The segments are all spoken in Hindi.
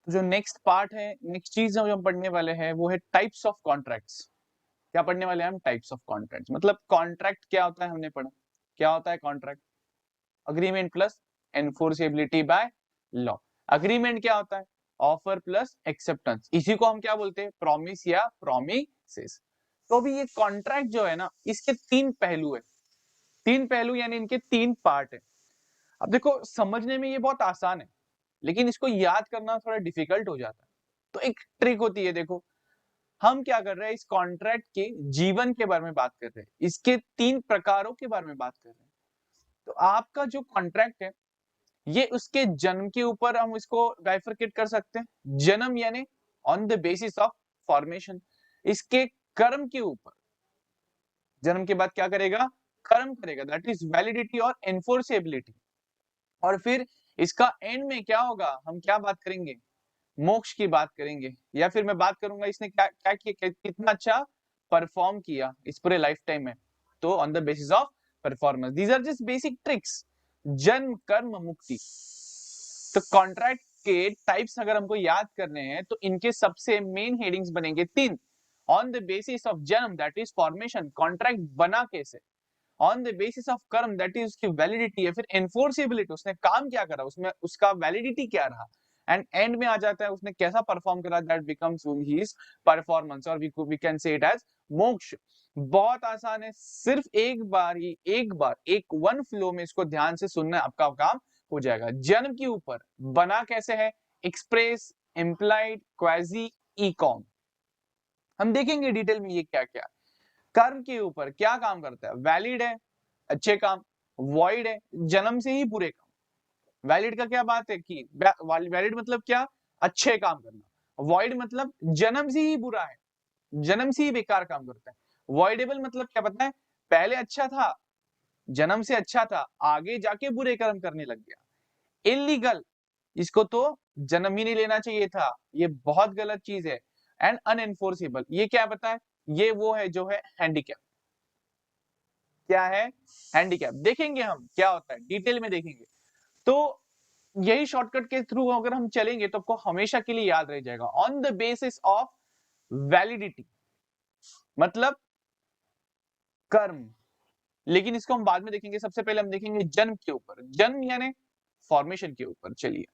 तो जो नेक्स्ट पार्ट है, नेक्स्ट चीज जो हम पढ़ने वाले हैं वो है टाइप्स ऑफ कॉन्ट्रैक्ट्स। क्या पढ़ने वाले हैं हम? Types of contracts. मतलब कॉन्ट्रैक्ट क्या होता है हमने पढ़ा। क्या होता है contract? Agreement plus enforceability by law. Agreement क्या होता है? Offer plus acceptance. इसी को हम क्या बोलते हैं? प्रॉमिस या प्रोमिसेस। तो अभी ये कॉन्ट्रैक्ट जो है ना, इसके तीन पहलू है। तीन पहलू यानी इनके तीन पार्ट है। अब देखो, समझने में ये बहुत आसान है, लेकिन इसको याद करना थोड़ा डिफिकल्ट हो जाता है। तो एक ट्रिक होती है। देखो, हम क्या कर रहे हैं, इस कॉन्ट्रैक्ट के जीवन के बारे में बात कर रहे हैं, इसके तीन प्रकारों के बारे में बात कर रहे हैं। तो आपका जो कॉन्ट्रैक्ट है, ये उसके जन्म के ऊपर हम इसको बाइफरकेट कर सकते हैं। जन्म यानी on the basis of formation. इसके कर्म के ऊपर, जन्म के बाद क्या करेगा? कर्म करेगा, दैट इज वैलिडिटी और एनफोर्सेबिलिटी। और फिर इसका एंड में क्या होगा? हम क्या बात करेंगे? मोक्ष की बात करेंगे। या फिर मैं बात करूंगा इसने क्या क्या किया, कितना अच्छा परफॉर्म किया इस पूरे लाइफ टाइम में। तो on the basis of performance, these are just basic tricks. जन्म, कर्म, मुक्ति। तो कॉन्ट्रैक्ट के टाइप्स अगर हमको याद करने हैं तो इनके सबसे मेन हेडिंग्स बनेंगे तीन। ऑन द बेसिस ऑफ जन्म, दैट इज फॉर्मेशन, कॉन्ट्रैक्ट बना कैसे। ऑन द बेसिस ऑफ कर्म, दैट इज उसकी वैलिडिटी है, फिर एनफोर्सेबिलिटी, उसने काम क्या करा, उसमें उसका वैलिडिटी क्या रहा। एंड एंड में आ जाता है उसने कैसा परफॉर्म करा, दैट बिकम्स हिज परफॉर्मेंस, और we can say it as moksha. बहुत आसान है, सिर्फ एक बार ही, एक बार, एक वन फ्लो में इसको ध्यान से सुनना, आपका काम हो जाएगा। जन्म के ऊपर बना कैसे है? Express, implied, quasi, icon. हम देखेंगे डिटेल में ये क्या क्या। कर्म के ऊपर क्या काम करता है? वैलिड है, अच्छे काम। वॉइड है, जन्म से ही बुरे काम। वैलिड का क्या बात है कि वैलिड मतलब क्या? अच्छे काम करना। वॉइड मतलब जन्म से ही बुरा है, जन्म से ही बेकार काम करता है। वॉइडेबल मतलब क्या पता है? पहले अच्छा था, जन्म से अच्छा था, आगे जाके बुरे कर्म करने लग गया। इलीगल, इसको तो जन्म ही नहीं लेना चाहिए था, ये बहुत गलत चीज है। एंड अनएनफोर्सेबल, ये क्या पता है? ये वो है जो है हैंडीकैप। क्या है? हैंडीकैप। देखेंगे हम क्या होता है, डिटेल में देखेंगे। तो यही शॉर्टकट के थ्रू अगर हम चलेंगे तो आपको हमेशा के लिए याद रह जाएगा। On the basis of validity मतलब कर्म। लेकिन इसको हम बाद में देखेंगे, सबसे पहले हम देखेंगे जन्म के ऊपर। जन्म यानी फॉर्मेशन के ऊपर। चलिए,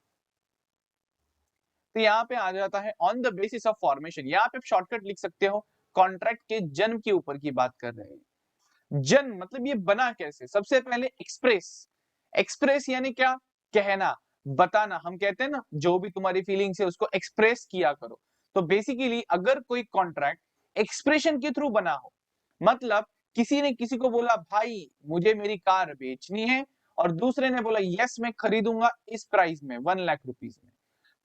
तो यहाँ पे आ जाता है on the basis of formation. यहाँ पे शॉर्टकट लिख सकते हो, कॉन्ट्रैक्ट के जन्म के ऊपर की बात कर रहे हैं। जन्म मतलब ये बना कैसे? सबसे पहले एक्सप्रेस। एक्सप्रेस यानी क्या? कहना, बताना। हम कहते हैं ना, जो भी तुम्हारी फीलिंग्स है उसको एक्सप्रेस किया करो। तो बेसिकली अगर कोई कॉन्ट्रैक्ट एक्सप्रेशन के थ्रू बना हो, मतलब किसी ने किसी को बोला भाई मुझे मेरी कार बेचनी है, और दूसरे ने बोला यस मैं खरीदूंगा इस प्राइस में, 1 लाख रुपीज में,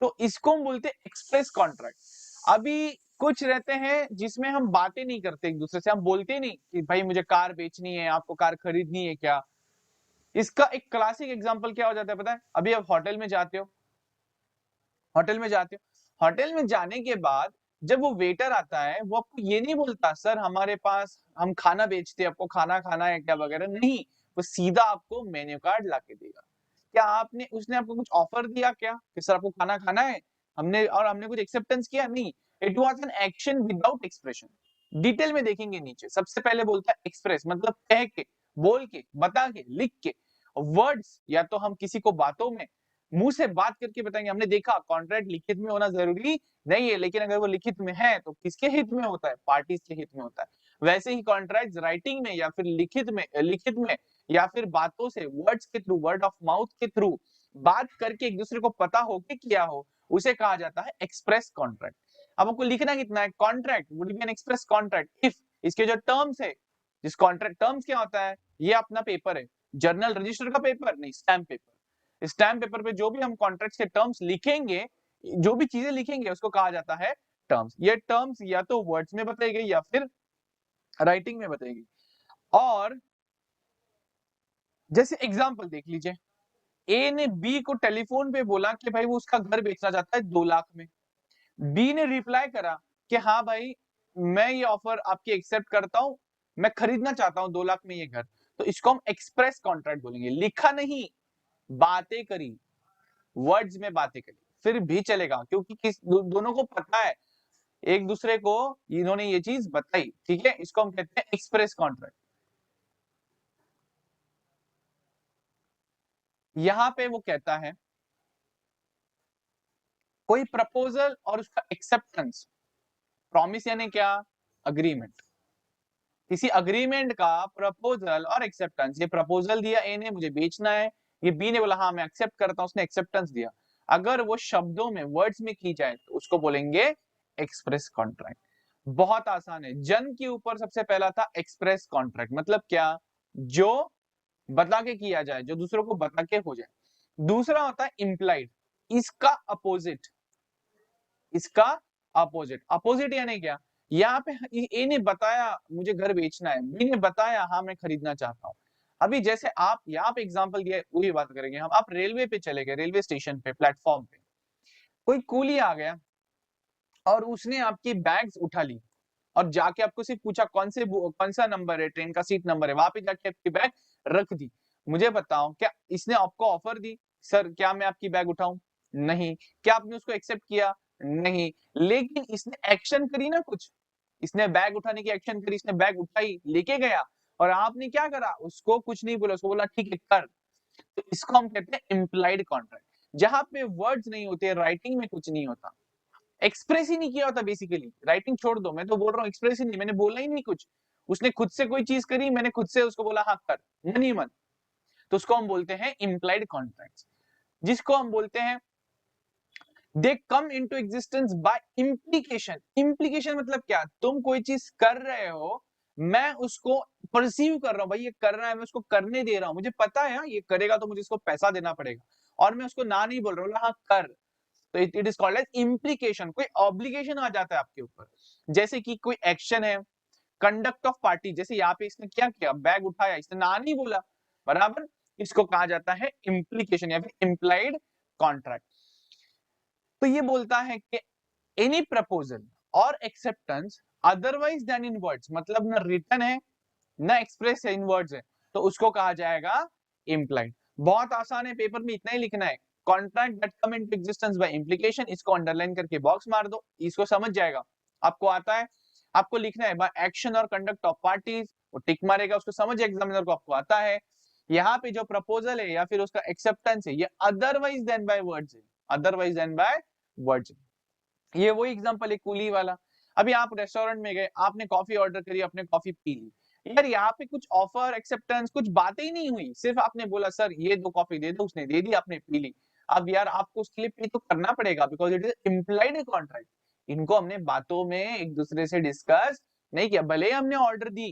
तो इसको हम बोलते हैं एक्सप्रेस कॉन्ट्रैक्ट। अभी कुछ रहते हैं जिसमें हम बातें नहीं करते एक दूसरे से, हम बोलते नहीं कि भाई मुझे कार बेचनी है, आपको कार खरीदनी है क्या। इसका एक क्लासिक एग्जांपल क्या हो जाता है पता है? अभी आप होटल में जाते हो, होटल में जाते हो, होटल में जाने के बाद जब वो वेटर आता है, वो आपको ये नहीं बोलता सर हमारे पास हम खाना बेचते हैं, आपको खाना खाना है क्या वगैरह, नहीं। वो सीधा आपको मेन्यू कार्ड ला के देगा। क्या आपने, उसने आपको कुछ ऑफर दिया क्या कि सर आपको खाना खाना है, हमने, और हमने कुछ एक्सेप्टेंस किया? नहीं। It was an action without expression. Detail में देखेंगे नीचे, सबसे पहले बोलता है एक्सप्रेस मतलब कह के, बोल के, बता के, लिख के। वर्ड्स या तो हम किसी को बातों में, मुंह से बात करके बताएंगे। हमने देखा कॉन्ट्रैक्ट लिखित में होना जरूरी नहीं है, लेकिन अगर वो लिखित में है तो किसके हित में होता है? पार्टीज के हित में होता है। वैसे ही कॉन्ट्रैक्ट राइटिंग में या फिर लिखित में या फिर बातों से, वर्ड्स के थ्रू, वर्ड ऑफ माउथ के थ्रू बात करके एक दूसरे को पता हो कि किया हो, उसे कहा जाता है एक्सप्रेस कॉन्ट्रैक्ट। अब आपको लिखना कितना है? Contract would be N express contract if इसके जो टर्म्स है, जिस कॉन्ट्रैक्ट टर्म्स क्या होता है, ये अपना पेपर है, जर्नल रजिस्टर का पेपर नहीं, स्टैम्प पेपर। स्टैम्प पेपर पे जो भी हम कॉन्ट्रैक्ट के टर्म्स लिखेंगे, जो भी चीजें लिखेंगे उसको कहा जाता है टर्म्स। ये टर्म्स या तो वर्ड्स में बताई गई या फिर राइटिंग में बताई गई। और जैसे एग्जांपल देख लीजिए, ए ने बी को टेलीफोन पे बोला कि भाई वो उसका घर बेचना चाहता है 2 लाख में। बी ने रिप्लाई करा कि हाँ भाई मैं ये ऑफर आपकी एक्सेप्ट करता हूं, मैं खरीदना चाहता हूं 2 लाख में ये घर। तो इसको हम एक्सप्रेस कॉन्ट्रैक्ट बोलेंगे। लिखा नहीं, बातें करी, वर्ड्स में बातें करी। फिर भी चलेगा, क्योंकि दोनों को पता है एक दूसरे को, इन्होंने ये चीज बताई, ठीक है। इसको हम कहते हैं एक्सप्रेस कॉन्ट्रैक्ट। यहां पे वो कहता है कोई प्रपोजल और उसका एक्सेप्टेंस, प्रॉमिस यानी क्या, अग्रीमेंट, किसी अग्रीमेंट का प्रपोजल और एक्सेप्टेंस। ये प्रपोजल दिया ए ने, मुझे बेचना है, ये बी ने बोला हाँ मैं एक्सेप्ट करता हूं, उसने एक्सेप्टेंस दिया। अगर वो शब्दों में, वर्ड्स में की जाए तो उसको बोलेंगे एक्सप्रेस कॉन्ट्रैक्ट। बहुत आसान है। जन के ऊपर सबसे पहला था एक्सप्रेस कॉन्ट्रैक्ट, मतलब क्या, जो बता के किया जाए, जो दूसरों को बता के हो जाए। दूसरा होता है इम्प्लाइड, इसका अपोजिट, इसका अपोजिट। अपोजिट यानी क्या, यहाँ पे ए ने बताया मुझे घर बेचना है, बी ने बताया हाँ मैं खरीदना चाहता हूँ। अभी जैसे आप यहाँ पे एग्जांपल दिया, वही बात करेंगे हम। आप रेलवे पे चले गए, रेलवे स्टेशन पे, प्लेटफॉर्म पे कोई कूली आ गया और उसने आपकी बैग्स उठा ली और जाके आपको सिर्फ पूछा कौन सा नंबर है, ट्रेन का सीट नंबर है, वहां पे जाके आपकी बैग रख दी। मुझे बताओ, क्या इसने आपको ऑफर दी, सर क्या मैं आपकी बैग उठाऊं? नहीं। क्या आपने उसको एक्सेप्ट किया? नहीं। लेकिन इसने एक्शन करी ना कुछ, इसने बैग उठाने की एक्शन करी, इसने बैग उठाई, लेके गया, और आपने क्या करा, उसको कुछ नहीं बोला, उसको बोला ठीक है कर। तो इसको हम कहते हैं इम्प्लाइड कॉन्ट्रैक्ट, जहां पे वर्ड्स नहीं होते, राइटिंग में कुछ नहीं होता, एक्सप्रेस ही नहीं किया होता। बेसिकली राइटिंग छोड़ दो, मैं तो बोल रहा हूँ एक्सप्रेस ही नहीं, मैंने बोला ही नहीं कुछ, उसने खुद से कोई चीज करी, मैंने खुद से उसको बोला हाँ कर, मन ही मन। तो उसको हम बोलते हैं इम्प्लाइड कॉन्ट्रैक्ट, जिसको हम बोलते हैं they come into existence by implication. Implication मतलब क्या, तुम कोई चीज कर रहे हो, मैं उसको परसीव कर रहा हूं, भाई ये कर रहा है, मैं उसको करने दे रहा हूं, मुझे पता है ये करेगा तो मुझे इसको पैसा देना पड़ेगा, और मैं उसको ना नहीं बोल रहा हूँ, हाँ कर। तो it is called as implication. कोई ऑब्लिगेशन आ जाता है आपके ऊपर, जैसे कि कोई एक्शन है, कंडक्ट ऑफ पार्टी, जैसे यहाँ पे इसने क्या किया, बैग उठाया, इसने ना नहीं बोला, बराबर, इसको कहा जाता है इम्प्लीकेशन या फिर इम्प्लाइड कॉन्ट्रैक्ट। तो ये बोलता है कि एनी प्रपोजल और acceptance otherwise then in words, मतलब ना रिटन है ना एक्सप्रेस है, इन वर्ड्स है, तो उसको कहा जाएगा इम्प्लाइड। बहुत आसान है, पेपर में इतना ही लिखना है, contract that come into existence by implication, इसको अंडरलाइन करके बॉक्स मार दो, इसको समझ जाएगा। आपको आता है, आपको लिखना है बाय एक्शन और कंडक्ट ऑफ पार्टीज, वो टिक मारेगा, उसको समझ एग्जामिनर को, आपको आता है। यहाँ पे जो प्रपोजल है या फिर उसका एक्सेप्टेंस है, ये अदरवाइज देन बाय वर्ड्स है, अदरवाइज देन बाय वर्ड्स। ये वही एग्जांपल है कूली वाला। अभी आप रेस्टोरेंट में गए, आपने कॉफी ऑर्डर करी, आपने कॉफी पी ली, यार यहाँ पे कुछ ऑफर एक्सेप्टेंस कुछ बातें ही नहीं हुई, सिर्फ आपने बोला सर ये 2 कॉफी दे दो, उसने दे दी, आपने पी ली। अब यार आपको उसके लिए पे तो करना पड़ेगा, because it is implied contract. इनको हमने बातों में एक दूसरे से डिस्कस नहीं किया, भले हमने ऑर्डर दी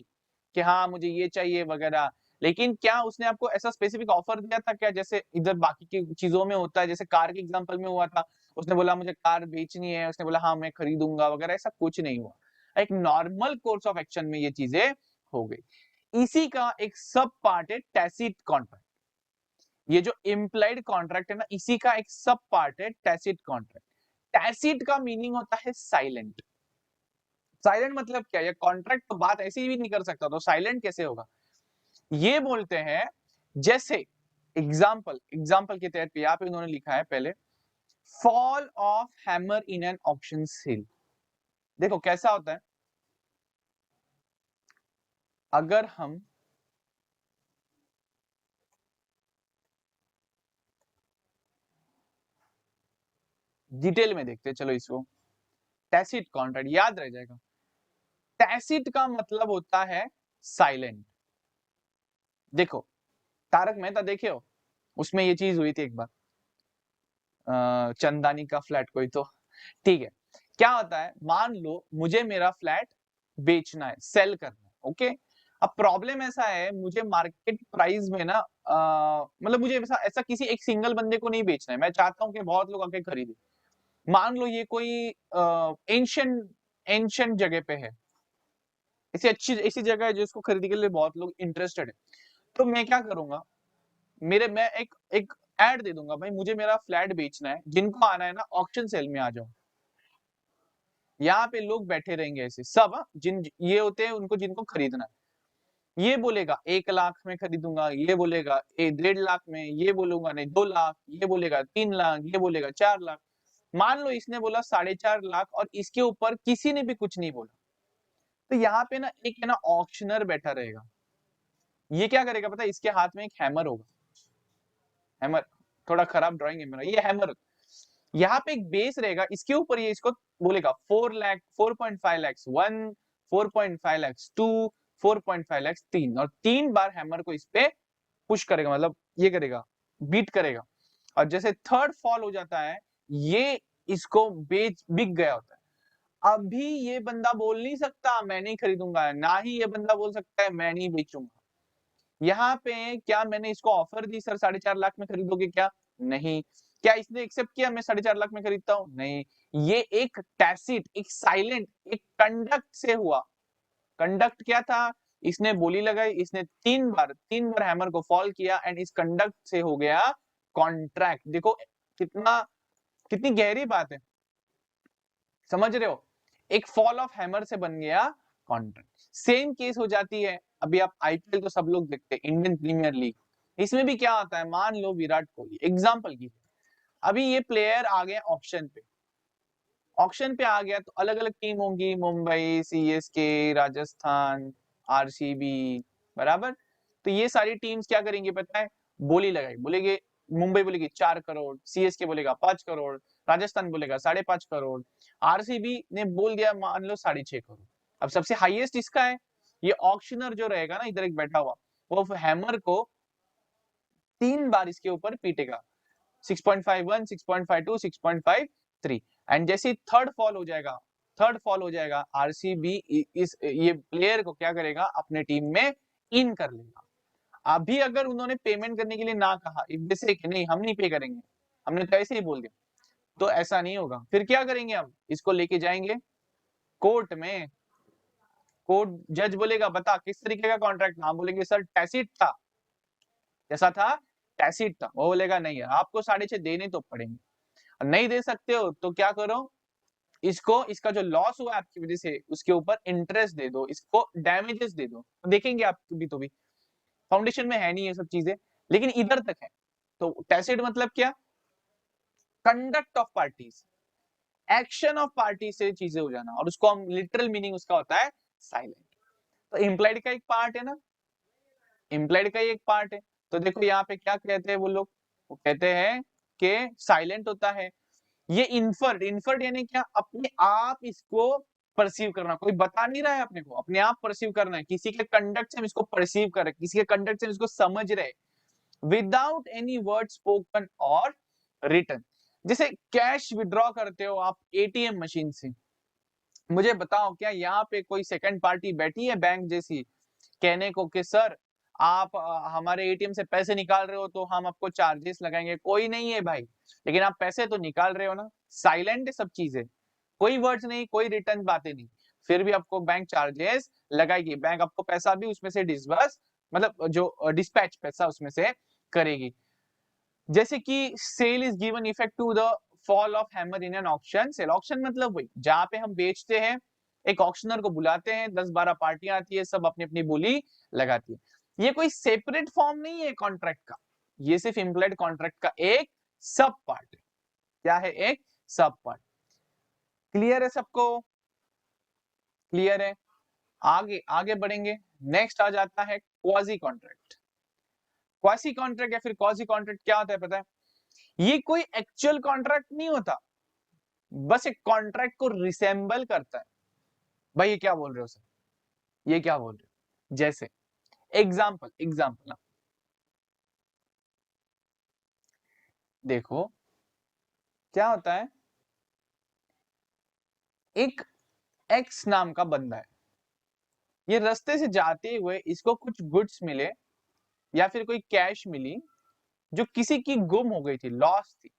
कि हाँ मुझे ये चाहिए वगैरह, लेकिन क्या उसने आपको ऐसा स्पेसिफिक ऑफर दिया था क्या, जैसे इधर बाकी की चीजों में होता है, जैसे कार के एग्जांपल में हुआ था, उसने बोला मुझे कार बेचनी है, उसने बोला हाँ मैं खरीदूंगा वगैरह, ऐसा कुछ नहीं हुआ। एक नॉर्मल कोर्स ऑफ एक्शन में ये चीजें हो गई। इसी का एक सब पार्ट है टैसिट कॉन्ट्रैक्ट। ये जो इम्प्लाइड कॉन्ट्रैक्ट है ना, इसी का एक सब पार्ट है टैसिट कॉन्ट्रैक्ट। टैसिट का मीनिंग होता है साइलेंट। साइलेंट मतलब क्या, ये कॉन्ट्रैक्ट तो बात ऐसी भी नहीं कर सकता, तो साइलेंट कैसे होगा? ये बोलते हैं, जैसे एग्जाम्पल के तहत पे यहाँ पे उन्होंने लिखा है पहले, fall of hammer in an auction sale. देखो कैसा होता है, अगर हम डिटेल में देखते हैं, चलो इसको, टैसिट कॉन्ट्रैक्ट याद रह जाएगा। टैसिट का मतलब होता है साइलेंट। देखो तारक मेहता देखे हो, उसमें ये चीज हुई थी एक बार, चंदानी का फ्लैट कोई तो, ठीक है। क्या होता है, मान लो मुझे मेरा फ्लैट बेचना है, सेल करना है, ओके। अब प्रॉब्लम ऐसा है, मुझे मार्केट प्राइस में ना मतलब मुझे ऐसा ऐसा किसी एक सिंगल बंदे को नहीं बेचना है, मैं चाहता हूं कि बहुत लोग आके खरीदे। मान लो ये कोई एंशियंट एंशियंट जगह पे है, ऐसी जगह है जिसको खरीदने के लिए बहुत लोग इंटरेस्टेड है। तो मैं क्या करूंगा, मैं एक एक एड दे दूंगा, भाई मुझे मेरा फ्लैट बेचना है, जिनको आना है ना ऑक्शन सेल में आ जाओ। यहाँ पे लोग बैठे रहेंगे ऐसे सब, जिन ये होते हैं उनको, जिनको खरीदना है। ये बोलेगा 1 लाख में खरीदूंगा, ये बोलेगा 1.5 लाख में, ये बोलूंगा नहीं 2 लाख, ये बोलेगा 3 लाख, ये बोलेगा 4 लाख। मान लो इसने बोला 4.5 लाख और इसके ऊपर किसी ने भी कुछ नहीं बोला, तो यहाँ पे ना एक है ना ऑक्शनर बैठा रहेगा। ये क्या करेगा पता है, इसके हाथ में एक हैमर होगा, हैमर, थोड़ा खराब ड्राइंग है मेरा, ये हैमर, यहाँ पे एक बेस रहेगा, इसके ऊपर ये इसको बोलेगा 4 लाख, 4.5 लाख 1, 4.5 लाख 2, 4.5 लाख 3, और 3 बार हैमर को इस पे पुश करेगा, मतलब ये करेगा, बीट करेगा। और जैसे थर्ड फॉल हो जाता है, ये इसको बेच बिक गया होता है। अभी ये बंदा बोल नहीं सकता मैं नहीं खरीदूंगा, ना ही ये बंदा बोल सकता है मैं नहीं बेचूंगा। यहाँ पे क्या मैंने इसको ऑफर दी सर 4.5 लाख में खरीदोगे क्या? नहीं। क्या इसने एक्सेप्ट किया मैं 4.5 लाख में खरीदता हूँ? नहीं। ये एक टैसिट, एक साइलेंट, एक कंडक्ट से हुआ। कंडक्ट क्या था? इसने बोली लगाई, इसने 3 बार हैमर को फॉल किया एंड इस कंडक्ट से हो गया कॉन्ट्रैक्ट। देखो कितना, कितनी गहरी बात है, समझ रहे हो? एक फॉल ऑफ हैमर से बन गया कॉन्ट्रैक्ट। सेम केस हो जाती है, अभी आप आईपीएल तो सब लोग देखते हैं, इंडियन प्रीमियर लीग, इसमें भी क्या होता है, मान लो विराट कोहली एग्जांपल की, अभी ये प्लेयर आ गए ऑक्शन पे, ऑक्शन पे आ गया तो अलग अलग टीम होंगी, मुंबई, सीएसके, राजस्थान, आरसीबी, बराबर। तो ये सारी टीम्स क्या करेंगे पता है, बोली लगाई, बोलेंगे मुंबई बोलेगी 4 करोड़, सीएसके बोलेगा 5 करोड़, राजस्थान बोलेगा 5.5 करोड़, आरसीबी ने बोल दिया मान लो 6.5 करोड़। अब सबसे हाईएस्ट इसका है, ये ऑक्शनर जो रहेगा ना इधर एक बैठा हुआ, वो हैमर को 3 बार इसके ऊपर पीटेगा, 6.51, 6.52, 6.53, एंड जैसे थर्ड फॉल हो जाएगा, थर्ड फॉल हो जाएगा, आरसीबी इस ये प्लेयर को क्या करेगा, अपने टीम में इन कर लेगा। अभी अगर उन्होंने पेमेंट करने के लिए ना कहा, इफ दे से कि नहीं हम नहीं पे करेंगे, हमने तो ऐसे ही बोल दिया, तो ऐसा नहीं होगा। फिर क्या करेंगे, हम इसको लेके जाएंगे कोर्ट में, कोर्ट जज बोलेगा बता किस तरीके का कॉन्ट्रैक्ट था, हम बोलेंगे सर टैसिट था, जैसा था टैसिट था, वो बोलेगा नहीं है आपको 6.5 देने तो पड़ेंगे, नहीं दे सकते हो तो क्या करो, इसको, इसका जो लॉस हुआ आपकी वजह से उसके ऊपर इंटरेस्ट दे दो, इसको डैमेजेस दे दो, देखेंगे आप भी, तो भी फाउंडेशन में है नहीं ये सब चीजें, लेकिन इधर तक है। तो टैसिट मतलब क्या, conduct of parties, action of party से चीजें हो जाना, और उसको हम लिटरल मीनिंग उसका होता है साइलेंट। तो इम्प्लाइड का एक पार्ट है ना, इम्प्लाइड का ही एक पार्ट है। तो देखो यहाँ पे क्या कहते हैं वो लोग, वो कहते हैं कि साइलेंट होता है, ये इन्फर्ड, इन्फर्ड यानी क्या, अपने आप इसको परसीव करना, कोई बता नहीं रहा है अपने को, अपने आप परसीव करना है, किसी के कंडक्ट से हम इसको परसीव कर रहे, किसी के कंडक्ट से हम इसको समझ रहे, विदाउट एनी वर्ड स्पोकन और रिटन। जैसे कैश विड्रॉ करते हो आप एटीएम मशीन से, मुझे बताओ क्या यहाँ पे कोई सेकंड पार्टी बैठी है बैंक जैसी कहने को कि सर आप हमारे एटीएम से पैसे निकाल रहे हो तो हम आपको चार्जेस लगाएंगे? कोई नहीं है भाई, लेकिन आप पैसे तो निकाल रहे हो ना, साइलेंट है सब चीजें, कोई वर्ड्स नहीं, कोई रिटर्न बातें नहीं, फिर भी आपको बैंक चार्जेस लगाएगी, बैंक आपको पैसा भी उसमें से डिसबर्स, मतलब जो डिस्पैच पैसा उसमें से करेगी। जैसे कि sale is given effect to the fall of hammer in an auction. Sale auction मतलब वही जहां पे हम बेचते हैं, एक ऑक्शनर को बुलाते हैं, 10-12 पार्टियां आती है, सब अपनी अपनी बोली लगाती है। ये कोई सेपरेट फॉर्म नहीं है कॉन्ट्रैक्ट का, ये सिर्फ इम्प्लाइड कॉन्ट्रैक्ट का एक सब पार्ट है। क्या है? एक सब पार्ट। क्लियर है सबको? क्लियर है? आगे आगे बढ़ेंगे, नेक्स्ट आ जाता है क्वाजी कॉन्ट्रैक्ट। क्वासी कॉन्ट्रैक्ट या फिर क्वाजी कॉन्ट्रैक्ट क्या होता है पता है? ये कोई एक्चुअल कॉन्ट्रैक्ट नहीं होता, बस एक कॉन्ट्रैक्ट को रिसेंबल करता है। भाई ये क्या बोल रहे हो सर, ये क्या बोल रहे हो? जैसे एग्जाम्पल, एग्जाम्पल देखो क्या होता है, एक एक्स नाम का बंदा है, ये रास्ते से जाते हुए इसको कुछ गुड्स मिले या फिर कोई कैश मिली जो किसी की गुम हो गई थी, लॉस थी,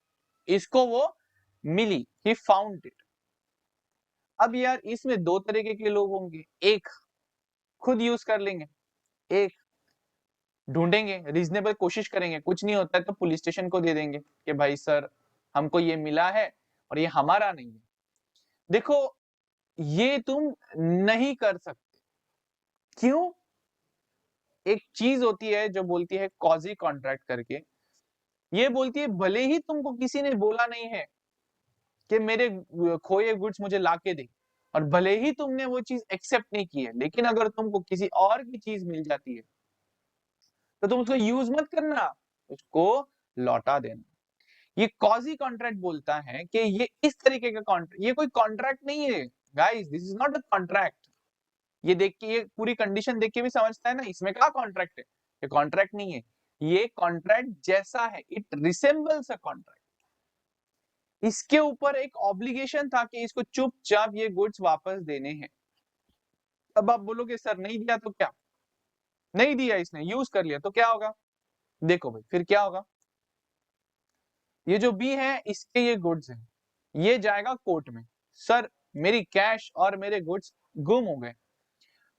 इसको वो मिली, ही फाउंड इट। अब यार इसमें दो तरीके के लोग होंगे, एक खुद यूज कर लेंगे, एक ढूंढेंगे, रीजनेबल कोशिश करेंगे, कुछ नहीं होता है तो पुलिस स्टेशन को दे देंगे कि भाई सर हमको ये मिला है और ये हमारा नहीं है। देखो ये तुम नहीं कर सकते, क्यों? एक चीज होती है जो बोलती है कॉजी कॉन्ट्रैक्ट करके, ये बोलती है भले ही तुमको किसी ने बोला नहीं है, कि मेरे खोए गुड्स मुझे लाके दे, और भले ही तुमने वो चीज एक्सेप्ट नहीं की है, लेकिन अगर तुमको किसी और की चीज मिल जाती है तो तुम उसको यूज मत करना, उसको लौटा देना। ये कॉजी कॉन्ट्रैक्ट बोलता है कि ये इस तरीके का कॉन्ट्रैक्ट, ये कोई कॉन्ट्रैक्ट नहीं है guys, this is not a contract. ये देख के, ये पूरी कंडीशन देख के भी समझता है ना, इसमें क्या कॉन्ट्रैक्ट है, ये कॉन्ट्रैक्ट नहीं है, ये कॉन्ट्रैक्ट जैसा है, इट रिसेंबल्स अ कॉन्ट्रैक्ट। इसके ऊपर एक ऑब्लिगेशन था कि इसको चुपचाप ये गुड्स वापस देने हैं। अब आप बोलोगे सर नहीं दिया तो क्या, नहीं दिया इसने, यूज कर लिया तो क्या होगा, देखो भाई फिर क्या होगा। ये जो बी है इसके ये गुड्स हैं, ये जाएगा कोर्ट में, सर मेरी कैश और मेरे गुड्स गुम हो गए।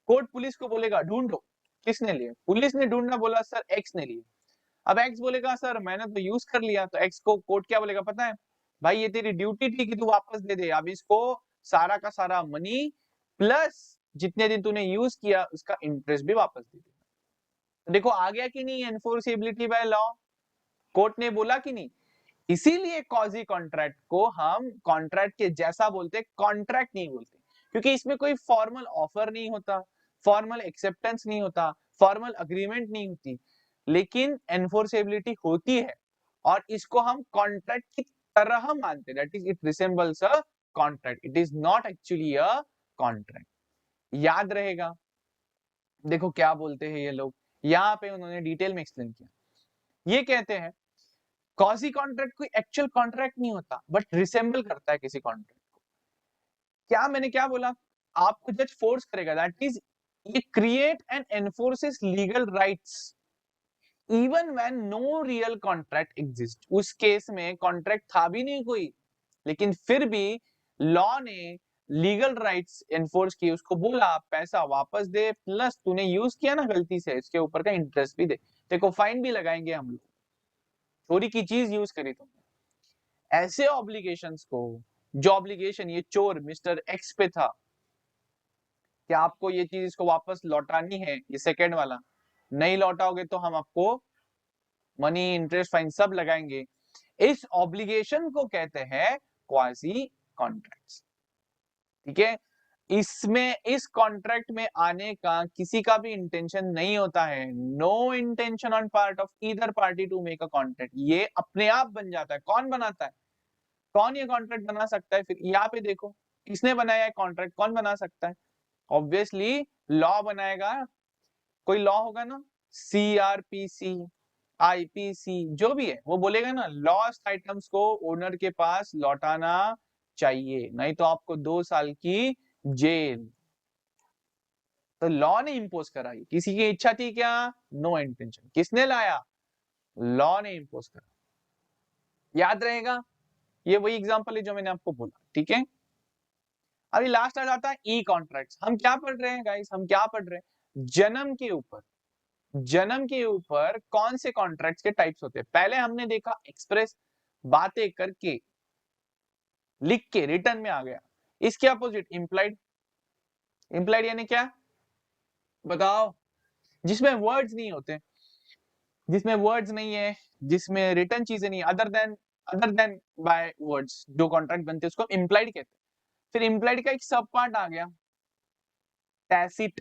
कोर्ट पुलिस को बोलेगा ढूंढो, किसने लिए, पुलिस ने ढूंढना बोला सर एक्स ने लिए। अब एक्स बोलेगा सर मैंने तो यूज कर लिया, तो एक्स को कोर्ट क्या बोलेगा पता है, भाई ये तेरी ड्यूटी थी कि तू वापस दे दे, अब इसको सारा का सारा मनी प्लस जितने दिन तूने यूज किया उसका इंटरेस्ट भी वापस दे दे। देखो आ गया कि नहीं एनफोर्सेबिलिटी बाय लॉ, कोर्ट ने बोला कि नहीं। इसीलिए कॉजी कॉन्ट्रैक्ट को हम कॉन्ट्रैक्ट के जैसा बोलते, कॉन्ट्रैक्ट नहीं बोलते, क्योंकि इसमें कोई फॉर्मल ऑफर नहीं होता, फॉर्मल एक्सेप्टेंस नहीं होता, फॉर्मल अग्रीमेंट नहीं होती, लेकिन एनफोर्सेबिलिटी होती है, और इसको हम कॉन्ट्रैक्ट की तरह मानते हैं, that is it resembles a contract, it is not actually a contract. याद रहेगा, देखो क्या बोलते हैं ये लोग, यहाँ पे उन्होंने डिटेल में एक्सप्लेन किया। ये कहते हैं कॉजी कॉन्ट्रैक्ट कोई एक्चुअल कॉन्ट्रैक्ट नहीं होता, बट रिसेंबल करता है किसी कॉन्ट्रैक्ट को। क्या मैंने क्या बोला, आपको जज फोर्स करेगा, दैट इज ये create and enforces legal rights even when no real contract exist. उस केस में कॉन्ट्रैक्ट था भी नहीं कोई, लेकिन फिर भी लॉ ने लीगल राइट्स एनफोर्स किए, उसको बोला पैसा वापस दे, प्लस तूने यूज किया ना गलती से, इसके ऊपर का इंटरेस्ट भी दे, देखो फाइन भी लगाएंगे हम लोग, चोरी की चीज यूज करी तुमने। ऐसे ऑब्लिगेशंस को, जो ऑब्लिगेशन ये चोर मिस्टर एक्स पे था कि आपको ये चीज इसको वापस लौटानी है, ये सेकेंड वाला, नहीं लौटाओगे तो हम आपको मनी इंटरेस्ट फाइन सब लगाएंगे, इस ऑब्लिगेशन को कहते हैं क्वाजी कॉन्ट्रैक्ट्स। ठीक है, इसमें इस कॉन्ट्रैक्ट में आने का किसी का भी इंटेंशन नहीं होता है, no intention on part of either party to make a contract, ये अपने आप बन जाता है। कौन बनाता है, कौन ये कॉन्ट्रैक्ट बना सकता है, फिर यहाँ पे देखो किसने बनाया है कॉन्ट्रैक्ट, कौन बना सकता है, ऑब्वियसली लॉ बनाएगा, कोई लॉ होगा ना, सीआरपीसी आईपीसी जो भी है, वो बोलेगा ना लॉस्ट आइटम्स को ओनर के पास लौटाना चाहिए, नहीं तो आपको 2 साल की जेल। तो लॉ ने इंपोज करा, किसी की इच्छा थी क्या, नो इंटेंशन, किसने लाया, लॉ ने इंपोज करा। याद रहेगा, ये वही एग्जांपल है जो मैंने आपको बोला। ठीक है, अभी लास्ट आ जाता है ई कॉन्ट्रैक्ट्स। हम क्या पढ़ रहे हैं गाइस, हम क्या पढ़ रहे हैं, जन्म के ऊपर, जन्म के ऊपर कौन से कॉन्ट्रैक्ट्स के टाइप्स होते हैं। पहले हमने देखा एक्सप्रेस, बातें करके लिख के रिटर्न में आ गया, इसके अपोजिट इंप्लाइड। इंप्लाइड यानी क्या बताओ, जिसमें वर्ड्स नहीं होते, जिसमें वर्ड्स नहीं है, जिसमें रिटर्न चीजें नहीं, अदर देन बाय वर्ड्स जो कॉन्ट्रैक्ट बनते हैं उसको इंप्लाइड कहते हैं। फिर इंप्लाइड का एक सब पार्ट आ गया टैसिट,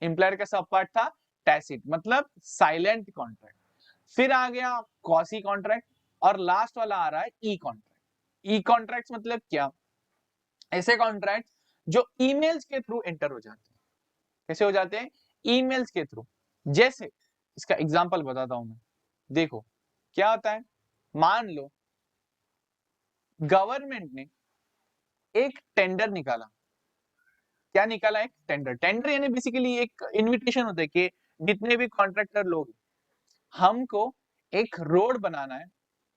इंप्लाइड का सब पार्ट था टैसिट, मतलब साइलेंट कॉन्ट्रैक्ट। फिर आ गया कॉसी कॉन्ट्रैक्ट, और लास्ट वाला आ रहा है ई कॉन्ट्रैक्ट। ई कॉन्ट्रैक्ट मतलब क्या, ऐसे कॉन्ट्रैक्ट जो ईमेल्स के थ्रू एंटर हो जाते हैं। कैसे हो जाते हैं, ईमेल्स के थ्रू। जैसे इसका एग्जांपल बताता हूं मैं, देखो क्या होता है, मान लो गवर्नमेंट ने एक टेंडर निकाला, क्या निकाला, एक टेंडर। टेंडर यानी बेसिकली एक इनविटेशन होता है कि जितने भी कॉन्ट्रैक्टर लोग, हमको एक रोड बनाना है,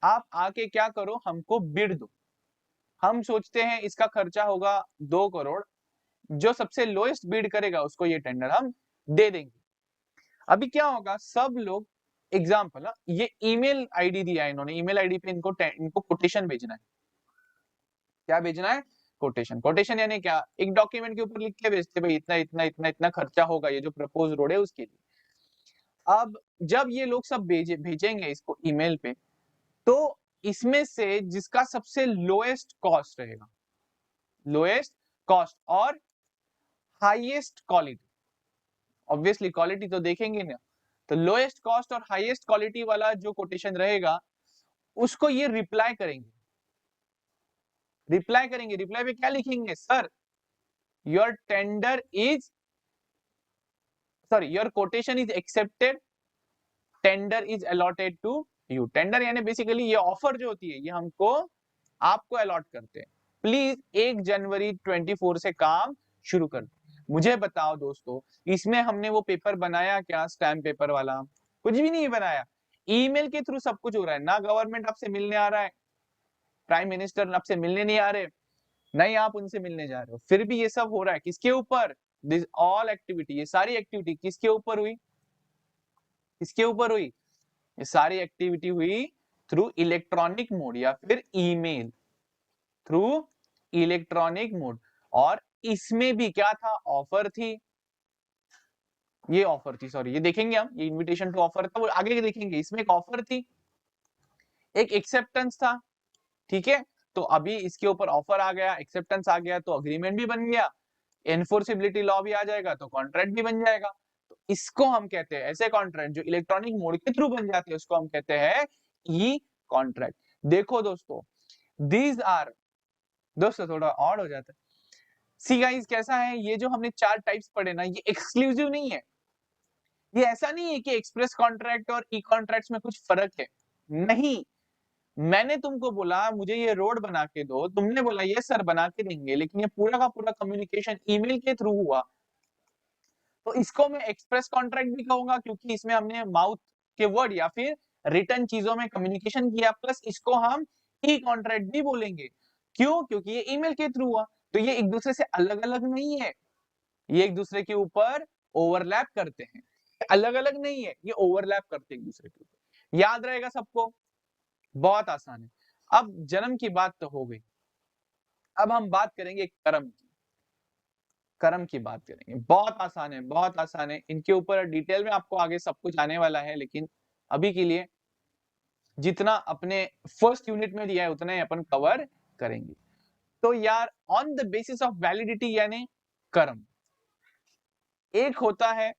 आप आके क्या करो, हमको बिड दो। हम सोचते हैं इसका खर्चा होगा 2 करोड़, जो सबसे लोएस्ट बिड करेगा उसको ये टेंडर हम दे देंगे। अभी क्या होगा, सब लोग, एग्जाम्पल ये ईमेल आईडी दिया है इन्होंने, ईमेल आईडी पे इनको कोटेशन भेजना है। क्या भेजना है, कोटेशन। कोटेशन यानी क्या, एक डॉक्यूमेंट के ऊपर लिख के भेजते भाई इतना इतना इतना इतना खर्चा होगा ये जो प्रपोज रोड है उसके लिए। अब जब ये लोग सब भेजेंगे इसको ईमेल पे, तो इसमें से जिसका सबसे लोएस्ट कॉस्ट रहेगा, लोएस्ट कॉस्ट और हाईएस्ट क्वालिटी, ऑब्वियसली क्वालिटी तो देखेंगे ना, तो लोएस्ट कॉस्ट और हाईएस्ट क्वालिटी वाला जो कोटेशन रहेगा उसको ये रिप्लाई करेंगे। रिप्लाई करेंगे, रिप्लाई पे क्या लिखेंगे, sir your tender is sorry your quotation is accepted, tender is allotted to you. Tender यानी बेसिकली ये ऑफर जो होती है ये हमको आपको अलॉट करते हैं, प्लीज 1 जनवरी 24 से काम शुरू कर। मुझे बताओ दोस्तों, इसमें हमने वो पेपर बनाया क्या, स्टैम्प पेपर वाला? कुछ भी नहीं बनाया, ईमेल के थ्रू सब कुछ हो रहा है ना। गवर्नमेंट आपसे मिलने आ रहा है, प्राइम मिनिस्टर आपसे मिलने नहीं आ रहे, नहीं आप उनसे मिलने जा रहे हो, फिर भी ये सब हो रहा है किसके ऊपर? दिस ऑल एक्टिविटी, ये सारी एक्टिविटी किसके ऊपर हुई? किसके ऊपर हुई? ये सारी एक्टिविटी हुई थ्रू इलेक्ट्रॉनिक मोड या फिर ईमेल, थ्रू इलेक्ट्रॉनिक मोड। और इसमें भी क्या था, ऑफर थी, ये ऑफर थी, सॉरी ये देखेंगे हम, ये इनविटेशन टू ऑफर था, वो आगे देखेंगे। इसमें एक ऑफर थी, एक एक्सेप्टेंस था, ठीक है। तो अभी इसके ऊपर ऑफर आ गया, एक्सेप्टेंस आ गया, तो अग्रीमेंट भी बन गया, एनफोर्सिबिलिटी लॉ भी आ जाएगा, तो कॉन्ट्रैक्ट भी बन जाएगा। तो इसको हम कहते हैं, ऐसे कॉन्ट्रैक्ट जो इलेक्ट्रॉनिक मोड के थ्रू बन जाते हैं उसको हम कहते हैं ई कॉन्ट्रैक्ट। देखो दोस्तों, दीज आर, दोस्तों थोड़ा ऑड हो जाता है, सी गाइस कैसा है, ये जो हमने 4 टाइप्स पढ़े ना, ये एक्सक्लूसिव नहीं है। ये ऐसा नहीं है कि एक्सप्रेस कॉन्ट्रैक्ट और ई कॉन्ट्रैक्ट्स में कुछ फर्क है, नहीं। मैंने तुमको बोला मुझे ये रोड बना के दो, तुमने बोला ये सर बना के देंगे, लेकिन ये पूरा का पूरा कम्युनिकेशन ईमेल के थ्रू हुआ, तो इसको मैं एक्सप्रेस कॉन्ट्रैक्ट भी कहूंगा, क्योंकि इसमें हमने माउथ के वर्ड या फिर रिटर्न चीजों में कम्युनिकेशन किया, प्लस इसको हम ई कॉन्ट्रैक्ट भी बोलेंगे। क्यों? क्योंकि ये ईमेल के थ्रू हुआ, तो ये एक दूसरे से अलग अलग नहीं है, ये एक दूसरे के ऊपर ओवरलैप करते हैं, अलग अलग नहीं है, ये ओवरलैप करते हैं एक दूसरे के ऊपर। याद रहेगा सबको, बहुत आसान है। अब जन्म की बात तो हो गई, अब हम बात करेंगे कर्म की, कर्म की बात करेंगे। बहुत आसान है, बहुत आसान है, इनके ऊपर डिटेल में आपको आगे सब कुछ आने वाला है, लेकिन अभी के लिए जितना अपने फर्स्ट यूनिट में दिया है उतना ही अपन कवर करेंगे। तो यार on the basis of validity यानी कर्म, एक होता है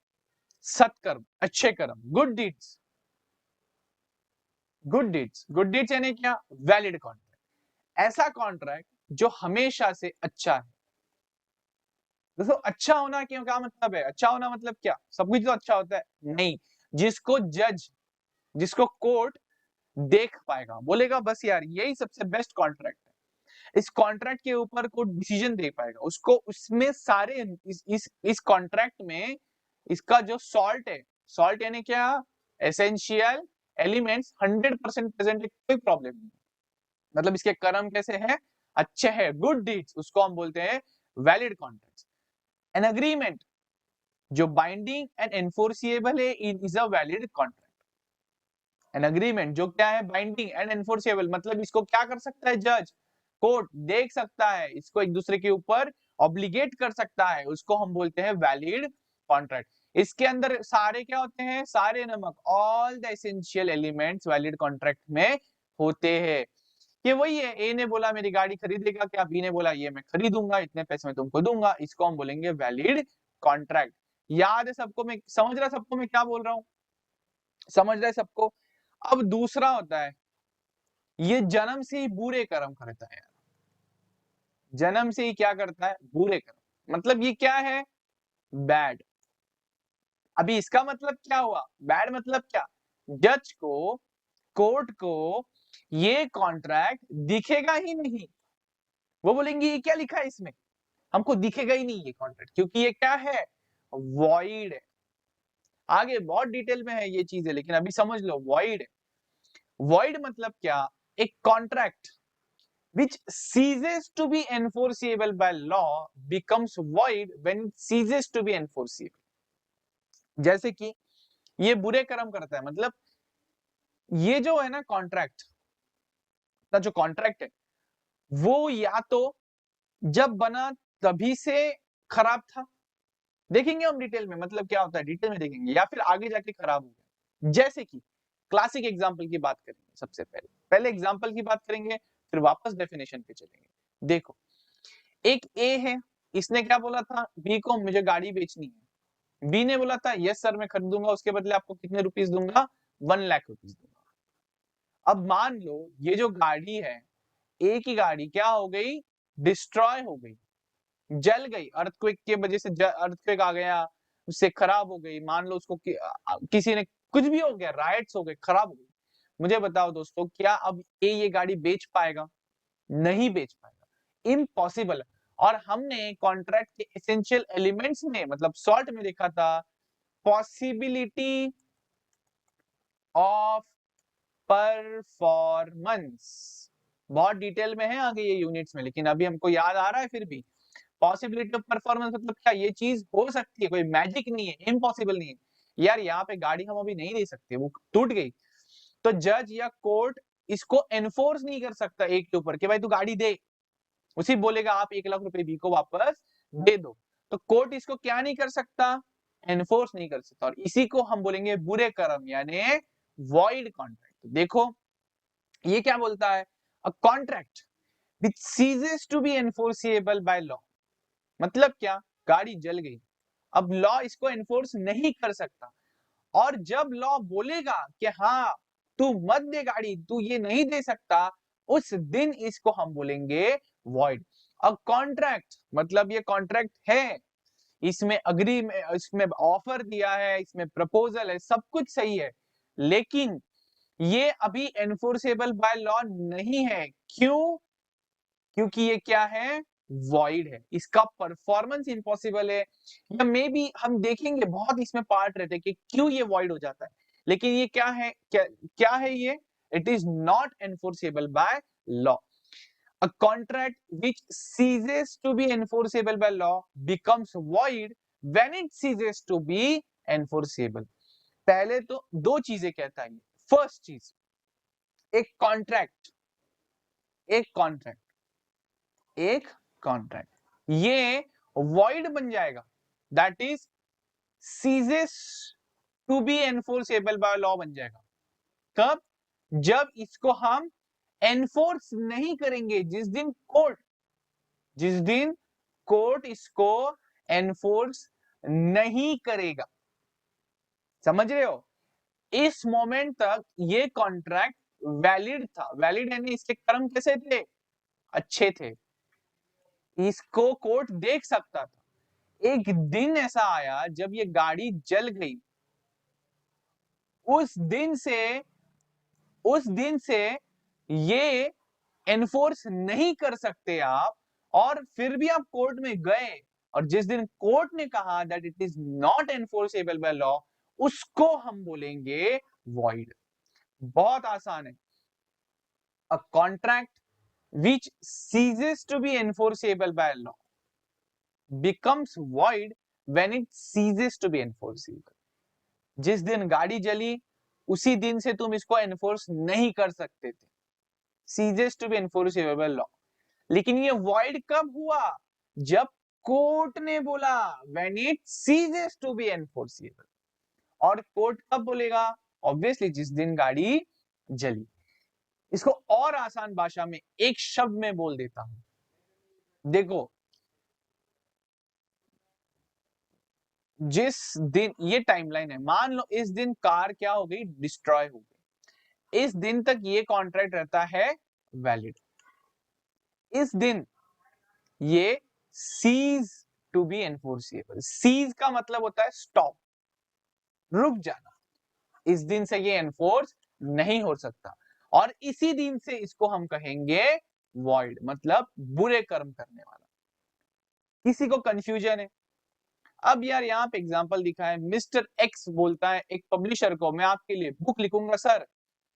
सत्कर्म, अच्छे कर्म, good deeds, good deeds, good deeds यानी क्या, वैलिड कॉन्ट्रैक्ट, ऐसा कॉन्ट्रैक्ट जो हमेशा से अच्छा है। दोस्तों अच्छा होना क्यों, क्या मतलब है अच्छा होना, मतलब क्या सब कुछ तो अच्छा होता है? नहीं, जिसको जज, जिसको कोर्ट देख पाएगा, बोलेगा बस यार यही सबसे बेस्ट कॉन्ट्रैक्ट है, इस कॉन्ट्रैक्ट के ऊपर कोर्ट डिसीजन दे पाएगा उसको, उसमें सारे इस कॉन्ट्रैक्ट में इसका जो सॉल्ट है, सॉल्ट यानी क्या, एसेंशियल एलिमेंट्स 100% प्रेजेंट है, कोई प्रॉब्लम नहीं, मतलब इसके कर्म कैसे है, अच्छे है, गुड डीड्स, उसको हम बोलते हैं वैलिड कॉन्ट्रैक्ट। एन अग्रीमेंट जो बाइंडिंग एंड एनफोर्सिएबल है is a valid contract. An agreement जो क्या है, बाइंडिंग एंड एनफोर्सिएबल, मतलब इसको क्या कर सकता है जज, कोर्ट देख सकता है, इसको एक दूसरे के ऊपर ऑब्लिगेट कर सकता है, उसको हम बोलते हैं वैलिड कॉन्ट्रैक्ट। इसके अंदर सारे क्या होते हैं, सारे नमक, all the essential elements valid contract में होते हैं। ये वही है, ए ने बोला मेरी गाड़ी खरीदेगा क्या, बी ने बोला ये मैं खरीदूंगा, इतने पैसे में तुमको दूंगा, इसको हम बोलेंगे वैलिड कॉन्ट्रैक्ट। याद है सबको, मैं समझ रहा सबको मैं क्या बोल रहा हूँ, समझ रहा है सबको? अब दूसरा होता है, ये जन्म से ही बुरे कर्म करता है, जन्म से ही क्या करता है, बुरे कर्म, मतलब ये क्या है, बैड। अभी इसका मतलब क्या हुआ, बैड मतलब क्या, जज को, कोर्ट को ये कॉन्ट्रैक्ट दिखेगा ही नहीं, वो बोलेंगे ये क्या लिखा है इसमें, हमको दिखेगा ही नहीं ये कॉन्ट्रैक्ट, क्योंकि ये क्या है, वॉइड है। आगे बहुत डिटेल में है ये चीजें, लेकिन अभी समझ लो वॉइड है। वॉइड मतलब क्या, एक contract which ceases to be enforceable by law becomes void when it ceases to be enforceable। जैसे कि ये बुरे कर्म करता है, मतलब ये जो है ना कॉन्ट्रैक्ट, जो कॉन्ट्रैक्ट है वो या तो जब बना तभी से खराब था, देखेंगे हम डिटेल में, मतलब क्या होता है डिटेल में देखेंगे, या फिर आगे जाके खराब हो गया। जैसे कि क्लासिक एग्जांपल की बात करेंगे। सबसे पहले एग्जांपल की बात करेंगे, फिर वापस डेफिनेशन पे चलेंगे। देखो, एक ए है, इसने क्या बोला था, बी को मुझे गाड़ी बेचनी है। बी ने बोला था यस सर मैं खरीदूंगा, उसके बदले आपको कितने रुपीस दूंगा, 1 लाख रुपीस दूंगा। अब मान लो ये जो गाड़ी है, ए की गाड़ी क्या हो गई, डिस्ट्रॉय हो गई, जल गई, अर्थक्वेक के वजह से अर्थक्वेक आ गया, उससे खराब हो गई। मान लो उसको किसी ने कुछ भी हो गया, राइट्स हो गए, खराब हो गई। मुझे बताओ दोस्तों, क्या अब ये गाड़ी बेच पाएगा? नहीं बेच पाएगा, इम्पॉसिबल है। और हमने कॉन्ट्रैक्ट के एसेंशियल एलिमेंट्स में, मतलब सॉल्ट में देखा था, पॉसिबिलिटी ऑफ परफॉर्मेंस। बहुत डिटेल में है आगे ये यूनिट्स में, लेकिन अभी हमको याद आ रहा है। फिर भी पॉसिबिलिटी ऑफ परफॉर्मेंस मतलब क्या, ये चीज हो सकती है, कोई मैजिक नहीं है, इम्पॉसिबल नहीं है। यार यहाँ पे गाड़ी हम अभी नहीं दे सकते, वो टूट गई, तो जज या कोर्ट इसको एनफोर्स नहीं कर सकता एक के ऊपर कि भाई तू गाड़ी दे, उसी बोलेगा आप 1 लाख रुपए बी को वापस दे दो। तो कोर्ट इसको क्या नहीं कर सकता, एनफोर्स नहीं कर सकता, और इसी को हम बोलेंगे बुरे कर्म यानी वॉइड कॉन्ट्रैक्ट। देखो ये क्या बोलता है, a contract which ceases to be enforceable by law. मतलब क्या, गाड़ी जल गई, अब लॉ इसको एनफोर्स नहीं कर सकता, और जब लॉ बोलेगा कि हाँ तू मत दे गाड़ी, तू ये नहीं दे सकता, उस दिन इसको हम बोलेंगे वॉइड। अब कॉन्ट्रैक्ट मतलब ये कॉन्ट्रैक्ट है, इसमें अग्री में, इसमें ऑफर दिया है, इसमें प्रपोजल है, सब कुछ सही है, लेकिन ये अभी एनफोर्सेबल बाय लॉ नहीं है। क्यों? क्योंकि ये क्या है, वॉइड है, इसका परफॉर्मेंस इम्पॉसिबल है। या मे बी हम देखेंगे बहुत इसमें पार्ट रहते हैं कि क्यों ये वॉइड हो जाता है, लेकिन ये क्या है, क्या है ये, it is not enforceable by law. A contract which ceases to be enforceable by law becomes void when it ceases to be enforceable. पहले तो दो चीजें कहता है। फर्स्ट चीज, एक कॉन्ट्रैक्ट, एक कॉन्ट्रैक्ट ये वॉइड बन जाएगा, that is ceases to be enforceable by law बन जाएगा। कब? जब इसको हम एनफोर्स नहीं करेंगे, जिस दिन कोर्ट इसको एनफोर्स नहीं करेगा। समझ रहे हो? इस मोमेंट तक ये कॉन्ट्रैक्ट वैलिड था। वैलिड यानी इसके कर्म कैसे थे, अच्छे थे, इसको कोर्ट देख सकता था। एक दिन ऐसा आया जब ये गाड़ी जल गई, उस दिन से ये एनफोर्स नहीं कर सकते आप, और फिर भी आप कोर्ट में गए, और जिस दिन कोर्ट ने कहा that it is not enforceable by law, उसको हम बोलेंगे वॉइड। बहुत आसान है। A contract which ceases to be enforceable by law becomes void when it ceases to be enforceable. जिस दिन गाड़ी जली, उसी दिन से तुम इसको एनफोर्स नहीं कर सकते थे, ceases to be enforceable by law। लेकिन ये void कब हुआ, जब कोर्ट ने बोला when it ceases to be enforceable। और कोर्ट कब बोलेगा, ऑब्वियसली जिस दिन गाड़ी जली। इसको और आसान भाषा में एक शब्द में बोल देता हूं। देखो, जिस दिन, ये टाइमलाइन है, मान लो इस दिन कार क्या हो गई, डिस्ट्रॉय हो गई, इस दिन तक ये कॉन्ट्रैक्ट रहता है वैलिड। इस दिन ये cease to be enforceable. Cease का मतलब होता है स्टॉप, रुक जाना। इस दिन से ये एनफोर्स नहीं हो सकता, और इसी दिन से इसको हम कहेंगे वॉइड, मतलब बुरे कर्म करने वाला। किसी को कंफ्यूजन है? अब यार यहाँ पे एग्जांपल दिखा है, मिस्टर एक्स बोलता है एक पब्लिशर को, मैं आपके लिए बुक लिखूंगा सर,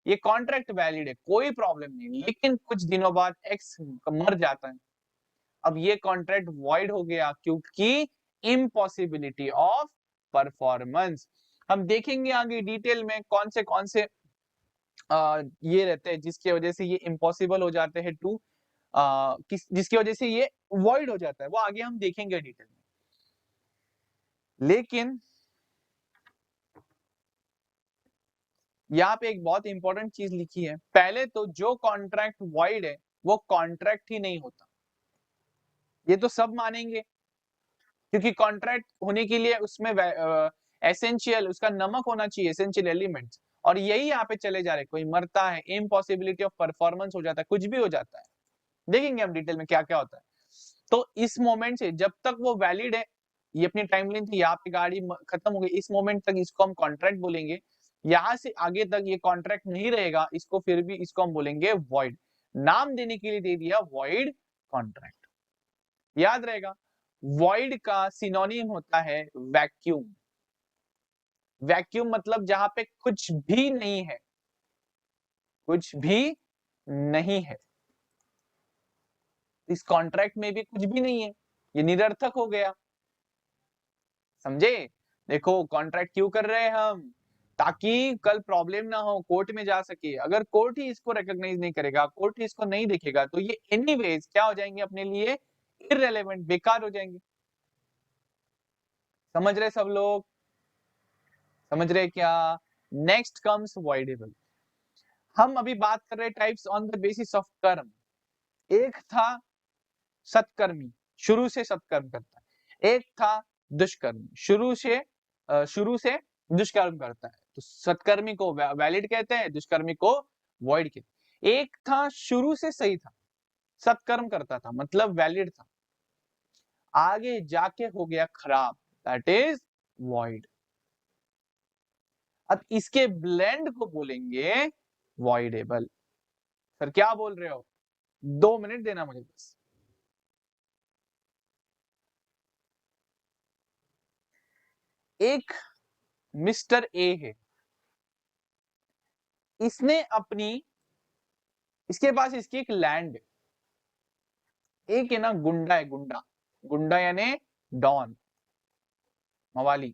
ये कॉन्ट्रैक्ट वैलिड है, कोई प्रॉब्लम नहीं, लेकिन कुछ दिनों बाद एक्स मर जाता है। अब ये कॉन्ट्रैक्ट वॉइड हो गया, क्योंकि इम्पॉसिबिलिटी ऑफ परफॉर्मेंस। हम देखेंगे आगे डिटेल में कौन से ये रहते हैं जिसकी वजह से ये इम्पॉसिबल हो जाते हैं टू, जिसकी वजह से ये वॉइड हो जाता है, वो आगे हम देखेंगे डिटेल में। लेकिन यहाँ पे एक बहुत इंपॉर्टेंट चीज लिखी है, पहले तो जो कॉन्ट्रैक्ट वॉइड है वो कॉन्ट्रैक्ट ही नहीं होता, ये तो सब मानेंगे, क्योंकि कॉन्ट्रैक्ट होने के लिए उसमें एसेंशियल उसका नमक होना चाहिए, एसेंशियल एलिमेंट्स, और यही यहाँ पे चले जा रहे, कोई मरता है, इम्पॉसिबिलिटी ऑफ परफॉर्मेंस हो जाता है, कुछ भी हो जाता है, देखेंगे हम डिटेल में क्या क्या होता है। तो इस मोमेंट से जब तक वो वैलिड है, ये अपनी टाइमलाइन थी, यहाँ पे गाड़ी खत्म हो गई, इस मोमेंट तक इसको हम कॉन्ट्रैक्ट बोलेंगे, यहाँ से आगे तक ये कॉन्ट्रैक्ट नहीं रहेगा, इसको फिर भी इसको हम बोलेंगे वॉइड, नाम देने के लिए दे दिया वॉइड कॉन्ट्रैक्ट, याद रहेगा। वॉइड का सिनोनिम होता है वैक्यूम, वैक्यूम मतलब जहां पे कुछ भी नहीं है, कुछ भी नहीं है, इस कॉन्ट्रैक्ट में भी कुछ भी नहीं है, ये निरर्थक हो गया, समझे। देखो कॉन्ट्रैक्ट क्यों कर रहे हैं हम, ताकि कल प्रॉब्लम ना हो, कोर्ट में जा सके, अगर कोर्ट ही इसको रिकॉग्नाइज नहीं करेगा, कोर्ट ही इसको नहीं देखेगा, तो ये एनीवेज क्या हो जाएंगे अपने लिए, इररेलेवेंट, बेकार हो जाएंगे। समझ रहे सब लोग, समझ रहे क्या। Next comes voidable. हम अभी बात कर रहे types on the basis of कर्म। एक था सत्कर्मी, शुरू से सत्कर्म करता है, एक था दुष्कर्म, शुरू से दुष्कर्म करता है, तो सत्कर्मी को वैलिड कहते हैं, दुष्कर्मी को वॉइड कहते हैं। एक था शुरू से सही था, सत्कर्म करता था, मतलब वैलिड था, आगे जाके हो गया खराब, दैट इज वॉइड। अब इसके ब्लेंड को बोलेंगे वॉइडेबल। सर क्या बोल रहे हो, 2 मिनट देना मुझे बस। एक मिस्टर ए है, इसने इसके पास इसकी एक लैंड, एक है ना गुंडा है, गुंडा, गुंडा यानी डॉन, मवाली,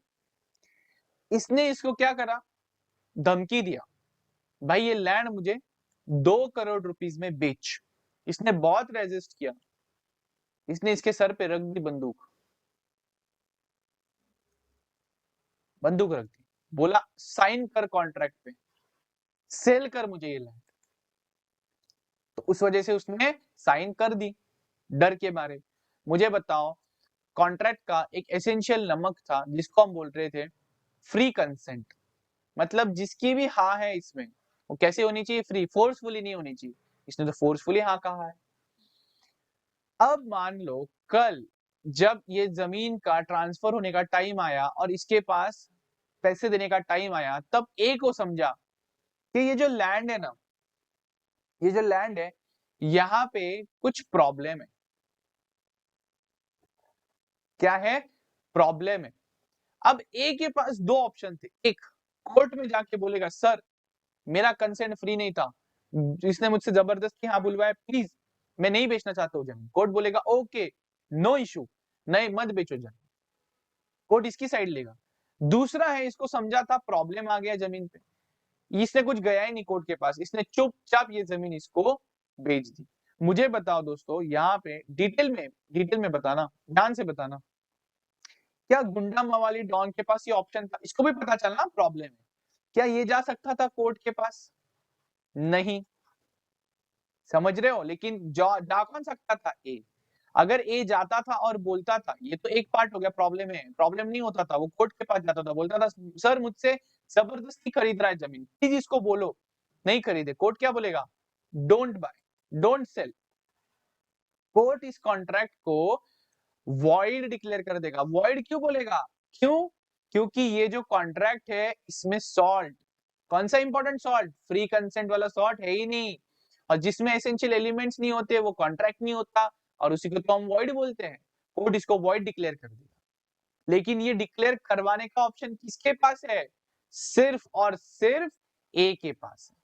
इसने इसको क्या करा, धमकी दिया, भाई ये लैंड मुझे 2 करोड़ रुपीस में बेच। इसने बहुत रेजिस्ट किया, इसने इसके सर पे रख दी बंदूक, बंदूक रख दी, बोला साइन कर कॉन्ट्रैक्ट पे, सेल कर मुझे ये लैंड। तो उस वजह से उसने साइन कर दी, डर के मारे। मुझे बताओ, कॉन्ट्रैक्ट का एक एसेंशियल नमक था जिसको हम बोल रहे थे फ्री कंसेंट, मतलब जिसकी भी हाँ है इसमें, वो कैसे होनी चाहिए, फ्री, फोर्सफुली नहीं होनी चाहिए, इसने तो फोर्सफुली हाँ कहा है। अब मान लो कल जब ये जमीन का ट्रांसफर होने का टाइम आया और इसके पास पैसे देने का टाइम आया, तब ए को समझा कि ये जो लैंड है ना, ये जो लैंड है, यहाँ पे कुछ प्रॉब्लम है। क्या है, प्रॉब्लम है। अब ए के पास 2 ऑप्शन थे, एक कोर्ट में जाके बोलेगा सर मेरा कंसेंट फ्री नहीं था, इसने मुझसे जबरदस्ती हाँ बुलवाया, प्लीज मैं नहीं बेचना चाहता हूँ जमीन। कोर्ट बोलेगा ओके, नो इशू, नहीं मत बेचो जमीन, कोर्ट इसकी साइड लेगा। दूसरा है, इसको समझा था प्रॉब्लम आ गया जमीन पे, इसने कुछ गया ही नहीं कोर्ट के पास, इसने चुपचाप ये जमीन इसको बेच दी। मुझे बताओ दोस्तों, यहाँ पे डिटेल में बताना, ध्यान से बताना, क्या गुंडा मवाली डॉन के पास ये ऑप्शन था, इसको भी पता चलना प्रॉब्लम है, क्या ये जा सकता था कोर्ट के पास, नहीं, समझ रहे हो। लेकिन जा कौन सकता था, ए। अगर ए जाता था और बोलता था, ये तो एक पार्ट हो गया, प्रॉब्लम है, प्रॉब्लम नहीं होता था, वो कोर्ट के पास जाता था, बोलता था सर मुझसे जबरदस्ती खरीद रहा है जमीन, प्लीज इसको बोलो नहीं खरीदे, कोर्ट क्या बोलेगा, don't buy, don't sell. Court इस कॉन्ट्रैक्ट को वॉइड डिक्लेयर कर देगा। वॉइड क्यों बोलेगा, क्यों, क्योंकि ये जो कॉन्ट्रैक्ट है इसमें सॉल्ट, कौन सा इंपॉर्टेंट सॉल्ट, फ्री कंसेंट वाला सॉल्ट है ही नहीं, और जिसमें एसेंशियल एलिमेंट्स नहीं होते वो कॉन्ट्रैक्ट नहीं होता, और उसी को तो हम वॉइड बोलते हैं। कोर्ट इसको वॉइड डिक्लेयर कर देगा, लेकिन ये डिक्लेयर करवाने का ऑप्शन किसके पास है, सिर्फ और सिर्फ ए के पास है।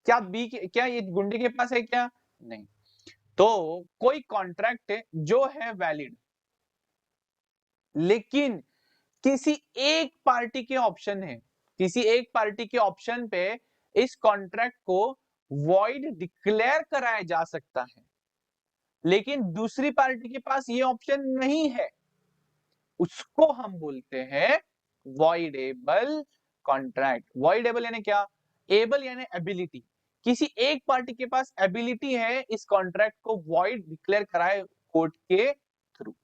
क्या बी के, क्या ये गुंडे के पास है क्या, नहीं। तो कोई कॉन्ट्रैक्ट है जो है वैलिड, लेकिन किसी एक पार्टी के ऑप्शन है, किसी एक पार्टी के ऑप्शन पे इस कॉन्ट्रैक्ट को वॉइड डिक्लेयर कराया जा सकता है, लेकिन दूसरी पार्टी के पास ये ऑप्शन नहीं है, उसको हम बोलते हैं वॉइडेबल कॉन्ट्रैक्ट। वॉइडेबल यानी क्या, एबल यानी एबिलिटी, किसी एक पार्टी के पास एबिलिटी है इस कॉन्ट्रैक्ट को वॉइड डिक्लेयर कराए कोर्ट के थ्रू।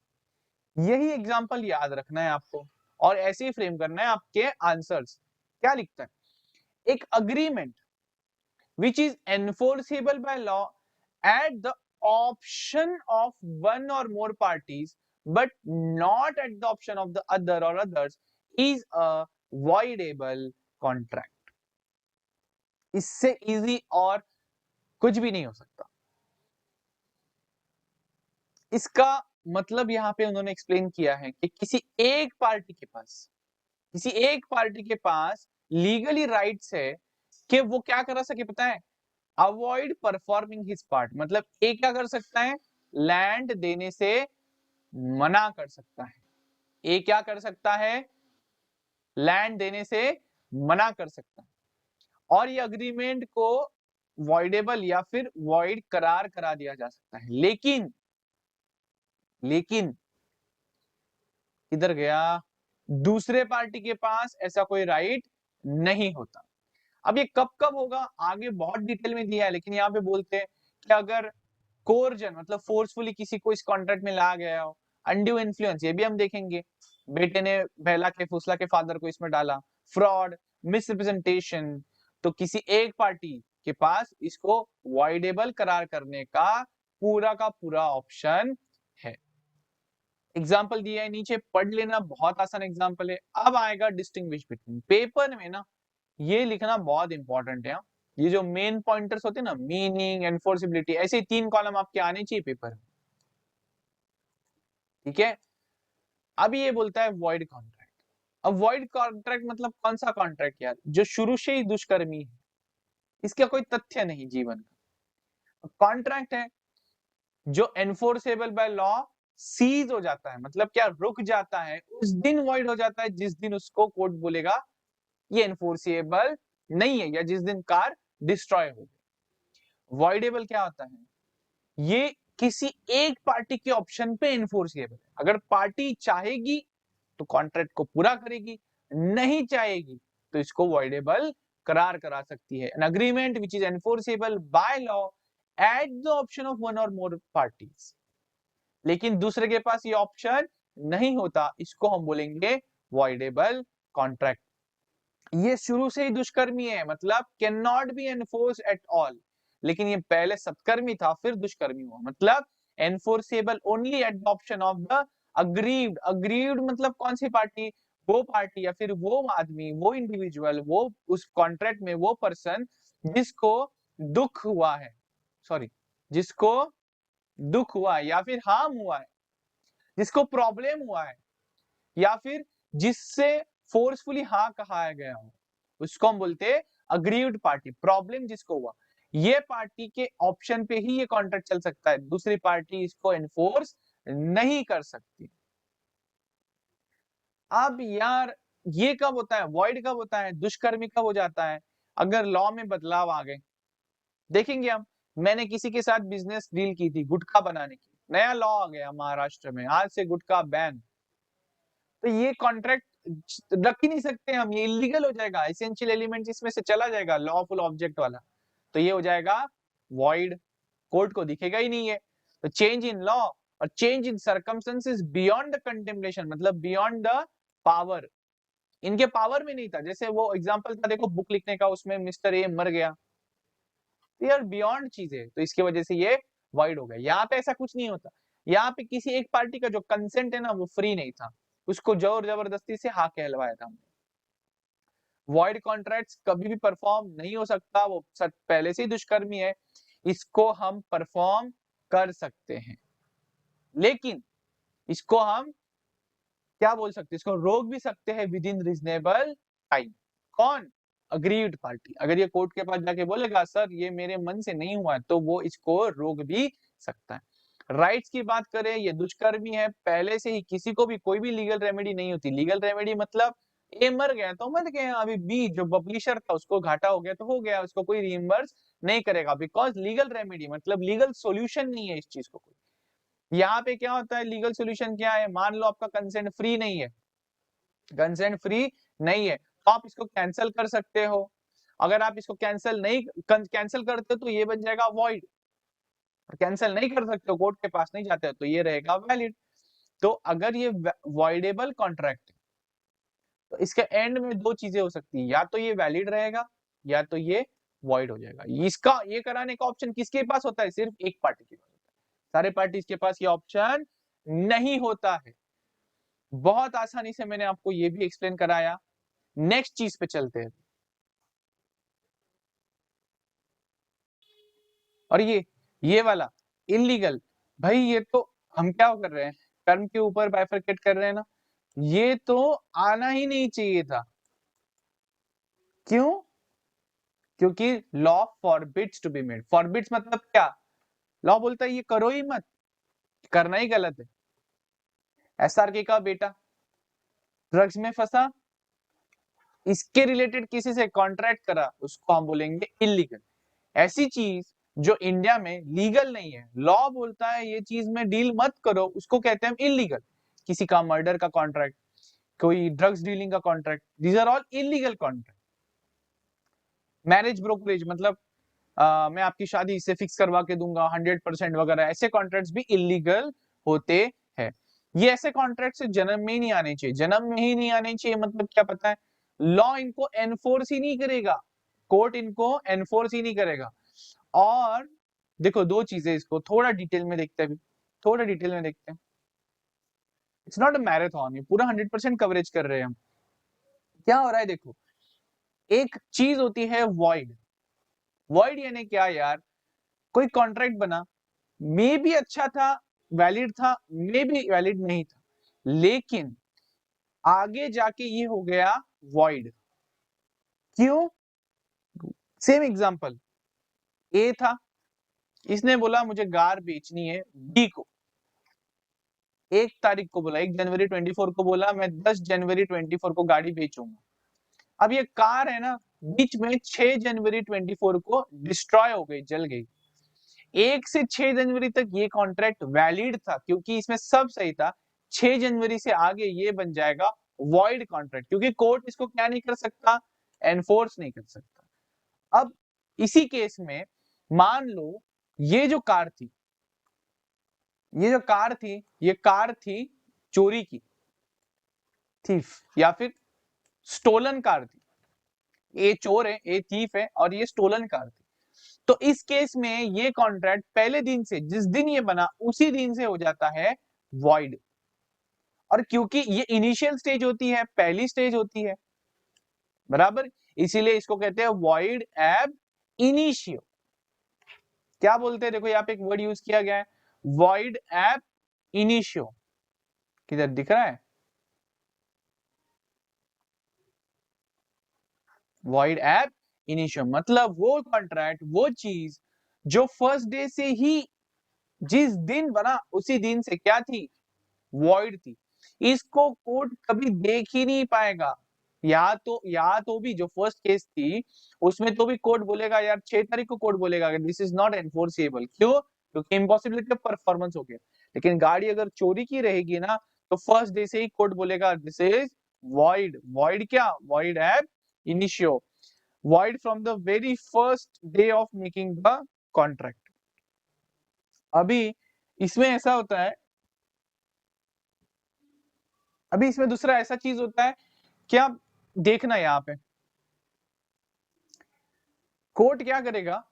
यही एग्जांपल याद रखना है आपको और ऐसे ही फ्रेम करना है आपके आंसर्स। क्या लिखता है, एक agreement which is enforceable by law at the option of one or more parties but not at the option of the other or others is a voidable contract। इससे इजी और कुछ भी नहीं हो सकता। इसका मतलब यहाँ पे उन्होंने एक्सप्लेन किया है कि किसी एक पार्टी के पास लीगली राइट्स है कि वो क्या करा सके पता है, अवॉइड परफॉर्मिंग हिज पार्ट। मतलब ए क्या कर सकता है, लैंड देने से मना कर सकता है। ए क्या कर सकता है, लैंड देने से मना कर सकता है और ये अग्रीमेंट को वॉइडेबल या फिर वॉइड करार करा दिया जा सकता है। लेकिन इधर गया, दूसरे पार्टी के पास ऐसा कोई राइट नहीं होता। अब ये कब कब होगा आगे बहुत डिटेल में दिया है, लेकिन यहाँ पे बोलते हैं कि अगर कोर्जन मतलब फोर्सफुली किसी को इस कॉन्ट्रैक्ट में ला गया हो, अनड्यू इन्फ्लुएंस ये भी हम देखेंगे, बेटे ने बहला के फुसला के फादर को इसमें डाला, फ्रॉड, मिसरिप्रेजेंटेशन, तो किसी एक पार्टी के पास इसको वॉइडेबल करार करने का पूरा ऑप्शन है। एग्जाम्पल दिया है नीचे, पढ़ लेना, बहुत आसान एग्जाम्पल है। अब आएगा डिस्टिंग्विश बिटवीन। पेपर में ना ये लिखना बहुत इंपॉर्टेंट है। ये जो मेन पॉइंटर्स होते हैं ना, मीनिंग, एनफोर्सिबिलिटी, ऐसे 3 कॉलम आपके आने चाहिए पेपर में, ठीक है। अब ये बोलता है वॉइड कॉन्ट्रैक्ट। अब वॉइड कॉन्ट्रैक्ट मतलब कौन सा कॉन्ट्रैक्ट यार, जो शुरू से ही दुष्कर्मी है, इसका कोई तथ्य नहीं जीवन का। कॉन्ट्रैक्ट है जो एनफोर्सेबल बाय लॉ सीज हो जाता है, मतलब क्या, रुक जाता है, उस दिन वॉइड हो जाता है जिस दिन उसको कोर्ट बोलेगा ये एनफोर्सेबल नहीं है, या जिस दिन कार डिस्ट्रॉय हो। वॉइडेबल क्या होता है, ये किसी एक पार्टी के ऑप्शन पे एनफोर्सेबल है। अगर पार्टी चाहेगी तो कॉन्ट्रैक्ट को पूरा करेगी, नहीं चाहेगी तो इसको वॉइडेबल करार करा सकती है। An agreement which is enforceable by law at the option of one और मोर पार्टीज। लेकिन दूसरे के पास ये ऑप्शन नहीं होता, इसको हम बोलेंगे वॉइडेबल कॉन्ट्रैक्ट। ये शुरू से ही दुष्कर्मी है, मतलब can not B enforce at all. लेकिन ये पहले सत्कर्मी था फिर दुष्कर्मी हुआ, मतलब enforceable only at the option of the aggrieved. Aggrieved मतलब कौन सी पार्टी, वो पार्टी या फिर वो आदमी, वो इंडिविजुअल, वो उस कॉन्ट्रैक्ट में वो पर्सन जिसको दुख हुआ है, सॉरी, जिसको दुख हुआ है या फिर हार्म हुआ है, जिसको प्रॉब्लम हुआ है, या फिर जिससे फोर्सफुली हाँ कहा गया हो, उसको हम बोलते हैं अग्रीव्ड पार्टी। प्रॉब्लम जिसको हुआ, ये पार्टी के ऑप्शन पे ही ये कॉन्ट्रैक्ट चल सकता है, दूसरी पार्टी इसको एनफोर्स नहीं कर सकती। अब यार ये कब होता है, वॉइड कब होता है, दुष्कर्मी कब हो जाता है, अगर लॉ में बदलाव आ गए। देखेंगे हम, मैंने किसी के साथ बिजनेस डील की थी गुटखा बनाने की, नया लॉ आ गया महाराष्ट्र में, आज से गुटखा बैन, तो ये कॉन्ट्रैक्ट रख ही नहीं सकते हम, ये इलीगल हो जाएगा, एसेंशियल एलिमेंट इसमें से चला जाएगा, लॉफुल ऑब्जेक्ट वाला, तो ये हो जाएगा वॉइड, कोर्ट को दिखेगा ही नहीं है। तो चेंज इन लॉ और change in circumstances beyond the contemplation, मतलब बियॉन्ड द पावर, इनके पावर में नहीं था। जैसे वो एग्जांपल था देखो बुक लिखने का, उसमें मिस्टर ए मर गया, तो यार बियॉन्ड चीज है, तो इसकी वजह से ये वॉइड हो गया। यहाँ पे ऐसा कुछ नहीं होता, यहाँ पे किसी एक पार्टी का जो कंसेंट है ना वो फ्री नहीं था, उसको जोर जबरदस्ती से हाँ कहलवाया था। वॉइड कॉन्ट्रैक्ट्स कभी भी परफॉर्म नहीं हो सकता, वो पहले से ही दुष्कर्मी है, इसको हम परफॉर्म कर सकते हैं, लेकिन इसको हम क्या बोल सकते हैं, इसको रोक भी सकते हैं विद इन रीजनेबल टाइम। कौन, अग्रीव्ड पार्टी। अगर ये कोर्ट के पास जाके बोलेगा सर ये मेरे मन से नहीं हुआ है, तो वो इसको रोक भी सकता है। राइट्स की बात करें, ये दुष्कर्मी है, पहले से ही किसी को भी कोई भी लीगल रेमेडी नहीं होती। लीगल रेमेडी मतलब ए मर गया तो मर गया, अभी बी जो पब्लिशर था उसको घाटा हो गया तो हो गया, उसको कोई रिइंबर्स नहीं करेगा, बिकॉज लीगल रेमेडी मतलब लीगल सोल्यूशन नहीं है इस चीज को। यहाँ पे क्या होता है, लीगल सोल्यूशन क्या है, मान लो आपका कंसेंट फ्री नहीं है, कंसेंट फ्री नहीं है तो आप इसको कैंसिल कर सकते हो, अगर आप इसको कैंसिल करते हो तो ये बन जाएगा वॉइड, कैंसिल नहीं कर सकते हो, कोर्ट के पास नहीं जाते हो, तो ये रहेगा वैलिड। तो अगर ये वॉइडेबल कॉन्ट्रैक्ट, तो इसके एंड में दो चीजें हो सकती है, या तो ये वैलिड रहेगा या तो ये वॉइड हो जाएगा। इसका ये कराने का ऑप्शन किसके पास होता है? सिर्फ एक पार्टी के पास होता है, सारे पार्टीज के पास ये ऑप्शन नहीं होता है। बहुत आसानी से मैंने आपको ये भी एक्सप्लेन कराया। नेक्स्ट चीज पे चलते हैं। और ये वाला इलीगल, भाई ये तो हम क्या कर रहे हैं, टर्म के ऊपर बाइफरकेट कर रहे हैं ना, ये तो आना ही नहीं चाहिए था। क्यों? क्योंकि law forbids to be made. Forbids मतलब क्या? लॉ बोलता है ये करो ही मत, करना ही गलत है। एसआरके का बेटा ड्रग्स में फंसा, इसके रिलेटेड किसी से कॉन्ट्रैक्ट करा, उसको हम बोलेंगे इलीगल। ऐसी चीज जो इंडिया में लीगल नहीं है, लॉ बोलता है ये चीज में डील मत करो, उसको कहते हैं हम इलीगल। किसी का मर्डर का कॉन्ट्रैक्ट, कोई ड्रग्स डीलिंग का contract, these are all illegal contract. Marriage brokerage मतलब मैं आपकी शादी इससे फिक्स करवा के दूंगा 100% वगैरह, ऐसे कॉन्ट्रैक्ट्स भी इलीगल होते हैं। ये ऐसे कॉन्ट्रैक्ट से जन्म में ही नहीं आने चाहिए, जन्म में ही नहीं आने चाहिए मतलब क्या पता है? लॉ इनको एनफोर्स ही नहीं करेगा, कोर्ट इनको एनफोर्स ही नहीं करेगा। और देखो दो चीजें, इसको थोड़ा डिटेल में देखते हैं, थोड़ा डिटेल में देखते हैं। इट्स नॉट अ मैराथन, ये पूरा 100% कवरेज कर रहे हैं हम। क्या हो रहा है देखो, एक चीज होती है वॉइड। वॉइड यानी क्या यार? कोई कॉन्ट्रैक्ट बना, मे भी अच्छा था, वैलिड था, मे भी वैलिड नहीं था, लेकिन आगे जाके ये हो गया वॉइड। क्यों? सेम एग्जांपल, ए था, इसने बोला मुझे कार बेचनी है बी को, 1 तारीख को बोला, 1 जनवरी 24 को बोला मैं 10 जनवरी 24 को गाड़ी बेचूंगा। अब ये कार है ना, बीच में 6 जनवरी 24 को डिस्ट्रॉय हो गई, जल गई। 1 से 6 जनवरी तक ये कॉन्ट्रैक्ट वैलिड था क्योंकि इसमें सब सही था। 6 जनवरी से आगे ये बन जाएगा वॉइड कॉन्ट्रैक्ट, क्योंकि कोर्ट इसको क्या नहीं कर सकता? एनफोर्स नहीं कर सकता। अब इसी केस में मान लो ये जो कार थी, ये कार थी चोरी की, थीफ, या फिर स्टोलन कार थी। ए चोर है, ए थीफ है, और ये स्टोलन कार थी। तो इस केस में ये कॉन्ट्रैक्ट पहले दिन से, जिस दिन ये बना उसी दिन से हो जाता है वॉइड। और क्योंकि ये इनिशियल स्टेज होती है, पहली स्टेज होती है, बराबर, इसीलिए इसको कहते हैं वॉइड एब इनिशियो। क्या बोलते हैं? देखो यहाँ पे एक वर्ड यूज किया गया है, वॉइड एब इनिशियो। किधर दिख रहा है? वॉइड एब इनिशियो मतलब वो कॉन्ट्रैक्ट, वो चीज जो फर्स्ट डे से ही, जिस दिन बना उसी दिन से क्या थी? वॉइड थी। इसको कोर्ट कभी देख ही नहीं पाएगा। या तो भी जो फर्स्ट केस थी उसमें तो भी कोर्ट बोलेगा यार, 6 तारीख को कोर्ट बोलेगा दिस इज नॉट एनफोर्सेबल। क्यों? क्योंकि इम्पॉसिबिलिटी ऑफ परफॉर्मेंस हो गया। लेकिन गाड़ी अगर चोरी की रहेगी ना, तो फर्स्ट डे से ही कोर्ट बोलेगा दिस इज वॉइड। वॉइड क्या? वॉइड एब initio, void from the very first day of making the contract. अभी इसमें ऐसा होता है, अभी इसमें दूसरा ऐसा चीज होता है, क्या देखना यहाँ पे, कोर्ट क्या करेगा?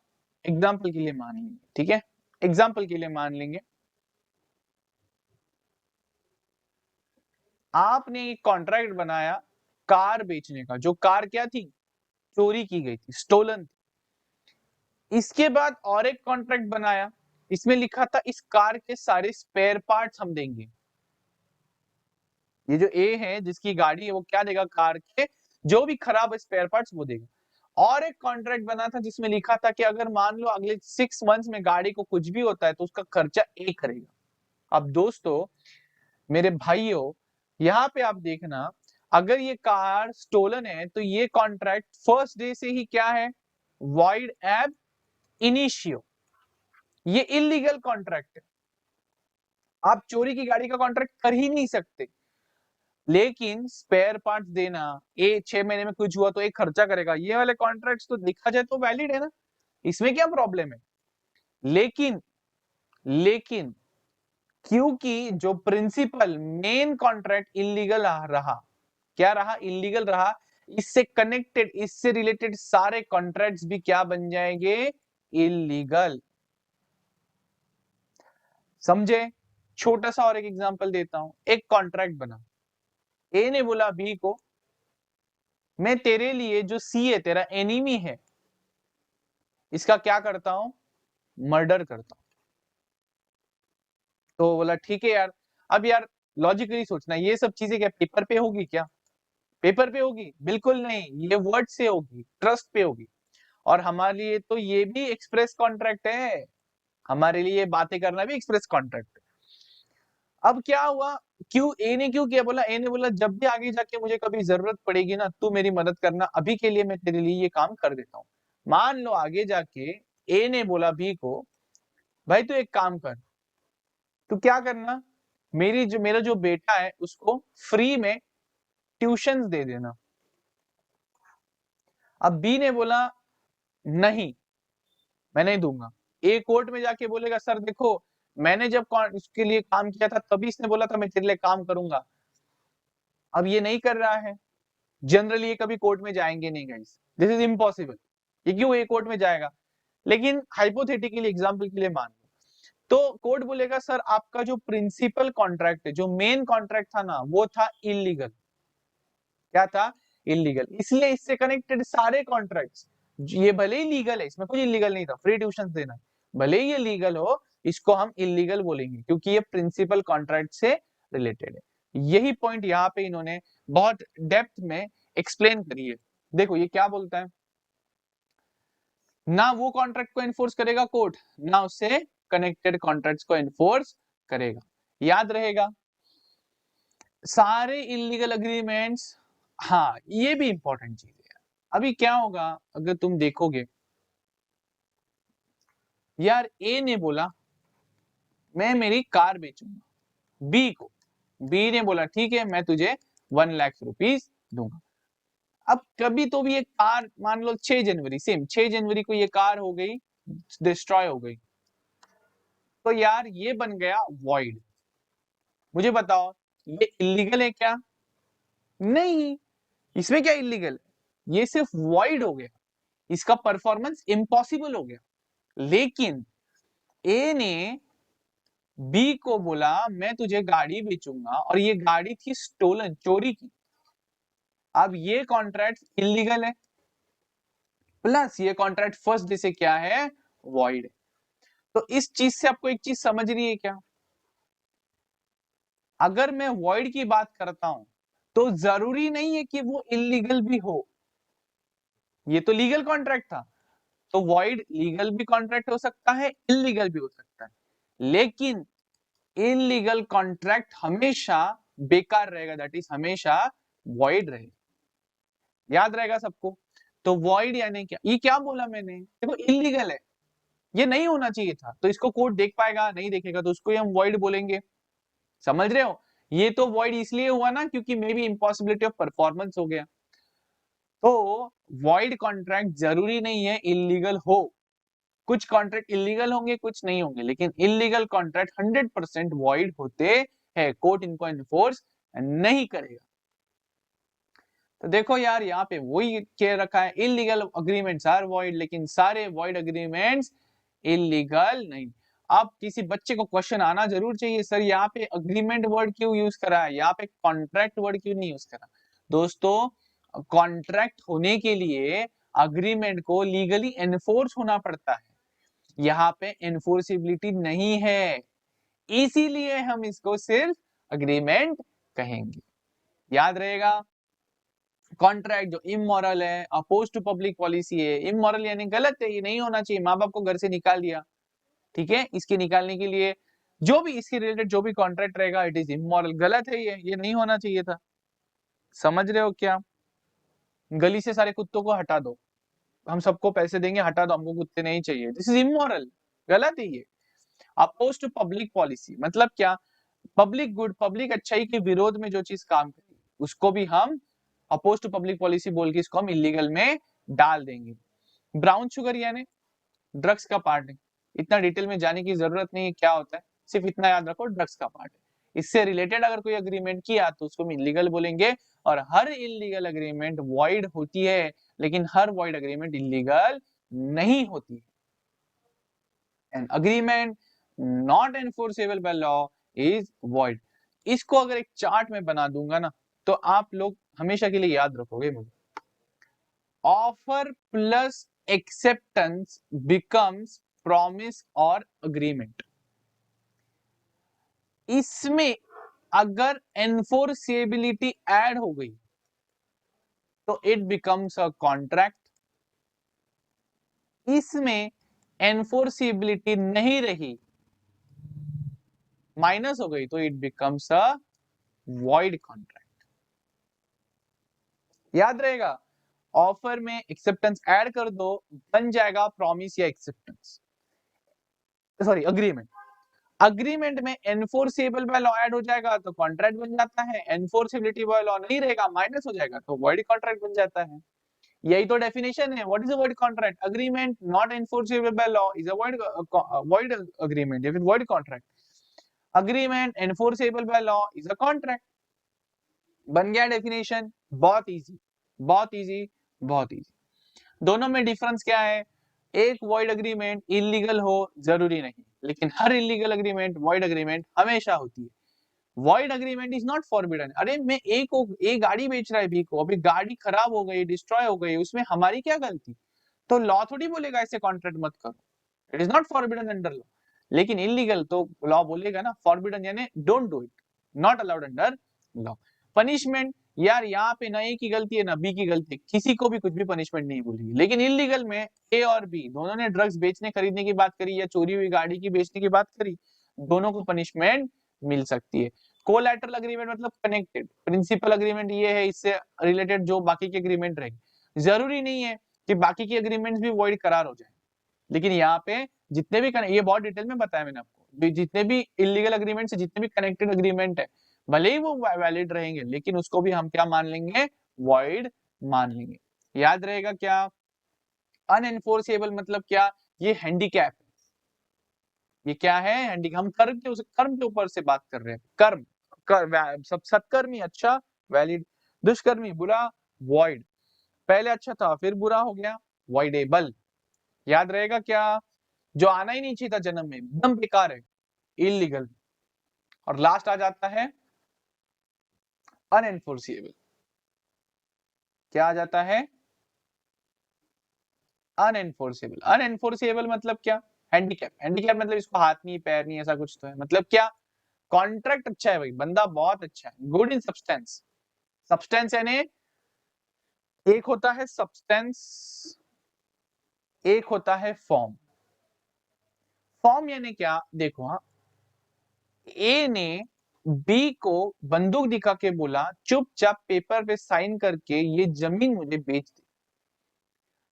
एग्जाम्पल के लिए मान लेंगे, ठीक है, एग्जाम्पल के लिए मान लेंगे, आपने एक कॉन्ट्रैक्ट बनाया कार बेचने का, जो कार क्या थी? चोरी की गई थी, स्टोलन थी। इसके बाद और एक कॉन्ट्रैक्ट बनाया, इसमें लिखा था इस कार के सारे स्पेयर पार्ट्स हम देंगे। ये जो ए है जिसकी गाड़ी है, वो क्या देगा? कार के जो भी खराब स्पेयर पार्ट्स वो देगा। और एक कॉन्ट्रैक्ट बना था जिसमें लिखा था कि अगर मान लो अगले 6 मंथ्स में गाड़ी को कुछ भी होता है तो उसका खर्चा ए करेगा। अब दोस्तों, मेरे भाइयों, यहाँ पे आप देखना, अगर ये कार स्टोलन है तो ये कॉन्ट्रैक्ट फर्स्ट डे से ही क्या है? वॉइड एब इनिशियो। ये इलीगल कॉन्ट्रैक्ट है, आप चोरी की गाड़ी का कॉन्ट्रैक्ट कर ही नहीं सकते। लेकिन स्पेयर पार्ट्स देना, 6 महीने में कुछ हुआ तो एक खर्चा करेगा, ये वाले कॉन्ट्रैक्ट्स तो देखा जाए तो वैलिड है ना, इसमें क्या प्रॉब्लम है। लेकिन लेकिन क्योंकि जो प्रिंसिपल मेन कॉन्ट्रैक्ट इलीगल रहा, क्या रहा, इलीगल रहा, इससे कनेक्टेड, इससे रिलेटेड सारे कॉन्ट्रैक्ट्स भी क्या बन जाएंगे, इलीगल। समझे। छोटा सा और एक एग्जांपल देता हूं, एक कॉन्ट्रैक्ट बना, ए ने बोला बी को, मैं तेरे लिए जो सी है तेरा एनिमी है, इसका क्या करता हूं, मर्डर करता हूं। तो बोला ठीक है यार। अब यार लॉजिकली सोचना, ये सब चीजें क्या पेपर पे होगी क्या, पेपर पे होगी, बिल्कुल नहीं, ये वर्ड से होगी, ट्रस्ट पे होगी। और हमारे लिए तो ये भी एक्सप्रेस कॉन्ट्रैक्ट है, हमारे लिए बातें करना भी एक्सप्रेस कॉन्ट्रैक्ट है। अब क्या हुआ, क्यों ए ने क्यों किया, बोला ए ने बोला जब भी आगे जाके मुझे कभी जरूरत पड़ेगी ना, तू मेरी मदद करना, अभी के लिए मैं तेरे लिए ये काम कर देता हूं। मान लो आगे जाके ए ने बोला बी को, भाई तू एक काम कर, तू क्या करना, मेरा जो बेटा है उसको फ्री में ट्यूशन दे देना। अब बी ने बोला नहीं, मैं नहीं दूंगा। ए कोर्ट में जाके बोलेगा सर देखो, मैंने जब उसके लिए काम किया था तभी इसने बोला था मैं तेरे लिए काम करूंगा, अब ये नहीं कर रहा है। जनरली ये कभी कोर्ट में जाएंगे नहीं गाइस, दिस इज इम्पॉसिबल। ये क्यों ये कोर्ट में जाएगा, लेकिन हाइपोथेटिकली एग्जांपल के लिए मान लो, तो कोर्ट बोलेगा सर आपका जो प्रिंसिपल कॉन्ट्रैक्ट है, जो मेन कॉन्ट्रैक्ट था ना, वो था इलीगल। क्या था, इलीगल, इसलिए इससे कनेक्टेड सारे कॉन्ट्रैक्ट्स, ये भले ही लीगल है, इसमें कुछ इलीगल नहीं था, फ्री ट्यूशन देना, भले ही ये लीगल हो, इसको हम इलीगल बोलेंगे क्योंकि ये प्रिंसिपल कॉन्ट्रैक्ट से रिलेटेड है। यही पॉइंट यहाँ पे इन्होंने बहुत डेप्थ में एक्सप्लेन करी है। देखो ये क्या बोलता है, ना वो कॉन्ट्रैक्ट को एनफोर्स करेगा कोर्ट, ना उससे कनेक्टेड कॉन्ट्रैक्ट्स को एनफोर्स करेगा। याद रहेगा सारे इलीगल अग्रीमेंट्स। हाँ ये भी इंपॉर्टेंट चीज है। अभी क्या होगा अगर तुम देखोगे, यार ए ने बोला मैं मेरी कार बेचूंगा बी को, बी ने बोला ठीक है मैं तुझे 1 लाख रुपीज दूंगा। अब कभी तो भी ये कार, मान लो 6 जनवरी, सेम 6 जनवरी को ये कार हो गई, डिस्ट्रॉय हो गई, तो यार ये बन गया वॉइड। मुझे बताओ ये इलीगल है क्या, नहीं, इसमें क्या इलीगल है, ये सिर्फ वॉइड हो गया, इसका परफॉर्मेंस इम्पॉसिबल हो गया। लेकिन ए ने बी को बोला मैं तुझे गाड़ी बेचूंगा, और ये गाड़ी थी स्टोलन, चोरी की। अब ये कॉन्ट्रैक्ट इलीगल है, प्लस ये कॉन्ट्रैक्ट फर्स्ट डे से क्या है, वॉइड है। तो इस चीज से आपको एक चीज समझ रही है क्या, अगर मैं वॉइड की बात करता हूं तो जरूरी नहीं है कि वो इलीगल भी हो, ये तो लीगल कॉन्ट्रैक्ट था, तो वॉइड लीगल भी कॉन्ट्रैक्ट हो सकता है, इलीगल भी हो सकता है, लेकिन इलीगल कॉन्ट्रैक्ट हमेशा बेकार रहेगा, दैट इज हमेशा वॉइड रहेगा। याद रहेगा सबको। तो वॉइड यानी क्या, ये क्या बोला मैंने, देखो इलीगल है, ये नहीं होना चाहिए था, तो इसको कोर्ट देख पाएगा, नहीं देखेगा तो उसको हम वॉइड बोलेंगे। समझ रहे हो, ये तो वॉइड इसलिए हुआ ना क्योंकि may be impossibility of performance हो गया। तो वॉइड कॉन्ट्रैक्ट जरूरी नहीं है इलीगल हो, कुछ कॉन्ट्रैक्ट इलीगल होंगे कुछ नहीं होंगे, लेकिन इलीगल कॉन्ट्रैक्ट 100% वॉइड होते हैं, कोर्ट इनको एनफोर्स नहीं करेगा। तो देखो यार यहाँ पे वही कह रखा है, इलीगल अग्रीमेंट्स आर वॉइड, लेकिन सारे वॉइड अग्रीमेंट्स इलीगल नहीं। अब किसी बच्चे को क्वेश्चन आना जरूर चाहिए, सर यहाँ पे अग्रीमेंट वर्ड क्यों यूज करा है, यहाँ पे कॉन्ट्रैक्ट वर्ड क्यों नहीं यूज करा। दोस्तों कॉन्ट्रैक्ट होने के लिए अग्रीमेंट को लीगली एनफोर्स होना पड़ता है, यहाँ पे एनफोर्सिबिलिटी नहीं है, इसीलिए हम इसको सिर्फ अग्रीमेंट कहेंगे। याद रहेगा, कॉन्ट्रैक्ट जो इमोरल है, अपोज टू पब्लिक पॉलिसी है, इमोरल यानी गलत है, ये नहीं होना चाहिए, माँ बाप को घर से निकाल दिया, ठीक है, इसके निकालने के लिए जो भी इसके रिलेटेड जो भी कॉन्ट्रैक्ट रहेगा इट इज इमोरल, गलत है, ये नहीं होना चाहिए था। समझ रहे हो क्या, गली से सारे कुत्तों को हटा दो, हम सबको पैसे देंगे, हटा दो, हमको कुत्ते नहीं चाहिए, दिस इज इमोरल, गलत है ये। अपोज टू पब्लिक पॉलिसी मतलब क्या, पब्लिक गुड, पब्लिक अच्छाई के विरोध में जो चीज काम करे, उसको भी हम अपोज टू पब्लिक पॉलिसी बोल के इसको हम इलीगल में डाल देंगे। ब्राउन शुगर यानी ड्रग्स का पार्ट है, इतना डिटेल में जाने की जरूरत नहीं है क्या होता है, सिर्फ इतना याद रखो ड्रग्स का पार्ट है। इससे रिलेटेड अगर कोई अग्रीमेंट किया तो उसको हम इलीगल बोलेंगे, और हर इलीगल अग्रीमेंट वॉइड होती है, लेकिन हर वॉइड अग्रीमेंट इलीगल नहीं होती। An agreement not enforceable by law is void. इसको अगर एक चार्ट में बना दूंगा ना, तो आप लोग हमेशा के लिए याद रखोगे मुझे। Offer plus acceptance becomes promise और अग्रीमेंट। इसमें अगर एनफोर्सेबिलिटी ऐड हो गई तो इट बिकम्स अ कॉन्ट्रैक्ट। इसमें एनफोर्सेबिलिटी नहीं रही, माइनस हो गई, तो it becomes a void contract. याद रहेगा, ऑफर में एक्सेप्टेंस ऐड कर दो, बन जाएगा प्रॉमिस या एक्सेप्टेंस, सॉरी अग्रीमेंट। अग्रीमेंट में एनफोर्सेबल बाय लॉ ऐड हो जाएगा तो कॉन्ट्रैक्ट बन जाता है, एनफोर्सेबिलिटी बाय लॉ नहीं रहेगा, माइनस हो जाएगा तो वॉइड कॉन्ट्रैक्ट बन जाता है। यही तो डेफिनेशन है। What is a void contract? Agreement not enforceable by law is a void agreement या फिर void contract. Agreement enforceable by law is a contract. बन गया डेफिनेशन। बहुत इजी, बहुत इजी, बहुत इजी। दोनों में डिफरेंस क्या है? एक वॉइड अग्रीमेंट इलीगल हो जरूरी नहीं, लेकिन हर इलीगल अग्रीमेंट वॉइड अग्रीमेंट हमेशा होती है। Void agreement is not forbidden. अरे मैं एक गाड़ी बेच रहा है बी को, अभी गाड़ी खराब हो गई, डिस्ट्रॉय हो गई, उसमें हमारी क्या गलती? तो लॉ थोड़ी बोलेगा ऐसे कॉन्ट्रैक्ट मत करो, it is not forbidden under law. लेकिन इलीगल तो लॉ बोलेगा ना, फॉरबिडन यानी don't do it, not allowed under law. Punishment, यार यहाँ पे ना ए की गलती है ना बी की गलती है, किसी को भी कुछ भी पनिशमेंट नहीं बोलेगी। लेकिन इलीगल में ए और बी दोनों ने ड्रग्स बेचने खरीदने की बात करी या चोरी हुई गाड़ी की बेचने की बात करी, दोनों को पनिशमेंट मिल सकती है। कोलैटरल अग्रीमेंट मतलब कनेक्टेड। प्रिंसिपल अग्रीमेंट ये है, इससे रिलेटेड जो बाकी के अग्रीमेंट रहेंगे, जरूरी नहीं है कि बाकी के अग्रीमेंट्स भी वॉइड करार हो जाए। लेकिन यहाँ पे जितने भी ये बहुत डिटेल में बताया मैंने आपको, जितने भी इलीगल अग्रीमेंट है, जितने भी कनेक्टेड अग्रीमेंट है, भले ही वो वैलिड रहेंगे, लेकिन उसको भी हम क्या मान लेंगे? वॉइड मान लेंगे। याद रहेगा क्या? अनएनफोर्सेबल मतलब क्या? ये हैंडीकैप। ये क्या है? हैंडीकैप। हम कर्म के ऊपर से बात कर रहे हैं। सब सत्कर्मी अच्छा, वैलिड। दुष्कर्मी बुरा, वॉइड। पहले अच्छा था फिर बुरा हो गया, वॉइडेबल। याद रहेगा क्या? जो आना ही नहीं चाहिए था जन्म में, एकदम बेकार है, इलीगल। और लास्ट आ जाता है अनएनफोर्सिएबल। क्या आ जाता है? अनएनफोर्सिएबल। अनएनफोर्सिएबल मतलब क्या? हैंडीकैप। हैंडीकैप मतलब इसको हाथ नहीं पैर नहीं ऐसा कुछ तो है। मतलब क्या? कॉन्ट्रैक्ट अच्छा है भाई, बंदा बहुत अच्छा है, गुड इन सब्सटेंस। सब्सटेंस यानी एक होता है सब्सटेंस, एक होता है फॉर्म। फॉर्म यानी क्या? देखो, हाँ, ए ने बी को बंदूक दिखा के बोला चुपचाप पेपर पे साइन करके ये जमीन मुझे बेच दे।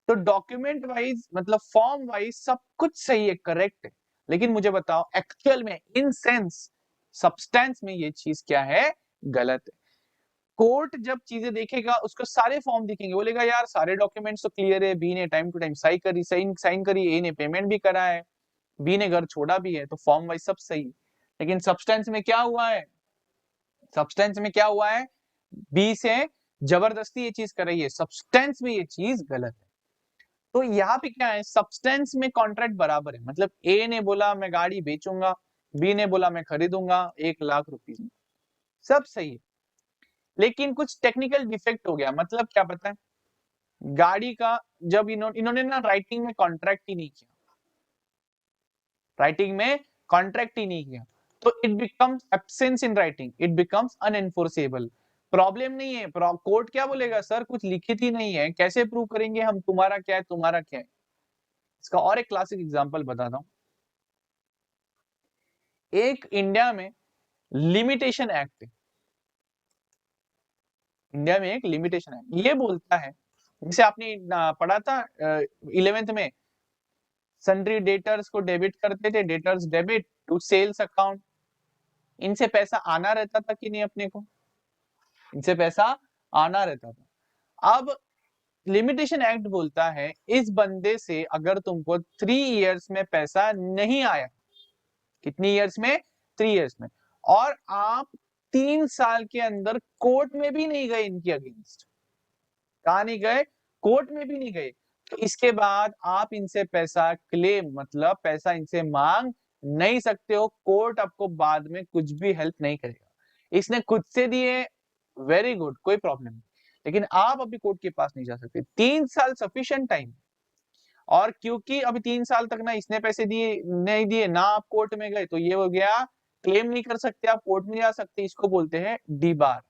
तो डॉक्यूमेंट वाइज मतलब फॉर्म वाइज सब कुछ सही है, करेक्ट है, लेकिन मुझे बताओ एक्चुअल में इन सेंस सब्सटेंस में ये चीज क्या है? गलत है। कोर्ट जब चीजें देखेगा उसको सारे फॉर्म दिखेंगे, बोलेगा यार सारे डॉक्यूमेंट्स तो क्लियर है, बी ने टाइम टू टाइम साइन करी, ए ने पेमेंट भी करा है, बी ने घर छोड़ा भी है, तो फॉर्म वाइज सब सही है। लेकिन सब्सटेंस में क्या हुआ है? सब्सटेंस में क्या हुआ है? बी से जबरदस्ती ये चीज कर रही है, सब्सटेंस में ये चीज गलत है। तो यहाँ पे क्या है? सब्सटेंस में कॉन्ट्रैक्ट बराबर है, मतलब ए ने बोला मैं गाड़ी बेचूंगा, बी ने बोला मैं खरीदूंगा 1 लाख रुपीज में, सब सही है। लेकिन कुछ टेक्निकल डिफेक्ट हो गया, मतलब क्या पता है? गाड़ी का जब इन्होंने ना राइटिंग में कॉन्ट्रैक्ट ही नहीं किया, राइटिंग में कॉन्ट्रैक्ट ही नहीं किया, तो it becomes absence in writing, it becomes unenforceable. Problem नहीं है, कोर्ट क्या बोलेगा? सर कुछ लिखित ही नहीं है, कैसे प्रूव करेंगे हम तुम्हारा क्या है तुम्हारा क्या है? इसका और एक क्लासिक एग्जांपल बताता हूं। एक इंडिया में लिमिटेशन एक्ट है, इंडिया में एक लिमिटेशन एक्ट ये बोलता है, जिसे आपने पढ़ा था 11th में, सन्ड्री डेटर्स को डेबिट करते थे, debtors debit to sales account, इनसे पैसा आना रहता था कि नहीं अपने को? इनसे पैसा आना रहता था। अब लिमिटेशन एक्ट बोलता है इस बंदे से अगर तुमको 3 इयर्स में पैसा नहीं आया, कितनी इयर्स में? 3 इयर्स में, और आप 3 साल के अंदर कोर्ट में भी नहीं गए इनके अगेंस्ट, कहा नहीं गए? कोर्ट में भी नहीं गए, तो इसके बाद आप इनसे पैसा क्लेम, मतलब पैसा इनसे मांग नहीं सकते हो। कोर्ट आपको बाद में कुछ भी हेल्प नहीं करेगा। इसने खुद से दिए, वेरी गुड, कोई प्रॉब्लम नहीं, लेकिन आप अभी कोर्ट के पास नहीं जा सकते। 3 साल सफिशिएंट टाइम, और क्योंकि अभी 3 साल तक ना इसने पैसे दिए नहीं दिए, ना आप कोर्ट में गए, तो ये हो गया क्लेम नहीं कर सकते, आप कोर्ट में नहीं जा सकते। इसको बोलते हैं डीबार,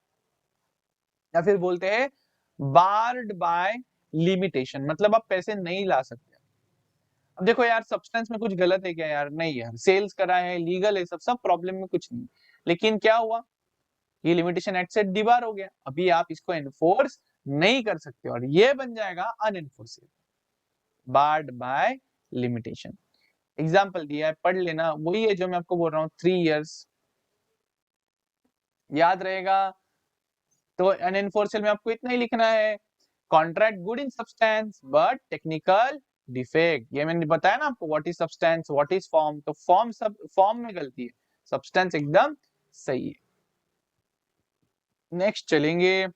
या फिर बोलते हैं बार्ड बाय लिमिटेशन, मतलब आप पैसे नहीं ला सकते। अब देखो यार, सब्सटेंस में कुछ गलत है क्या यार? नहीं यार, सेल्स करा है, लीगल है, सब सब प्रॉब्लम में कुछ नहीं, लेकिन क्या हुआ, ये लिमिटेशन एक्ट से डिबार हो गया, अभी आप इसको एनफोर्स नहीं कर सकते, और ये बन जाएगा अनएनफोर्सेबल, बार्ड बाय लिमिटेशन। एग्जाम्पल दिया है, पढ़ लेना, वही है जो मैं आपको बोल रहा हूँ, 3 इयर्स, याद रहेगा। तो अनएनफोर्सेबल में आपको इतना ही लिखना है, contract good in substance but technical defect. ये मैंने बताया ना आपको, what is substance, what is form, तो फॉर्म सब फॉर्म में गलती है, सब्सटेंस एकदम सही है। नेक्स्ट चलेंगे,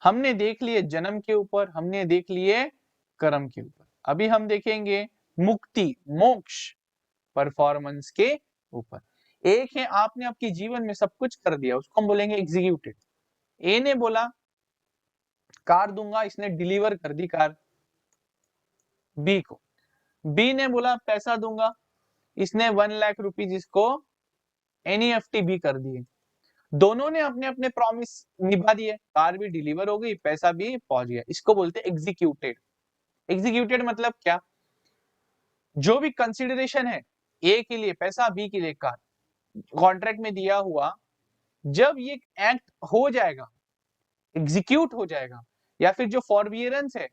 हमने देख लिए जन्म के ऊपर, हमने देख लिए कर्म के ऊपर, अभी हम देखेंगे मुक्ति, मोक्ष, परफॉर्मेंस के ऊपर। एक है आपने आपके जीवन में सब कुछ कर दिया, उसको हम बोलेंगे एग्जीक्यूटेड। ए ने बोला कार दूंगा, इसने डिलीवर कर दी कार बी को। बी ने बोला पैसा दूंगा, इसने 1 लाख रुपीज इसको एनईएफटी भी कर दिए। दोनों ने अपने अपने प्रॉमिस निभा दिए, कार भी डिलीवर हो गई, पैसा भी पहुंच गया, इसको बोलते हैं एग्जीक्यूटेड। एग्जीक्यूटेड मतलब क्या, जो भी कंसिडरेशन है, ए के लिए पैसा, बी के लिए कार, कॉन्ट्रैक्ट में दिया हुआ, जब ये एक्ट हो जाएगा, एग्जीक्यूट हो जाएगा, या फिर जो फॉरबियरेंस है,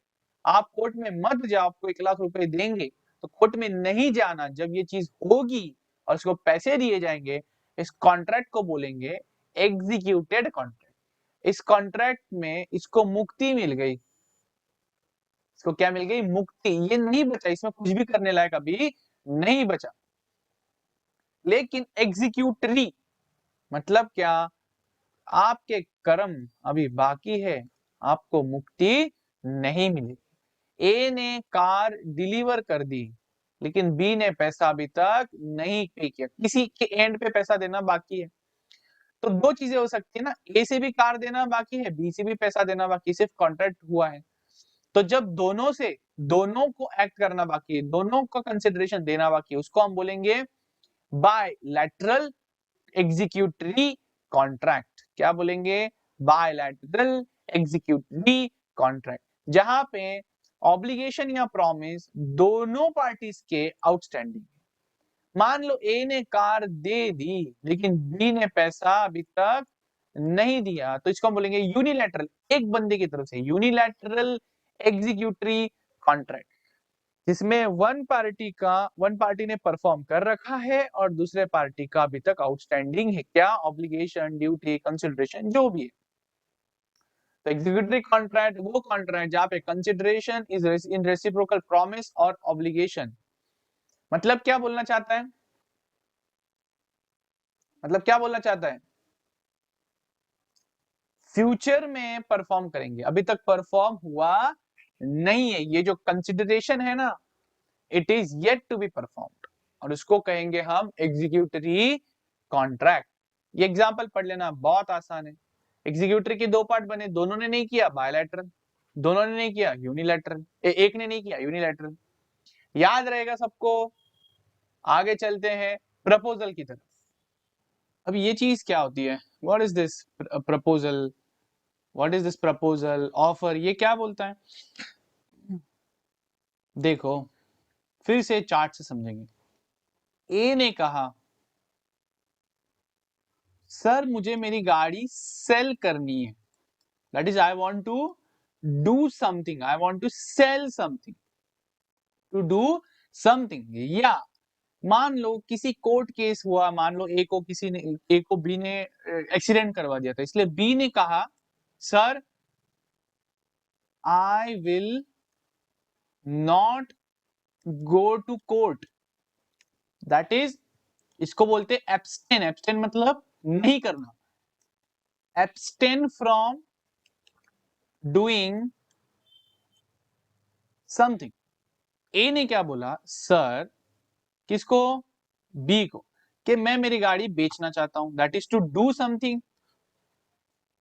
आप कोर्ट में मत जाओ, आपको 1 लाख रुपए देंगे, तो कोर्ट में नहीं जाना, जब ये चीज होगी और उसको पैसे दिए जाएंगे, इस कॉन्ट्रैक्ट को बोलेंगे एग्जीक्यूटेड कॉन्ट्रैक्ट। इस कॉन्ट्रैक्ट में इसको मुक्ति मिल गई, इसको क्या मिल गई? मुक्ति। ये नहीं बचा, इसमें कुछ भी करने लायक अभी नहीं बचा। लेकिन एग्जीक्यूटरी मतलब क्या, आपके कर्म अभी बाकी है, आपको मुक्ति नहीं मिली। ए ने कार डिलीवर कर दी, लेकिन बी ने पैसा अभी तक नहीं पे किया, किसी के एंड पे पैसा देना बाकी है। तो 2 चीजें हो सकती है ना, ए से भी कार देना बाकी है, बी से भी पैसा देना बाकी, सिर्फ कॉन्ट्रैक्ट हुआ है। तो जब दोनों से, दोनों को एक्ट करना बाकी है, दोनों का कंसिडरेशन देना बाकी है, उसको हम बोलेंगे बायलैटरल एग्जीक्यूटरी कॉन्ट्रैक्ट। क्या बोलेंगे? बायलैटरल एग्जीक्यूटरी कॉन्ट्रैक्ट, जहां पे ऑब्लिगेशन या प्रॉमिस दोनों पार्टीज के आउटस्टैंडिंग। मान लो ए ने कार दे दी, लेकिन बी ने पैसा अभी तक नहीं दिया, तो इसको हम बोलेंगे यूनिलैटरल, एक बंदे की तरफ से यूनिलैटरल एग्जीक्यूटरी कॉन्ट्रैक्ट, जिसमें वन पार्टी ने परफॉर्म कर रखा है और दूसरे पार्टी का अभी तक आउटस्टैंडिंग है, क्या? ऑब्लिगेशन, ड्यूटी, कंसिडरेशन, जो भी है। तो एग्जीक्यूटरी कॉन्ट्रैक्ट वो कॉन्ट्रैक्ट जहां पे consideration is in reciprocal promise और ऑब्लिगेशन। मतलब क्या बोलना चाहता है, मतलब क्या बोलना चाहता है? फ्यूचर में परफॉर्म करेंगे, अभी तक परफॉर्म हुआ नहीं है, ये जो कंसिडरेशन है ना, it is yet to be performed, और उसको कहेंगे हम एग्जीक्यूटरी कॉन्ट्रैक्ट। ये एग्जांपल पढ़ लेना, बहुत आसान है। एग्जीक्यूटरी के 2 पार्ट बने, दोनों ने नहीं किया बायलैटरल, दोनों ने नहीं किया यूनिलैटरल, एक ने नहीं किया यूनिलैटरल। याद रहेगा सबको। आगे चलते हैं प्रपोजल की तरफ। अब ये चीज क्या होती है, what is this proposal, what is this proposal offer, ये क्या बोलता है? देखो फिर से चार्ट से समझेंगे। ए ने कहा सर मुझे मेरी गाड़ी सेल करनी है, that is I want to do something, I want to sell something, to do something. या मान लो किसी कोर्ट केस हुआ, मान लो ए को बी ने एक्सीडेंट करवा दिया था, इसलिए बी ने कहा sir I will not go to court, that is, इसको बोलते हैं एब्सटेन। एब्सटेन मतलब नहीं करना, abstain from doing something. A ने क्या बोला सर, किसको, बी को, कि मैं मेरी गाड़ी बेचना चाहता हूं, that is to do something.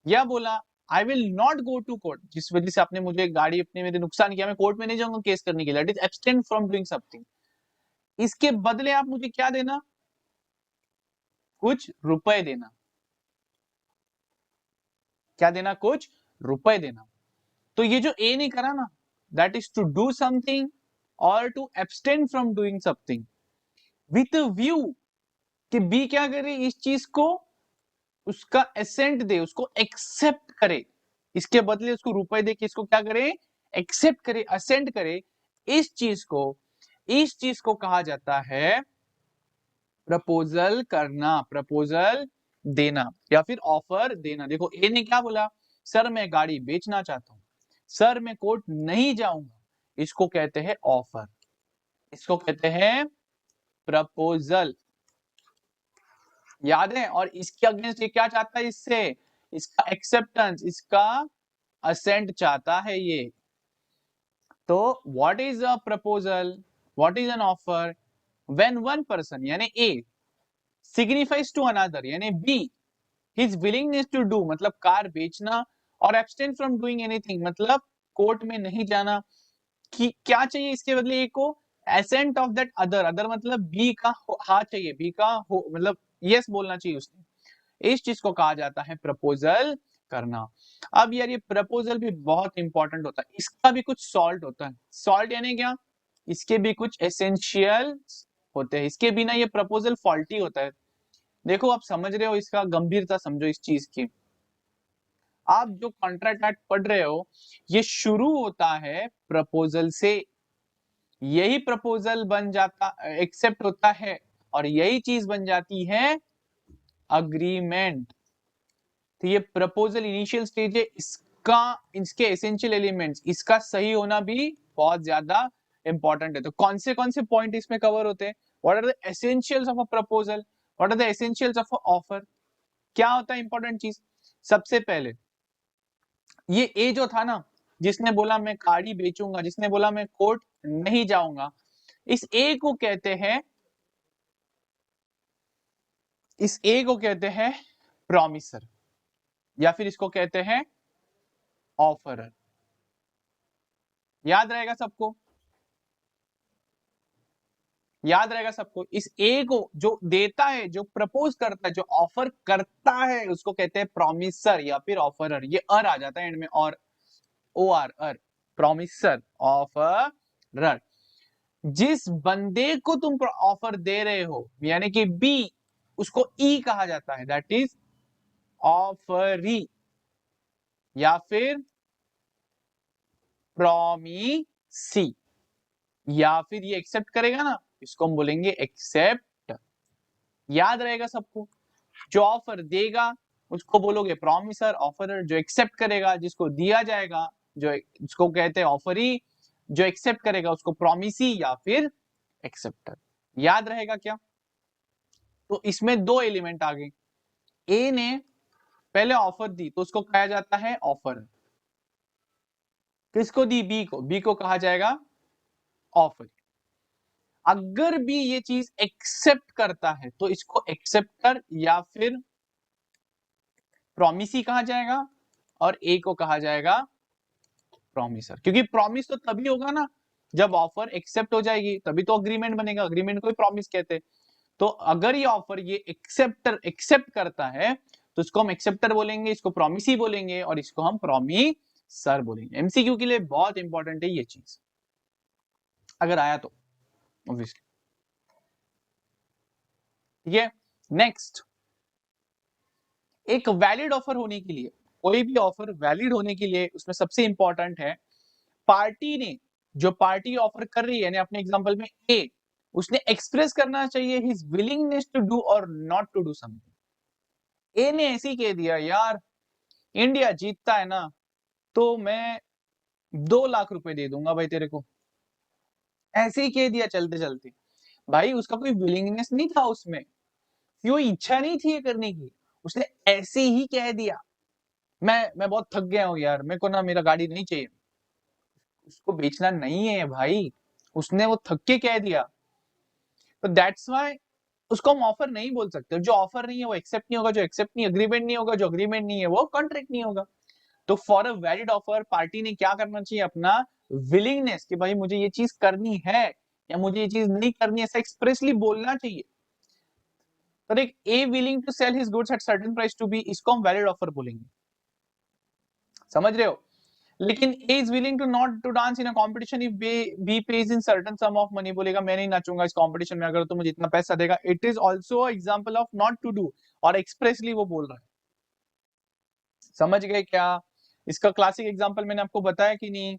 या बोला I will not go to court, जिस वजह से आपने मुझे गाड़ी अपने मेरे नुकसान किया, मैं कोर्ट में नहीं जाऊंगा केस करने के लिए, that is abstain from doing something. इसके बदले आप मुझे क्या देना, कुछ रुपए देना। क्या देना, कुछ रुपए देना। तो ये जो ए ने करा ना, that is to do something और to abstain from doing something with view कि बी क्या करे, इस चीज को उसका एसेंट दे, उसको एक्सेप्ट करे, इसके बदले उसको रुपए दे के इसको क्या करे, एक्सेप्ट करे, असेंट करे इस चीज को। इस चीज को कहा जाता है प्रपोजल करना, प्रपोजल देना या फिर ऑफर देना। देखो ए ने क्या बोला, सर मैं गाड़ी बेचना चाहता हूं, सर मैं कोर्ट नहीं जाऊंगा, इसको कहते हैं ऑफर, इसको कहते हैं प्रपोजल। याद है, और इसके अगेंस्ट ये क्या चाहता है, इससे इसका एक्सेप्टेंस, इसका असेंट चाहता है ये। तो what is a proposal, what is an offer, when one person यानी ए सिग्निफाइज टू अनदर यानी B his willingness to do मतलब कार बेचना, और एब्सटेन फ्रॉम डूइंग एनीथिंग मतलब कोर्ट में नहीं जाना, कि क्या चाहिए इसके बदले ए को, ascent of that other, other मतलब बी का हाँ चाहिए, बी का हो मतलब यस बोलना चाहिए उसने। इस चीज को कहा जाता है प्रपोजल करना। अब यार ये प्रपोजल भी बहुत इंपॉर्टेंट होता है, इसका भी कुछ सॉल्ट होता है। सॉल्ट यानी क्या, इसके भी कुछ एसेंशियल होते हैं, इसके बिना ये प्रपोजल फॉल्टी होता है। देखो आप समझ रहे हो, इसका गंभीरता समझो इस चीज की। आप जो कॉन्ट्रैक्ट एक्ट पढ़ रहे हो ये शुरू होता है प्रपोजल से, यही प्रपोजल बन जाता, एक्सेप्ट होता है, और यही चीज बन जाती है अग्रीमेंट। तो ये प्रपोजल इनिशियल स्टेज है, इसका इसके एसेंशियल एलिमेंट्स, इसका सही होना भी बहुत ज्यादा इंपॉर्टेंट है। तो कौन से पॉइंट इसमें कवर होते हैं, what are the essentials of a proposal, what are the essentials of a offer. क्या होता है इंपॉर्टेंट चीज, सबसे पहले ये ए जो था ना, जिसने बोला मैं गाड़ी बेचूंगा, जिसने बोला मैं कोर्ट नहीं जाऊंगा, इस ए को कहते हैं, इस ए को कहते हैं प्रॉमिसर या फिर इसको कहते हैं ऑफरर। याद रहेगा सबको, याद रहेगा सबको, इस ए को जो देता है, जो प्रपोज करता है, जो ऑफर करता है, उसको कहते हैं प्रॉमिसर या फिर ऑफरर। ये अर आ जाता है एंड में, और ओ आर, अर, प्रॉमिसर ऑफरर। जिस बंदे को तुम ऑफर दे रहे हो यानी कि बी, उसको ई कहा जाता है, दैट इज ऑफरी या फिर प्रॉमिसी। या फिर ये एक्सेप्ट करेगा ना, इसको हम बोलेंगे एक्सेप्ट। याद रहेगा सबको, जो ऑफर देगा उसको बोलोगे प्रॉमिसर, ऑफरर। जो एक्सेप्ट करेगा, जिसको दिया जाएगा, जो इसको कहते हैं ऑफरी, जो एक्सेप्ट करेगा उसको प्रॉमिसी या फिर एक्सेप्टर। याद रहेगा क्या। तो इसमें दो एलिमेंट आ गए, ए ने पहले ऑफर दी तो उसको कहा जाता है ऑफर, किसको दी, बी को, बी को कहा जाएगा ऑफर। अगर भी ये चीज एक्सेप्ट करता है तो इसको एक्सेप्टर या फिर प्रॉमिसी कहा जाएगा, और ए को कहा जाएगा प्रॉमिसर। क्योंकि प्रॉमिस तो तभी होगा ना जब ऑफर एक्सेप्ट हो जाएगी, तभी तो अग्रीमेंट बनेगा, अग्रीमेंट को ही प्रॉमिस कहते हैं। तो अगर ये ऑफर ये एक्सेप्ट करता है तो इसको हम एक्सेप्टर बोलेंगे, इसको प्रॉमिसी बोलेंगे, और इसको हम प्रॉमिसर बोलेंगे। एमसीक्यू के लिए बहुत इंपॉर्टेंट है ये चीज, अगर आया तो ऑब्वियसली। ठीक है, नेक्स्ट, एक वैलिड ऑफर होने के लिए, कोई भी ऑफर वैलिड होने के लिए उसमें सबसे इंपॉर्टेंट है पार्टी ने, जो पार्टी ऑफर कर रही है, यानी अपने एग्जांपल में ए, उसने एक्सप्रेस करना चाहिए हिज विलिंगनेस टू डू और not to do something. A ने ऐसे ही कह दिया यार इंडिया जीतता है ना तो मैं 2 लाख रुपए दे दूंगा भाई तेरे को, ऐसे ही कह दिया चलते चलते। भाई उसका कोई विलिंगनेस नहीं था उसमें, कोई इच्छा नहीं थी ये करने की, उसने ऐसे ही कह दिया। मैं बहुत थक गया हूँ यार, मेरे को ना मेरा गाड़ी नहीं चाहिए, उसको बेचना नहीं है भाई, उसने वो थक के कह दिया। तो दैट्स वाई उसको हम ऑफर नहीं बोल सकते, जो ऑफर नहीं है वो एक्सेप्ट नहीं होगा, जो एक्सेप्ट नहीं अग्रीमेंट नहीं होगा, जो अग्रीमेंट नहीं है वो कॉन्ट्रैक्ट नहीं होगा। तो for a valid offer party ने क्या करना चाहिए, अपना विलिंगनेस कि भाई मुझे ये चीज करनी है या मुझे ये चीज नहीं करनी, ऐसा एक्सप्रेसली बोलना चाहिए। तो एक A willing to sell his goods at certain price to B, इसको हम वैलिड ऑफर बोलेंगे, समझ रहे हो। लेकिन A is willing to not to dance in a competition if B pays in certain sum of money, बोलेगा मैं नहीं नाचूंगा इस कंपटीशन में अगर तुम मुझे इतना पैसा देगा, it is also example of not to do, और एक्सप्रेसली वो बोल रहा है। समझ गए क्या। इसका क्लासिक एग्जांपल मैंने आपको बताया कि नहीं,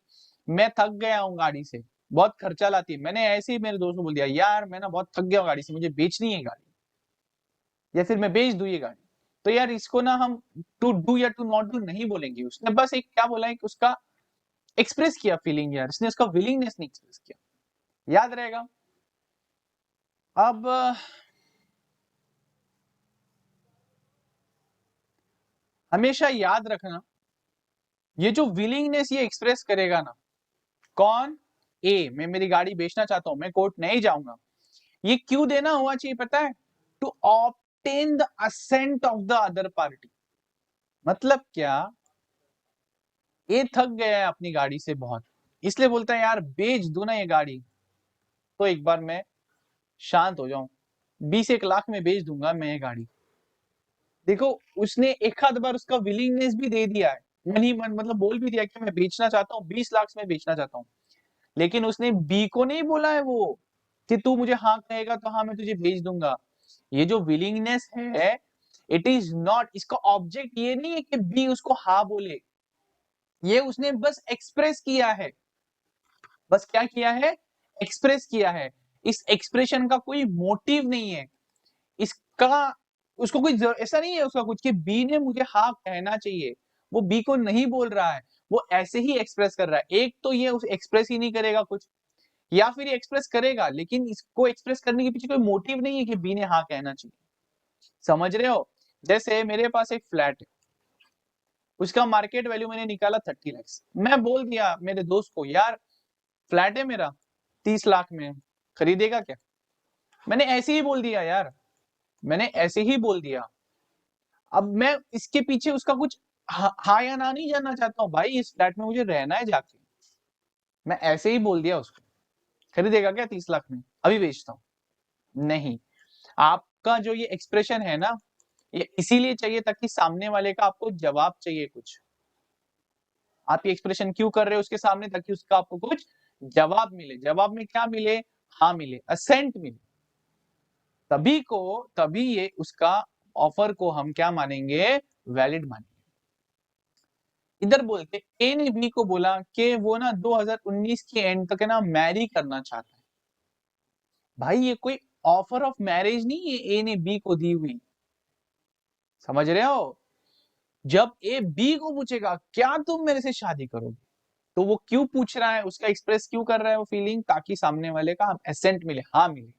मैं थक गया हूँ गाड़ी से, बहुत खर्चा लाती है, मैंने ऐसे ही मेरे दोस्त को बोल दिया यार मैं ना बहुत थक गया हूँ गाड़ी से, मुझे बेचनी है गाड़ी, या फिर मैं बेच दूँ ये गाड़ी। तो यार इसको ना हम टू डू या टू नॉट डू नहीं बोलेंगे, उसने बस एक क्या बोला है कि उसका एक्सप्रेस किया फीलिंग, यार इसने उसका विलिंगनेस नहीं एक्सप्रेस किया, याद रहेगा। अब हमेशा याद रखना, ये जो विलिंगनेस ये एक्सप्रेस करेगा ना, कौन, ए, मैं मेरी गाड़ी बेचना चाहता हूं, मैं कोर्ट नहीं जाऊंगा, ये क्यों देना हुआ चाहिए पता है, to obtain the assent of the other party. मतलब क्या, ये थक गया है अपनी गाड़ी से बहुत, इसलिए बोलता है यार बेच दो ना ये गाड़ी, तो एक बार मैं शांत हो जाऊं, 20 1 लाख में बेच दूंगा मैं ये गाड़ी। देखो उसने एक आध बार उसका विलिंगनेस भी दे दिया है, मन ही मन मतलब बोल भी दिया कि मैं बेचना चाहता हूँ, 20 लाख में बेचना चाहता हूँ, लेकिन उसने बी को नहीं बोला है वो कि तू मुझे हाँ कहेगा तो हाँ मैं तुझे भेज दूंगा। ये जो विलिंगनेस है, इट इज नॉट, इसका ऑब्जेक्ट ये नहीं है कि बी उसको हाँ बोले, ये उसने बस एक्सप्रेस किया है, बस क्या किया है, एक्सप्रेस किया है। इस एक्सप्रेशन का कोई मोटिव नहीं है, इसका उसको कोई ऐसा नहीं है उसका कुछ कि बी ने मुझे हाँ कहना चाहिए, वो बी को नहीं बोल रहा है, वो ऐसे ही एक्सप्रेस कर रहा है। एक तो ये उस एक्सप्रेस ही नहीं करेगा कुछ, या फिर ये एक्सप्रेस करेगा लेकिन इसको एक्सप्रेस करने के पीछे कोई मोटिव नहीं है कि बी ने हाँ कहना चाहिए, समझ रहे हो। जैसे मेरे पास एक फ्लैट है, उसका मार्केट वैल्यू मैंने निकाला 30 लाख, मैं बोल दिया मेरे दोस्त को यार फ्लैट है मेरा 30 लाख में, खरीदेगा क्या, मैंने ऐसे ही बोल दिया यार, मैंने ऐसे ही बोल दिया। अब मैं इसके पीछे उसका कुछ हाँ या ना नहीं जानना चाहता हूँ, भाई इस फ्लैट में मुझे रहना है जाके, मैं ऐसे ही बोल दिया उसको, खरीदेगा क्या 30 लाख में, अभी बेचता हूँ नहीं। आपका जो ये एक्सप्रेशन है ना, ये इसीलिए चाहिए ताकि सामने वाले का आपको जवाब चाहिए कुछ, आप ये एक्सप्रेशन क्यों कर रहे हो उसके सामने, ताकि उसका आपको कुछ जवाब मिले, जवाब में क्या मिले, हाँ मिले, असेंट मिले, तभी ये उसका ऑफर को हम क्या मानेंगे, वैलिड मानेंगे। इधर बोलते ए ने बी को बोला कि वो ना 2019 के एंड तक है ना मैरी करना चाहता है। भाई ये कोई ऑफर ऑफ मैरिज नहीं है ए ने बी को दी हुई, समझ रहे हो। जब ए बी को पूछेगा क्या तुम मेरे से शादी करोगे, तो वो क्यों पूछ रहा है, उसका एक्सप्रेस क्यों कर रहा है वो फीलिंग, ताकि सामने वाले का एसेंट मिले, हाँ मिले।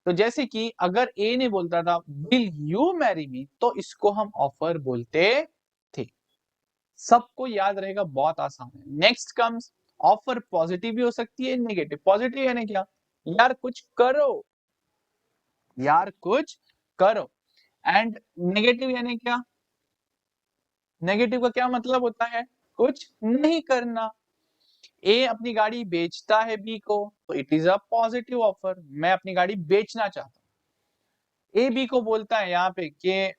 तो जैसे कि अगर ए ने बोलता था विल यू मैरी मी, तो इसको हम ऑफर बोलते थे। सबको याद रहेगा, बहुत आसान है। नेक्स्ट कम्स ऑफर, पॉजिटिव भी हो सकती है नेगेटिव। पॉजिटिव यानी क्या, यार कुछ करो, यार कुछ करो। एंड नेगेटिव यानी क्या, नेगेटिव का क्या मतलब होता है, कुछ नहीं करना। ए अपनी गाड़ी बेचता है बी को, तो it is a positive offer, मैं अपनी गाड़ी बेचना चाहता हूं। ए बी को बोलता है यहाँ पे कि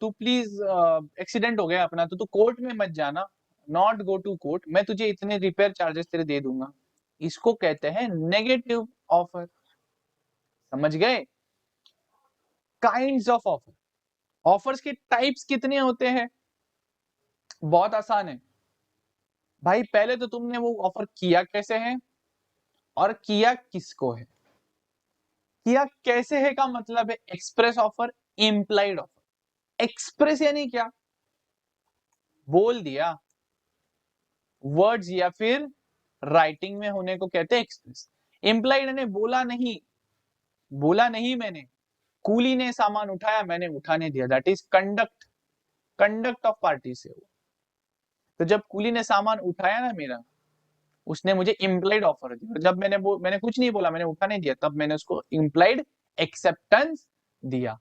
तू प्लीज, एक्सीडेंट हो गया अपना तो तू कोर्ट में मत जाना, नॉट गो टू कोर्ट, मैं तुझे इतने रिपेयर चार्जेस तेरे दे दूंगा, इसको कहते हैं नेगेटिव ऑफर। समझ गए। काइंड्स ऑफ ऑफर, ऑफर्स के टाइप्स कितने होते हैं, बहुत आसान है भाई। पहले तो तुमने वो ऑफर किया कैसे है और किया किसको है। किया कैसे है का मतलब है express offer, implied offer. Express यानी क्या, बोल दिया, वर्ड्स या फिर राइटिंग में होने को कहते हैं एक्सप्रेस। इम्प्लाइड ने बोला नहीं, बोला नहीं मैंने, कूली ने सामान उठाया, मैंने उठाने दिया, that is conduct, conduct of party से हो। तो जब कूली ने सामान उठाया ना मेरा, उसने मुझे इम्प्लाइड ऑफर दिया। जब मैंने कुछ नहीं बोला, मैंने उठाने दिया, तब मैंने उसको इम्प्लाइड एक्सेप्टेंस दिया।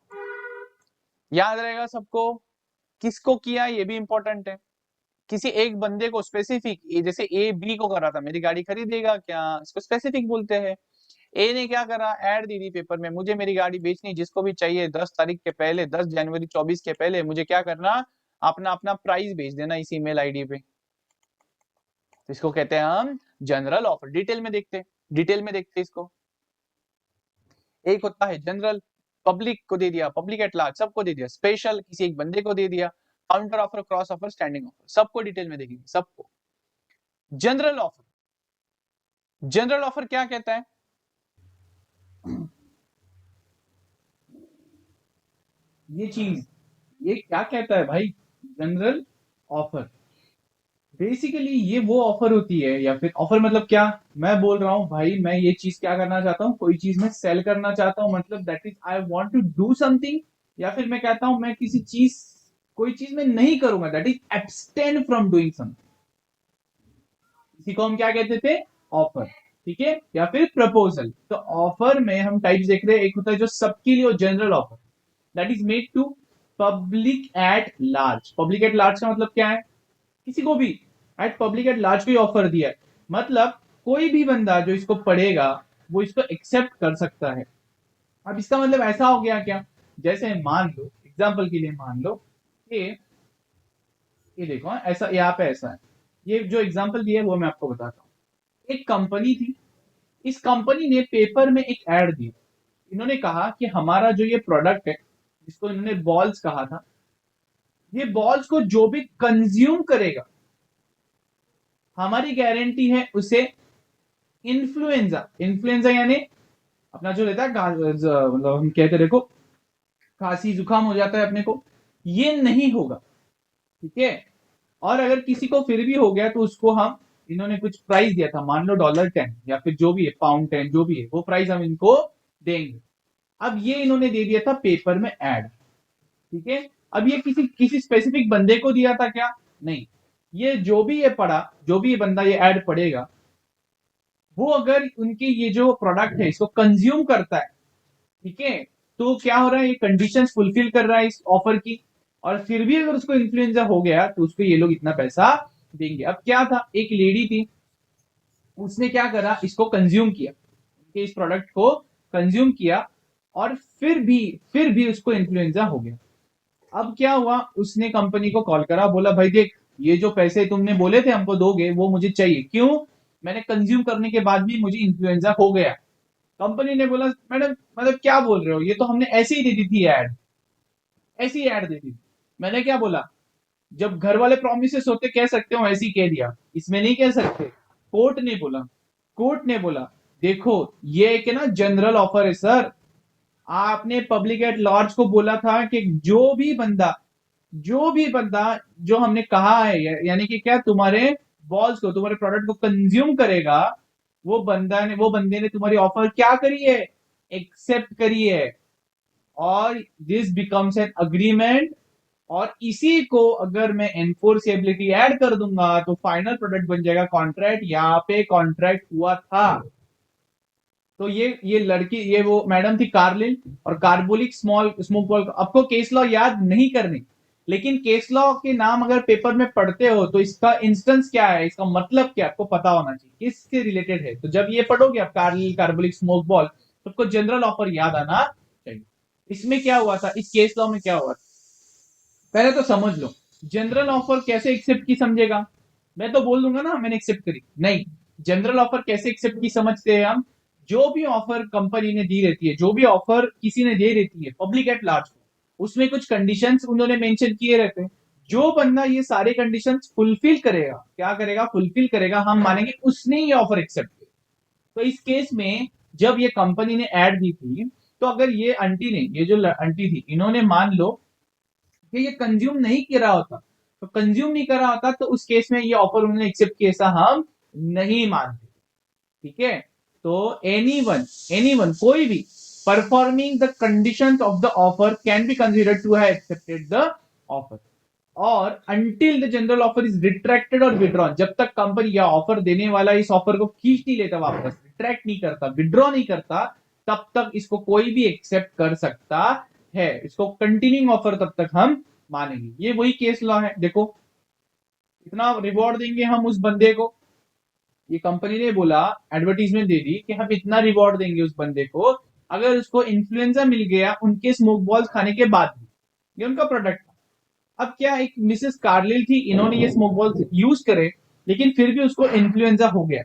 याद रहेगा सबको, किसको किया ये भी इंपॉर्टेंट है। किसी एक बंदे को स्पेसिफिक, जैसे ए बी को कर रहा था, मेरी गाड़ी खरीदेगा क्या, इसको स्पेसिफिक बोलते हैं। ए ने क्या करा, ऐड दी थी पेपर में, मुझे मेरी गाड़ी बेचनी, जिसको भी चाहिए 10 तारीख के पहले, 10 जनवरी 24 के पहले मुझे क्या करना, अपना अपना प्राइस भेज देना इस ईमेल आईडी पे। तो इसको कहते हैं हम जनरल ऑफर। डिटेल में देखते, डिटेल में देखते इसको। एक होता है जनरल, पब्लिक को दे दिया, पब्लिक एट लार्ज सबको दे दिया। स्पेशल, किसी एक बंदे को दे दिया। Counter offer, cross offer, standing offer, सबको डिटेल में देखेंगे सबको। जनरल ऑफर, जनरल ऑफर क्या कहता है, ये चीज, ये क्या कहता है भाई, जनरल ऑफर। बेसिकली ये वो ऑफर होती है, या फिर ऑफर मतलब क्या, मैं बोल रहा हूं भाई मैं ये चीज क्या करना चाहता हूँ, कोई चीज में सेल करना चाहता हूँ, मतलब that is I want to do something. या फिर मैं कहता हूं मैं किसी चीज, कोई चीज में नहीं करूंगा, that is abstain from doing something. इसी को हम क्या कहते थे, ऑफर। ठीक है, या फिर प्रपोजल। तो ऑफर में हम टाइप्स देख रहे हैं, एक होता है जो सबके लिए, general offer, that is made to public at large. Public at large का मतलब क्या है, किसी को भी एट पब्लिक एट लार्ज को ऑफर दिया है, मतलब कोई भी बंदा जो इसको पढ़ेगा वो इसको एक्सेप्ट कर सकता है। अब इसका मतलब ऐसा हो गया क्या, जैसे मान लो, एग्जांपल के लिए मान लो कि ये देखो, ऐसा यहाँ पे ऐसा है, ये जो एग्जांपल दिया है वो मैं आपको बताता हूँ। एक कंपनी थी, इस कंपनी ने पेपर में एक एड दी। इन्होंने कहा कि हमारा जो ये प्रोडक्ट है, जिसको इन्होंने बॉल्स कहा था, ये बॉल्स को जो भी कंज्यूम करेगा, हमारी गारंटी है उसे इन्फ्लुएंजा, इन्फ्लुएंजा यानी अपना जो रहता है मतलब हम कहते देखो खांसी जुकाम हो जाता है अपने को, ये नहीं होगा। ठीक है, और अगर किसी को फिर भी हो गया तो उसको हम, इन्होंने कुछ प्राइस दिया था, मान लो $10 या फिर जो भी है £10 जो भी है, वो प्राइस हम इनको देंगे। अब ये इन्होंने दे दिया था पेपर में ऐड। ठीक है, अब ये किसी किसी स्पेसिफिक बंदे को दिया था क्या, नहीं, ये जो भी ये पढ़ा, जो भी ये बंदा ये ऐड पढ़ेगा, वो अगर उनके ये जो प्रोडक्ट है इसको कंज्यूम करता है, ठीक है, तो क्या हो रहा है, ये कंडीशंस फुलफिल कर रहा है इस ऑफर की, और फिर भी अगर उसको इन्फ्लुएंजा हो गया तो उसको ये लोग इतना पैसा देंगे। अब क्या था, एक लेडी थी, उसने क्या करा, इसको कंज्यूम किया, उनके इस प्रोडक्ट को कंज्यूम किया, और फिर भी उसको इन्फ्लुएंजा हो गया। अब क्या हुआ, उसने कंपनी को कॉल करा, बोला भाई देख, ये जो पैसे तुमने बोले थे हमको दोगे वो मुझे चाहिए, क्यों, मैंने कंज्यूम करने के बाद भी मुझे इन्फ्लुएंजा हो गया। कंपनी ने बोला मैडम मतलब क्या बोल रहे हो, ये तो हमने ऐसे ही दे दी थी ऐड, ऐसी ऐड दे दी थी। मैंने क्या बोला, जब घर वाले प्रोमिस होते कह सकते हो, ऐसे ही कह दिया, इसमें नहीं कह सकते। कोर्ट ने बोला, कोर्ट ने बोला देखो ये एक ना जनरल ऑफर है सर, आपने पब्लिक एट लार्ज को बोला था कि जो भी बंदा जो हमने कहा है, यानी कि क्या, तुम्हारे बॉल्स को, तुम्हारे प्रोडक्ट को कंज्यूम करेगा, वो बंदे ने तुम्हारी ऑफर क्या करी है, एक्सेप्ट करी है, और दिस बिकम्स एन अग्रीमेंट। और इसी को अगर मैं एनफोर्सेबिलिटी ऐड कर दूंगा तो फाइनल प्रोडक्ट बन जाएगा कॉन्ट्रैक्ट। यहाँ पे कॉन्ट्रैक्ट हुआ था। तो ये लड़की, ये वो मैडम थी कार्लिन, और कार्बोलिक स्मॉल स्मोक बॉल। आपको केस लॉ याद नहीं करनी, लेकिन केस लॉ के नाम अगर पेपर में पढ़ते हो तो इसका इंस्टेंस क्या है, इसका मतलब क्या आपको पता होना चाहिए, किससे रिलेटेड है। तो जब ये पढ़ोगे आप कार्लिन कार्बोलिक स्मोक बॉल, तो आपको जनरल ऑफर याद आना चाहिए। इसमें क्या हुआ था, इस केस लॉ में क्या हुआ था, पहले तो समझ लो, जनरल ऑफर कैसे एक्सेप्ट की समझेगा। मैं तो बोल दूंगा ना मैंने एक्सेप्ट करी, नहीं, जनरल ऑफर कैसे एक्सेप्ट की समझते हैं हम, जो भी ऑफर कंपनी ने दी रहती है, जो भी ऑफर किसी ने दे रहती है पब्लिक एट लार्ज को, उसमें कुछ कंडीशंस उन्होंने मेंशन किए रहते हैं। जो बंदा ये सारे कंडीशंस फुलफिल करेगा, क्या करेगा, फुलफिल करेगा, हम मानेंगे उसने ये ऑफर एक्सेप्ट किया। तो इस केस में जब ये कंपनी ने ऐड दी थी, तो अगर ये आंटी ने, ये जो आंटी थी, इन्होंने मान लो कि ये कंज्यूम नहीं किया होता, तो कंज्यूम नहीं करा होता तो उस केस में ये ऑफर उन्होंने एक्सेप्ट किया, ऐसा हम नहीं मानते। ठीक है, तो एनीवन कोई भी performing the conditions of the offer can be considered to have accepted the offer, और until the general offer is retracted और विड्रॉन, जब तक कंपनी या ऑफर देने वाला इस ऑफर को खींच नहीं लेता, वापस रिट्रैक्ट नहीं करता, विड्रॉ नहीं करता, तब तक इसको कोई भी एक्सेप्ट कर सकता है। इसको कंटिन्यूइंग ऑफर तब तक हम मानेंगे। ये वही केस लॉ है। देखो, इतना रिवॉर्ड देंगे हम उस बंदे को, ये कंपनी ने बोला, एडवर्टीजमेंट दे दी कि हम इतना रिवॉर्ड देंगे उस बंदे को अगर उसको इन्फ्लुएंजा मिल गया उनके स्मोक बॉल्स खाने के बाद भी। ये उनका प्रोडक्ट था। अब क्या, एक मिसेस कार्लिल थी, इन्होंने ये स्मोक बॉल्स यूज करे, लेकिन फिर भी उसको इन्फ्लुएंजा हो गया।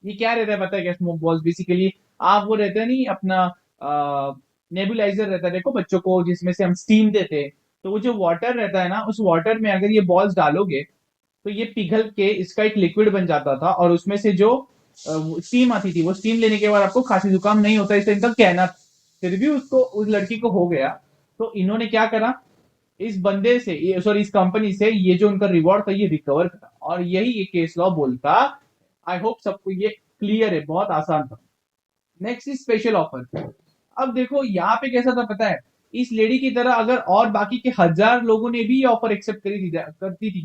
ये क्या रहता है पता है क्या? स्मोक बॉल्स बेसिकली आप वो रहता है नहीं अपना नेबुलाइजर रहता है, देखो बच्चों को जिसमें से हम स्टीम देते हैं, तो वो जो वाटर रहता है ना, उस वाटर में अगर ये बॉल्स डालोगे तो ये पिघल के इसका एक लिक्विड बन जाता था, और उसमें से जो स्टीम आती थी, वो स्टीम लेने के बाद आपको खांसी जुकाम नहीं होता, इसे इनका कहना था। फिर भी उसको, उस लड़की को हो गया, तो इन्होंने क्या करा, इस बंदे से, सॉरी इस कंपनी से ये जो उनका रिवॉर्ड था ये रिकवर करा, और यही ये केस लॉ बोलता। आई होप सबको ये क्लियर है, बहुत आसान था। Next is special offer. अब देखो यहाँ पे कैसा था पता है, इस लेडी की तरह अगर और बाकी के 1000 लोगों ने भी ये ऑफर एक्सेप्ट करती थी,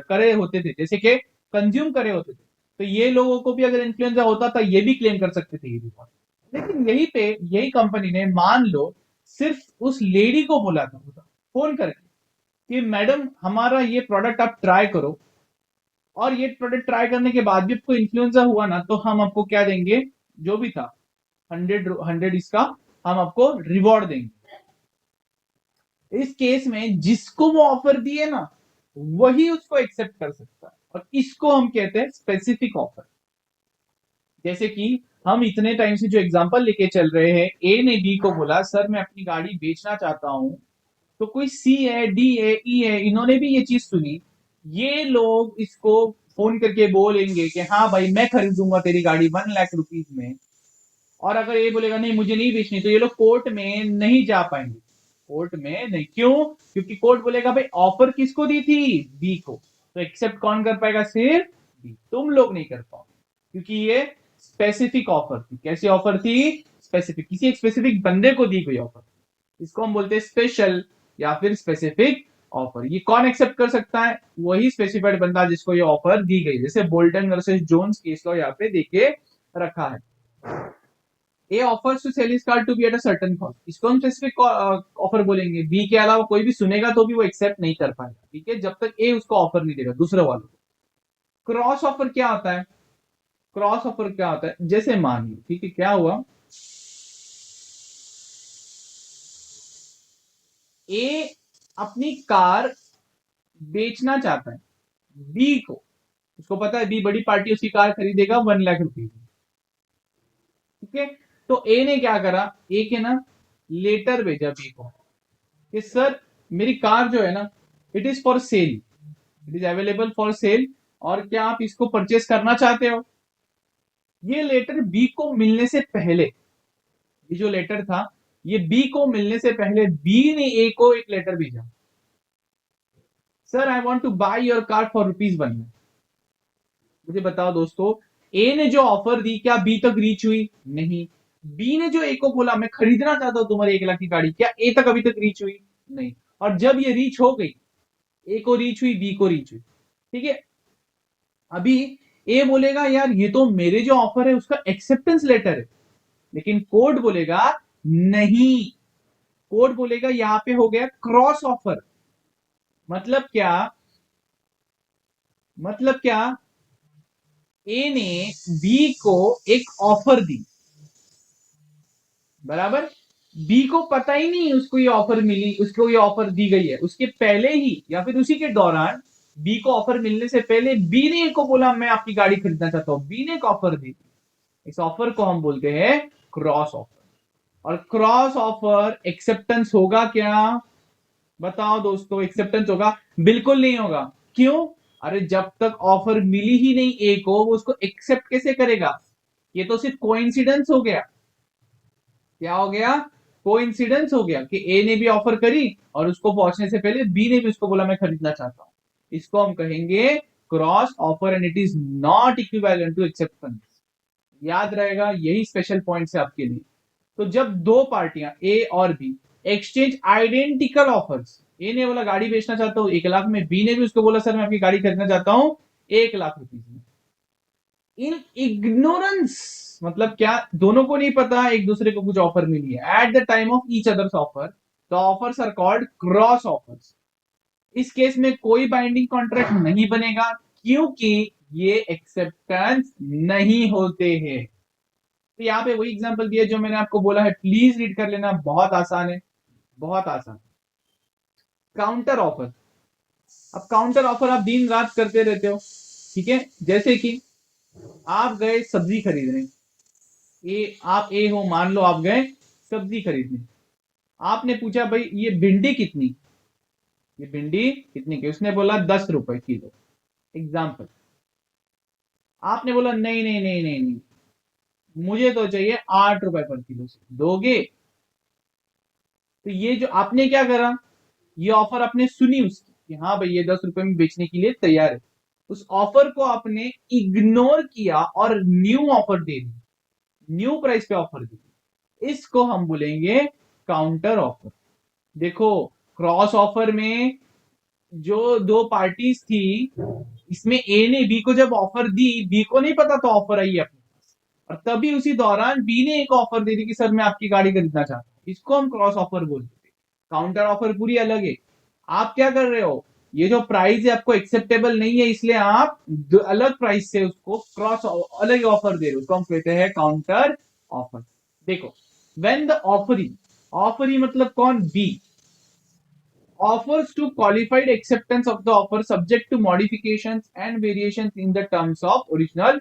करे होते थे, जैसे कि कंज्यूम करे होते थे, तो ये लोगों को भी अगर इन्फ्लुएंजा होता था ये भी क्लेम कर सकते थे ये रिवॉर्ड। लेकिन यही पे यही कंपनी ने मान लो सिर्फ उस लेडी को बोला था फोन करके कि मैडम हमारा ये प्रोडक्ट आप ट्राई करो, और ये प्रोडक्ट ट्राई करने के बाद भी आपको इन्फ्लुएंजा हुआ ना, तो हम आपको क्या देंगे, जो भी था 100 इसका हम आपको रिवॉर्ड देंगे। इस केस में जिसको वो ऑफर दिए ना, वही उसको एक्सेप्ट कर सकता है, और इसको हम कहते हैं स्पेसिफिक ऑफर। जैसे कि हम इतने टाइम से जो एग्जांपल लेके चल रहे हैं, ए ने बी को बोला सर मैं अपनी गाड़ी बेचना चाहता हूं, तो कोई सी है, डी है, ई है, इन्होंने भी ये चीज सुनी, ये लोग इसको फोन करके बोलेंगे कि हाँ भाई मैं खरीदूंगा तेरी गाड़ी 1 लाख रुपीज में, और अगर ये बोलेगा नहीं मुझे नहीं बेचनी, तो ये लोग कोर्ट में नहीं जा पाएंगे। कोर्ट में नहीं, क्यों? क्योंकि कोर्ट बोलेगा भाई ऑफर किसको दी थी, बी को, तो एक्सेप्ट कौन कर पाएगा, सिर्फ बी, तुम लोग नहीं कर पाओ, क्योंकि ये स्पेसिफिक ऑफर थी। कैसी ऑफर थी? स्पेसिफिक, किसी एक स्पेसिफिक बंदे को दी गई ऑफर, इसको हम बोलते हैं स्पेशल या फिर स्पेसिफिक ऑफर। ये कौन एक्सेप्ट कर सकता है? वही स्पेसिफाइड बंदा जिसको ये ऑफर दी गई। जैसे Bolton versus Jones case law यहाँ पे देके रखा है। A offers to sell his car to B at a certain cost, इसको हम स्पेसिफिक ऑफर बोलेंगे। बी के अलावा कोई भी सुनेगा तो भी वो एक्सेप्ट नहीं कर पाएगा, ठीक है, जब तक ए उसको ऑफर नहीं देगा दूसरे वालों को। क्रॉस ऑफर क्या होता है? क्रॉस ऑफर क्या होता है, जैसे मान लो, ठीक है, क्या हुआ, ए अपनी कार बेचना चाहता है बी को, उसको पता है बी बड़ी पार्टी उसकी कार खरीदेगा 1 लाख रुपीज, ठीक है। तो ए ने क्या करा, ए के ना लेटर भेजा बी को कि सर मेरी कार जो है ना, it is for sale, it is available for sale, और क्या आप इसको परचेस करना चाहते हो? ये लेटर बी को मिलने से पहले, ये जो लेटर था ये बी को मिलने से पहले बी ने ए को एक लेटर भेजा, sir I want to buy your car for ₹1 lakh. मुझे बताओ दोस्तों, ए ने जो ऑफर दी क्या बी तक रीच हुई? नहीं। बी ने जो ए को बोला मैं खरीदना चाहता हूं तुम्हारी 1 लाख की गाड़ी, क्या ए तक अभी तक रीच हुई? नहीं। और जब ये रीच हो गई, ए को रीच हुई, बी को रीच हुई, ठीक है, अभी ए बोलेगा यार ये तो मेरे जो ऑफर है उसका एक्सेप्टेंस लेटर है, लेकिन कोर्ट बोलेगा नहीं, कोर्ट बोलेगा यहां पे हो गया क्रॉस ऑफर। मतलब क्या? मतलब क्या, ए ने बी को एक ऑफर दी, बराबर, बी को पता ही नहीं उसको ये ऑफर मिली, उसको ये ऑफर दी गई है, उसके पहले ही या फिर उसी के दौरान, बी को ऑफर मिलने से पहले बी ने को बोला मैं आपकी गाड़ी खरीदना चाहता हूं, बी ने एक ऑफर दी, इस ऑफर को हम बोलते हैं क्रॉस ऑफर। और क्रॉस ऑफर एक्सेप्टेंस होगा क्या? बताओ दोस्तों, एक्सेप्टेंस होगा? बिल्कुल नहीं होगा। क्यों? अरे जब तक ऑफर मिली ही नहीं ए को, वो उसको एक्सेप्ट कैसे करेगा? ये तो सिर्फ कोइंसिडेंस हो गया। क्या हो गया? कोइंसिडेंस हो गया कि ए ने भी ऑफर करी और उसको पहुंचने से पहले बी ने भी उसको बोला मैं खरीदना चाहता हूं, इसको हम कहेंगे cross offer and it is not equivalent to acceptance. याद रहेगा, यही स्पेशल पॉइंट्स है आपके लिए। तो जब दो पार्टियां ए और बी एक्सचेंज आइडेंटिकल ऑफर्स, ए ने बोला गाड़ी बेचना चाहता हूं 1 लाख में, बी ने भी उसको बोला सर मैं आपकी गाड़ी खरीदना चाहता हूं 1 लाख रुपीज में, इन इग्नोरेंस, मतलब क्या, दोनों को नहीं पता एक दूसरे को कुछ ऑफर मिली है, at the time of each others offer the offers are called cross offers. इस केस में कोई बाइंडिंग कॉन्ट्रैक्ट नहीं बनेगा क्योंकि ये एक्सेप्टेंस नहीं होते हैं। तो यहाँ पे वही एग्जांपल दिया जो मैंने आपको बोला है, प्लीज रीड कर लेना, बहुत आसान है, बहुत आसान। काउंटर ऑफर, अब काउंटर ऑफर आप दिन रात करते रहते हो, ठीक है। जैसे कि आप गए सब्जी खरीदने, आप ए हो, मान लो आप गए सब्जी खरीदने, आपने पूछा भाई ये भिंडी कितनी, ये भिंडी कितनी की, उसने बोला 10 रुपए किलो, एग्जाम्पल। आपने बोला नहीं नहीं नहीं नहीं नहीं, मुझे तो चाहिए 8 रुपए पर किलो, से दोगे? तो ये जो आपने क्या करा, ये ऑफर आपने सुनी उसकी कि हाँ भाई ये 10 रुपए में बेचने के लिए तैयार है, उस ऑफर को आपने इग्नोर किया और न्यू ऑफर दे दी, न्यू प्राइस पे ऑफर दी, इसको हम बोलेंगे काउंटर ऑफर। देखो, क्रॉस ऑफर में जो दो पार्टीज थी, इसमें ए ने बी को जब ऑफर दी, बी को नहीं पता था ऑफर आई है अपने पास, और तभी उसी दौरान बी ने एक ऑफर दे दी कि सर मैं आपकी गाड़ी खरीदना चाहता हूं, इसको हम क्रॉस ऑफर बोलते थे। काउंटर ऑफर पूरी अलग है। आप क्या कर रहे हो, ये जो प्राइस है आपको एक्सेप्टेबल नहीं है, इसलिए आप अलग प्राइस से उसको क्रॉस अलग ऑफर दे रहे हो, उसको हम कहते हैं काउंटर ऑफर। देखो, व्हेन द ऑफरी, ऑफरी मतलब कौन, B, offers to qualified acceptance of the offer subject to modifications and variations in the terms of original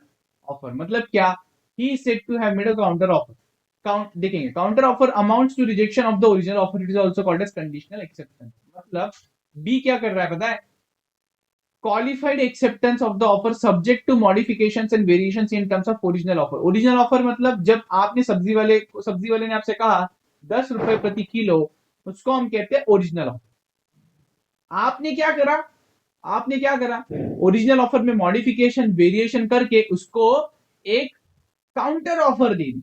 offer। मतलब क्या, he is said to have made a counter offer। Count देखेंगे, counter offer amounts to rejection of the original offer, it is also called as conditional acceptance. मतलब बी क्या कर रहा है पता है, qualified acceptance of the offer subject to modifications and variations in terms of original offer. Original offer मतलब जब आपने सब्जी वाले ने आपसे कहा 10 रुपए प्रति किलो, उसको हम कहते हैं ओरिजिनल ऑफर। आपने क्या करा, आपने क्या करा, ओरिजिनल ऑफर में मॉडिफिकेशन वेरिएशन करके उसको एक काउंटर ऑफर दे दी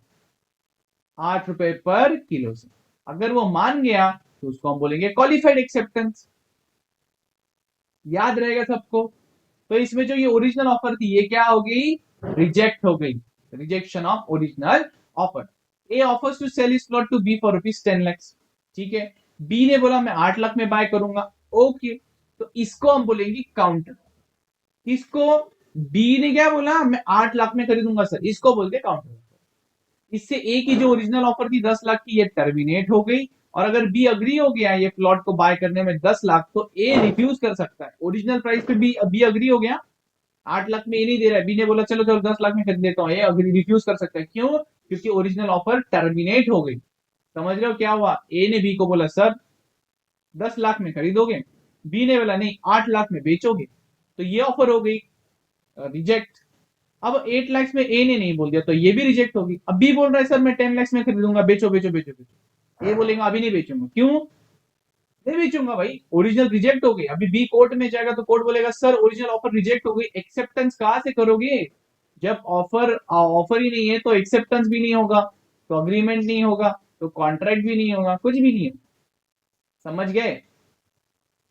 8 रुपए पर किलो से। अगर वो मान गया तो उसको हम बोलेंगे क्वालिफाइड एक्सेप्टेंस। याद रहेगा सबको। तो इसमें जो ये ओरिजिनल ऑफर थी ये क्या हो गई, रिजेक्ट हो गई, rejection of original offer. A offers to sell is plot to be for ₹10 lakh, ठीक है। बी ने बोला मैं 8 लाख में बाय करूंगा, ओके, तो इसको हम बोलेंगे काउंटर। इसको, बी ने क्या बोला, मैं 8 लाख में खरीदूंगा सर, इसको बोलते काउंटर। इससे ए की जो ओरिजिनल ऑफर थी 10 लाख की, ये टर्मिनेट हो गई, और अगर बी अग्री हो गया ये प्लॉट को बाय करने में 10 लाख, तो ए रिफ्यूज कर सकता है। ओरिजिनल प्राइस पे बी अग्री हो गया, 8 लाख में ए नहीं दे रहा है, बी ने बोला चलो चलो 10 लाख में खरीद लेता हूँ, ए अग्री रिफ्यूज कर सकता है। क्यों? क्योंकि ओरिजिनल ऑफर टर्मिनेट हो गई। समझ रहे हो क्या हुआ, ए ने बी को बोला सर 10 लाख में खरीदोगे, बी ने बोला नहीं 8 लाख में बेचोगे, तो ये ऑफर हो गई रिजेक्ट। अब 8 लाख में ए ने नहीं बोल दिया तो ये भी रिजेक्ट होगी। अब बी बोल रहा है सर मैं 10 लाख में खरीदूंगा, बेचो बेचो बेचो बेचो, ए बोलेगा अभी नहीं बेचूंगा। क्यों नहीं बेचूंगा भाई, ओरिजिनल रिजेक्ट हो गई। अभी बी कोर्ट में जाएगा तो कोर्ट बोलेगा सर ओरिजिनल ऑफर रिजेक्ट हो गई, एक्सेप्टेंस कहां से करोगे, जब ऑफर ऑफर ही नहीं है तो एक्सेप्टेंस भी नहीं होगा, तो अग्रीमेंट नहीं होगा, तो कॉन्ट्रैक्ट भी नहीं होगा, कुछ भी नहीं है। समझ गए?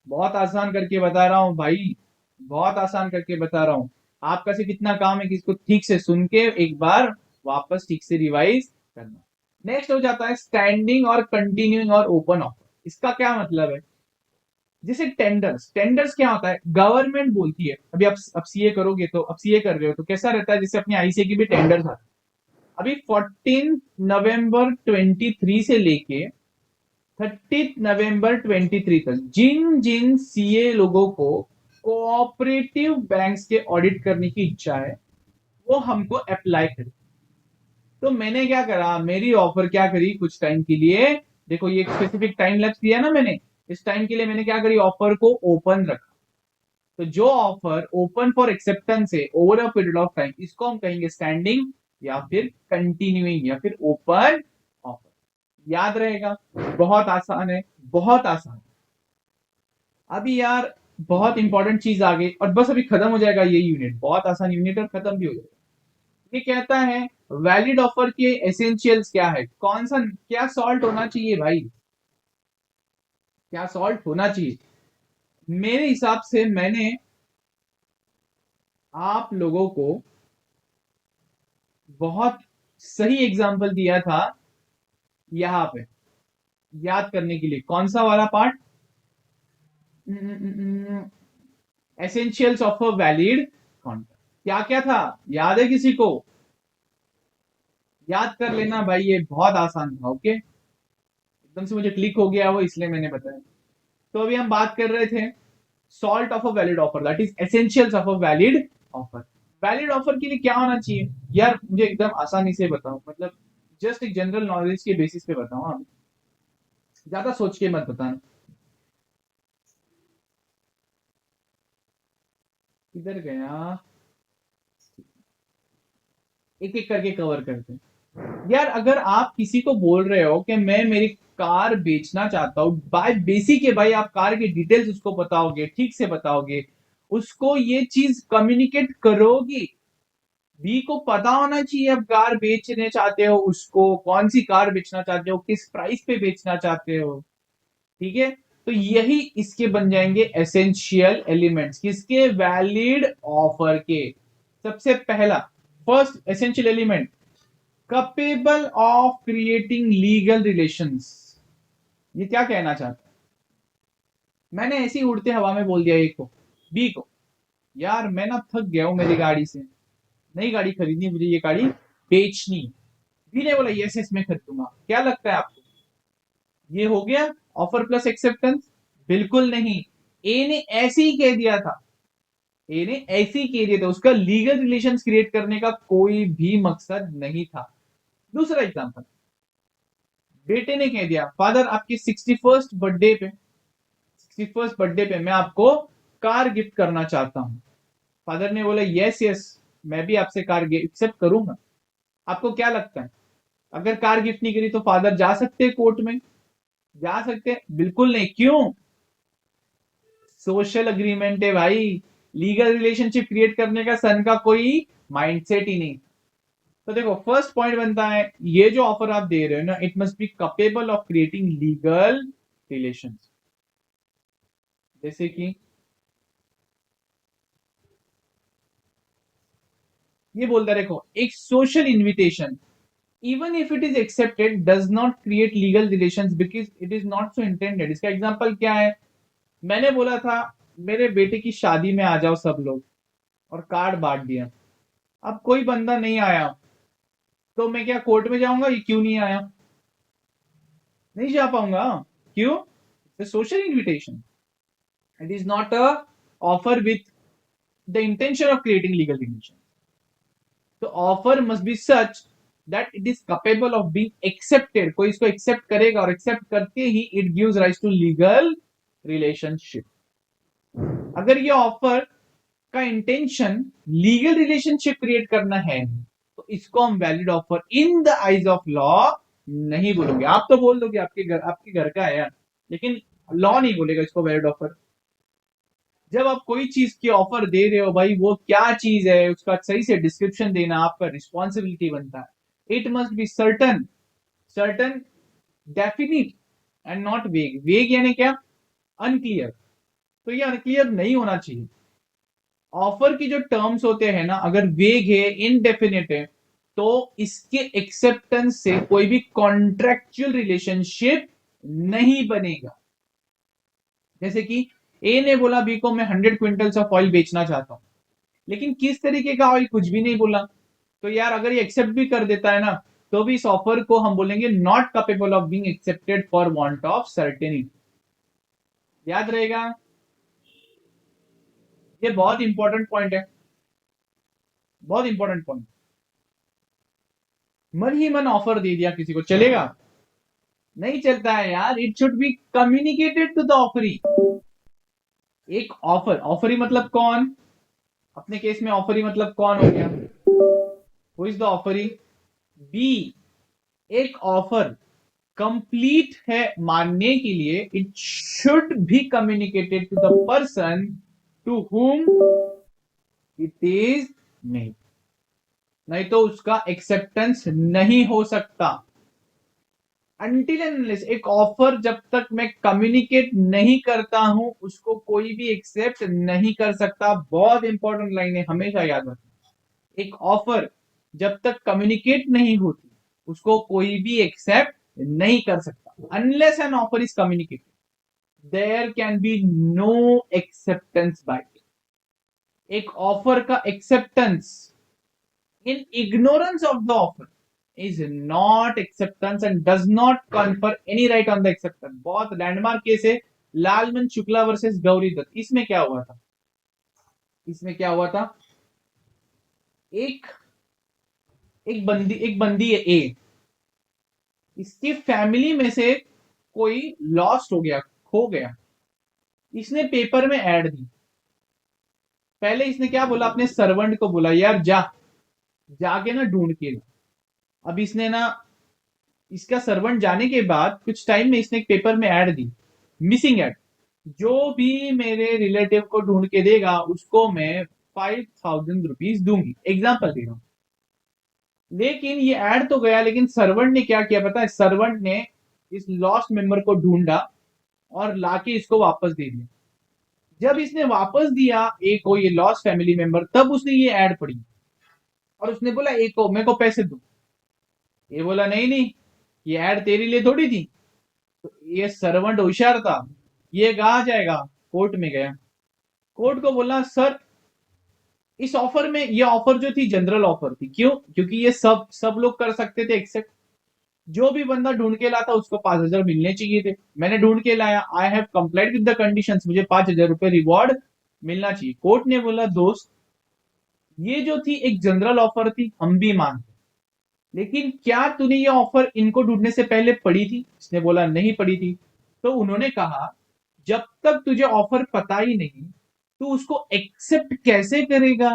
बहुत आसान करके बता रहा हूं भाई, बहुत आसान करके बता रहा हूं। आपका सिर्फ इतना काम है कि इसको ठीक से सुन के एक बार वापस ठीक से रिवाइज करना। नेक्स्ट हो जाता है स्टैंडिंग और कंटिन्यूइंग और ओपन ऑफर। इसका क्या मतलब है, जैसे टेंडर्स, टेंडर्स क्या होता है, गवर्नमेंट बोलती है, अभी आप अब सीए करोगे तो, अब सीए कर रहे हो तो कैसा रहता है, जैसे अपनी आईसीए की भी टेंडर्स आते हैं। अभी 14 नवंबर 23 से लेके 30 नवंबर 23 तक जिन जिन सीए लोगों को कोऑपरेटिव बैंक्स के ऑडिट करने की इच्छा है वो हमको अप्लाई करें। तो मैंने क्या करा, मेरी ऑफर क्या करी कुछ टाइम के लिए, देखो ये एक स्पेसिफिक टाइम लैप्स दिया ना मैंने, इस टाइम के लिए मैंने क्या करी, ऑफर को ओपन रखा। तो जो ऑफर ओपन फॉर एक्सेप्टेंस है over a period of time, इसको हम कहेंगे स्टैंडिंग या फिर कंटिन्यूइंग या फिर ओपन ऑफर। याद रहेगा, बहुत आसान है, बहुत आसान। अभी यार बहुत इंपॉर्टेंट चीज आ गई और बस अभी खत्म हो जाएगा ये यूनिट, बहुत आसान यूनिट और खत्म भी हो जाएगा। ये कहता है वैलिड ऑफर के एसेंशियल्स क्या है, कौन सा क्या सॉल्ट होना चाहिए भाई, क्या सॉल्ट होना चाहिए। मेरे हिसाब से मैंने आप लोगों को बहुत सही एग्जांपल दिया था यहां पे याद करने के लिए, कौन सा वाला part, essentials of a valid contract, क्या क्या था, याद है किसी को, याद कर लेना भाई, ये बहुत आसान था। ओके, एकदम से मुझे क्लिक हो गया वो, इसलिए मैंने बताया। तो अभी हम बात कर रहे थे salt of a valid offer, that is essentials of a valid offer. Valid offer के लिए क्या होना चाहिए यार, मुझे एकदम आसानी से बताओ, मतलब जस्ट एक जनरल नॉलेज के बेसिस पे बताओ, हाँ, ज्यादा सोच के मत बताना। किधर गया, एक एक करके कवर करते हैं यार। अगर आप किसी को बोल रहे हो कि मैं मेरी कार बेचना चाहता हूं, बाय बेसिक है भाई, आप कार की डिटेल्स उसको बताओगे, ठीक से बताओगे, उसको ये चीज कम्युनिकेट करोगी, बी को पता होना चाहिए आप कार बेचने चाहते हो, उसको कौन सी कार बेचना चाहते हो, किस प्राइस पे बेचना चाहते हो, ठीक है। तो यही इसके बन जाएंगे एसेंशियल एलिमेंट्स, किसके, वैलिड ऑफर के। सबसे पहला, first essential element, capable of creating legal relations. ये क्या कहना चाहता है, मैंने ऐसे ही उड़ते हवा में बोल दिया ए को, बी को, यार मैं ना थक गया हूं मेरी गाड़ी से, नई गाड़ी खरीदनी, मुझे ये गाड़ी बेचनी। बी ने बोला यस यस मैं खरीदूंगा, क्या लगता है आपको, ये हो गया ऑफर प्लस एक्सेप्टेंस? बिल्कुल नहीं, ए ने ऐसे ही कह दिया था, ए ने ऐसे ही कह दिया था, उसका लीगल रिलेशंस क्रिएट करने का कोई भी मकसद नहीं था। दूसरा एग्जांपल, बेटे ने कह दिया फादर आपके 61st बर्थडे पे, 61st बर्थडे पे मैं आपको कार गिफ्ट करना चाहता हूं। फादर ने बोला यस यस मैं भी आपसे कार एक्सेप्ट करूंगा। आपको क्या लगता है, अगर कार गिफ्ट नहीं करी तो फादर जा सकते हैं कोर्ट में, जा सकते हैं? बिल्कुल नहीं, क्यों, सोशल अग्रीमेंट है भाई, लीगल रिलेशनशिप क्रिएट करने का सन का कोई माइंडसेट ही नहीं। तो देखो फर्स्ट पॉइंट बनता है, ये जो ऑफर आप दे रहे हो ना, it must be capable of creating legal relations. जैसे कि ये बोलता देखो, एक social invitation even if it is accepted does not create legal relations because it is not so intended. इसका एग्जांपल क्या है, मैंने बोला था मेरे बेटे की शादी में आ जाओ सब लोग, और कार्ड बांट दिया, अब कोई बंदा नहीं आया, तो मैं क्या कोर्ट में जाऊंगा, ये क्यों नहीं आया, नहीं जा पाऊंगा, क्यों, social invitation, it is not a offer with the intention of creating legal relation. तो offer must be such that it is capable of being accepted, कोई इसको एक्सेप्ट करेगा और एक्सेप्ट करके ही it gives rise to legal relationship. अगर ये ऑफर का इंटेंशन लीगल रिलेशनशिप क्रिएट करना है तो इसको हम valid offer in the eyes of law नहीं बोलोगे। आप तो बोल दोगे आपके घर का है यार, लेकिन लॉ नहीं बोलेगा इसको वैलिड ऑफर। जब आप कोई चीज की ऑफर दे रहे हो भाई, वो क्या चीज है उसका सही से डिस्क्रिप्शन देना आपका रिस्पॉन्सिबिलिटी बनता है। It must be certain, certain, definite and not वेग। वेग यानी क्या, अनक्लियर, तो ये अनक्लियर नहीं होना चाहिए। ऑफर की जो टर्म्स होते हैं ना, अगर वेग है, इनडेफिनेट है, तो इसके एक्सेप्टेंस से कोई भी कॉन्ट्रेक्चुअल रिलेशनशिप नहीं बनेगा। जैसे कि ए ने बोला बी को मैं 100 क्विंटल्स ऑफ ऑयल बेचना चाहता हूं, लेकिन किस तरीके का ऑयल कुछ भी नहीं बोला, तो यार अगर ये एक्सेप्ट भी कर देता है ना, तो भी इस ऑफर को हम बोलेंगे not capable of being accepted for want of certainty. याद रहेगा, ये बहुत इंपॉर्टेंट पॉइंट है, बहुत इंपॉर्टेंट पॉइंट। मन ही मन ऑफर दे दिया किसी को, चलेगा, नहीं चलता है यार, it should be communicated to the offeree. एक ऑफर, ऑफरी मतलब कौन, अपने केस में ऑफरी मतलब कौन हो गया, who is the offeree, B. एक ऑफर कंप्लीट है मानने के लिए it should be communicated to the person to whom it is made, नहीं तो उसका एक्सेप्टेंस नहीं हो सकता। अनटिल एंड अनलेस एक ऑफर जब तक मैं कम्युनिकेट नहीं करता हूं उसको कोई भी एक्सेप्ट नहीं कर सकता। बहुत इंपॉर्टेंट लाइन है, हमेशा याद रखना। एक ऑफर जब तक कम्युनिकेट नहीं होती उसको कोई भी एक्सेप्ट नहीं कर सकता। Unless an offer is communicated there can be no acceptance by. एक ऑफर का acceptance in ignorance of the offer is not acceptance and does not confer any right on the acceptance। बहुत लैंडमार्क केस है लालमन शुक्ला वर्सेस गौरी दत्त। इसमें क्या हुआ था, इसमें क्या हुआ था, एक एक बंदी है ए, इसकी फैमिली में से कोई लॉस्ट हो गया, खो गया। इसने पेपर में ऐड दी। पहले इसने क्या बोला, अपने सर्वेंट को बोला यार जाके ना ढूंढ के ला। अब इसने ना, इसका सर्वेंट जाने के बाद कुछ टाइम में इसने एक पेपर में ऐड दी, मिसिंग ऐड, जो भी मेरे रिलेटिव को ढूंढ के देगा उसको मैं 5,000 रुपीज दूंगी, एग्जाम्पल दे रहा हूं। लेकिन ये ऐड तो गया, लेकिन सर्वेंट ने क्या किया पता है, सर्वेंट ने इस लॉस्ट मेंबर को ढूंढा और लाके इसको वापस दे दिया। जब इसने वापस दिया एक को ये लॉस्ट फैमिली मेंबर, तब उसने ये ऐड पढ़ी और उसने बोला एक को मेरे को पैसे दो। ये बोला नहीं नहीं, ये ऐड तेरे लिए थोड़ी थी। तो ये सर्वेंट होशियार था, ये कहा जाएगा, कोर्ट में गया, कोर्ट को बोला सर इस ऑफर में, ये ऑफर जो थी जनरल ऑफर थी, क्यों, क्योंकि ये सब लोग कर सकते थे एक्सेप्ट। जो भी बंदा ढूंढ के लाता उसको 5,000 मिलने चाहिए थे। मैंने ढूंढ के लाया, I have complied with the conditions, मुझे 5,000 रुपए रिवॉर्ड मिलना चाहिए। कोर्ट ने बोला दोस्त ये जो थी एक जनरल ऑफर थी, हम भी मानते, लेकिन क्या तूने ये ऑफर इनको ढूंढने से पहले पढ़ी थी? इसने बोला नहीं पढ़ी थी। तो उन्होंने कहा जब तक तुझे ऑफर पता ही नहीं तू उसको एक्सेप्ट कैसे करेगा,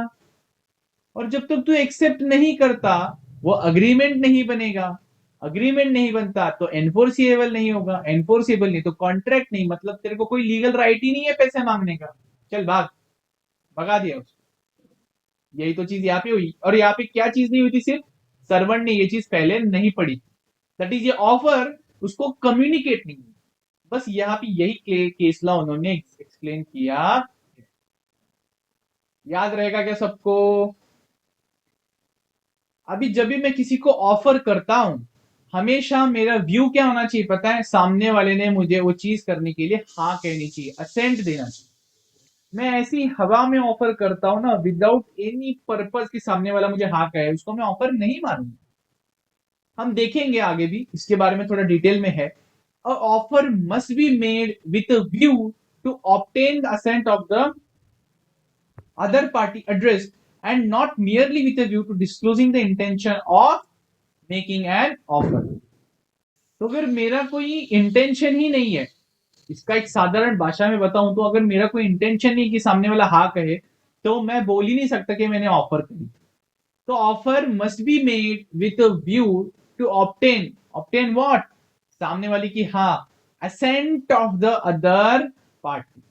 और जब तक तू एक्सेप्ट नहीं करता वो अग्रीमेंट नहीं बनेगा, अग्रीमेंट नहीं बनता तो एनफोर्सिएबल नहीं होगा, एनफोर्सिएबल नहीं तो कॉन्ट्रैक्ट नहीं, मतलब तेरे को कोई लीगल राइट ही नहीं है पैसे मांगने का। चल भाग, भगा दिया उसको। यही तो चीज यहाँ पे हुई। और यहाँ पे क्या चीज नहीं हुई थी, सिर्फ सर्वेंट ने ये चीज पहले नहीं पढ़ी, दैट इज ये ऑफर उसको कम्युनिकेट नहीं, बस यहाँ पे यही केस लॉ उन्होंने एक्सप्लेन किया। याद रहेगा क्या सबको? अभी जब भी मैं किसी को ऑफर करता हूं हमेशा मेरा व्यू क्या होना चाहिए पता है, सामने वाले ने मुझे वो चीज करने के लिए हाँ कहनी चाहिए, असेंट देना चाहिए। मैं ऐसी हवा में ऑफर करता हूं ना, विदाउट एनी पर्पज कि सामने वाला मुझे हाँ कहे, उसको मैं ऑफर नहीं मानूंगा। हम देखेंगे आगे भी इसके बारे में थोड़ा डिटेल में है। A offer must be made with a view to obtain the assent of the other party addressed and not merely with a view to disclosing the intention of making an offer। तो अगर मेरा कोई इंटेंशन ही नहीं है, इसका एक साधारण भाषा में बताऊं तो अगर मेरा कोई इंटेंशन नहीं कि सामने वाला हाँ कहे, तो मैं बोल ही नहीं सकता कि मैंने ऑफर करी। तो offer must be made with a view to obtain, obtain what, सामने वाली की हाँ, assent of the other party.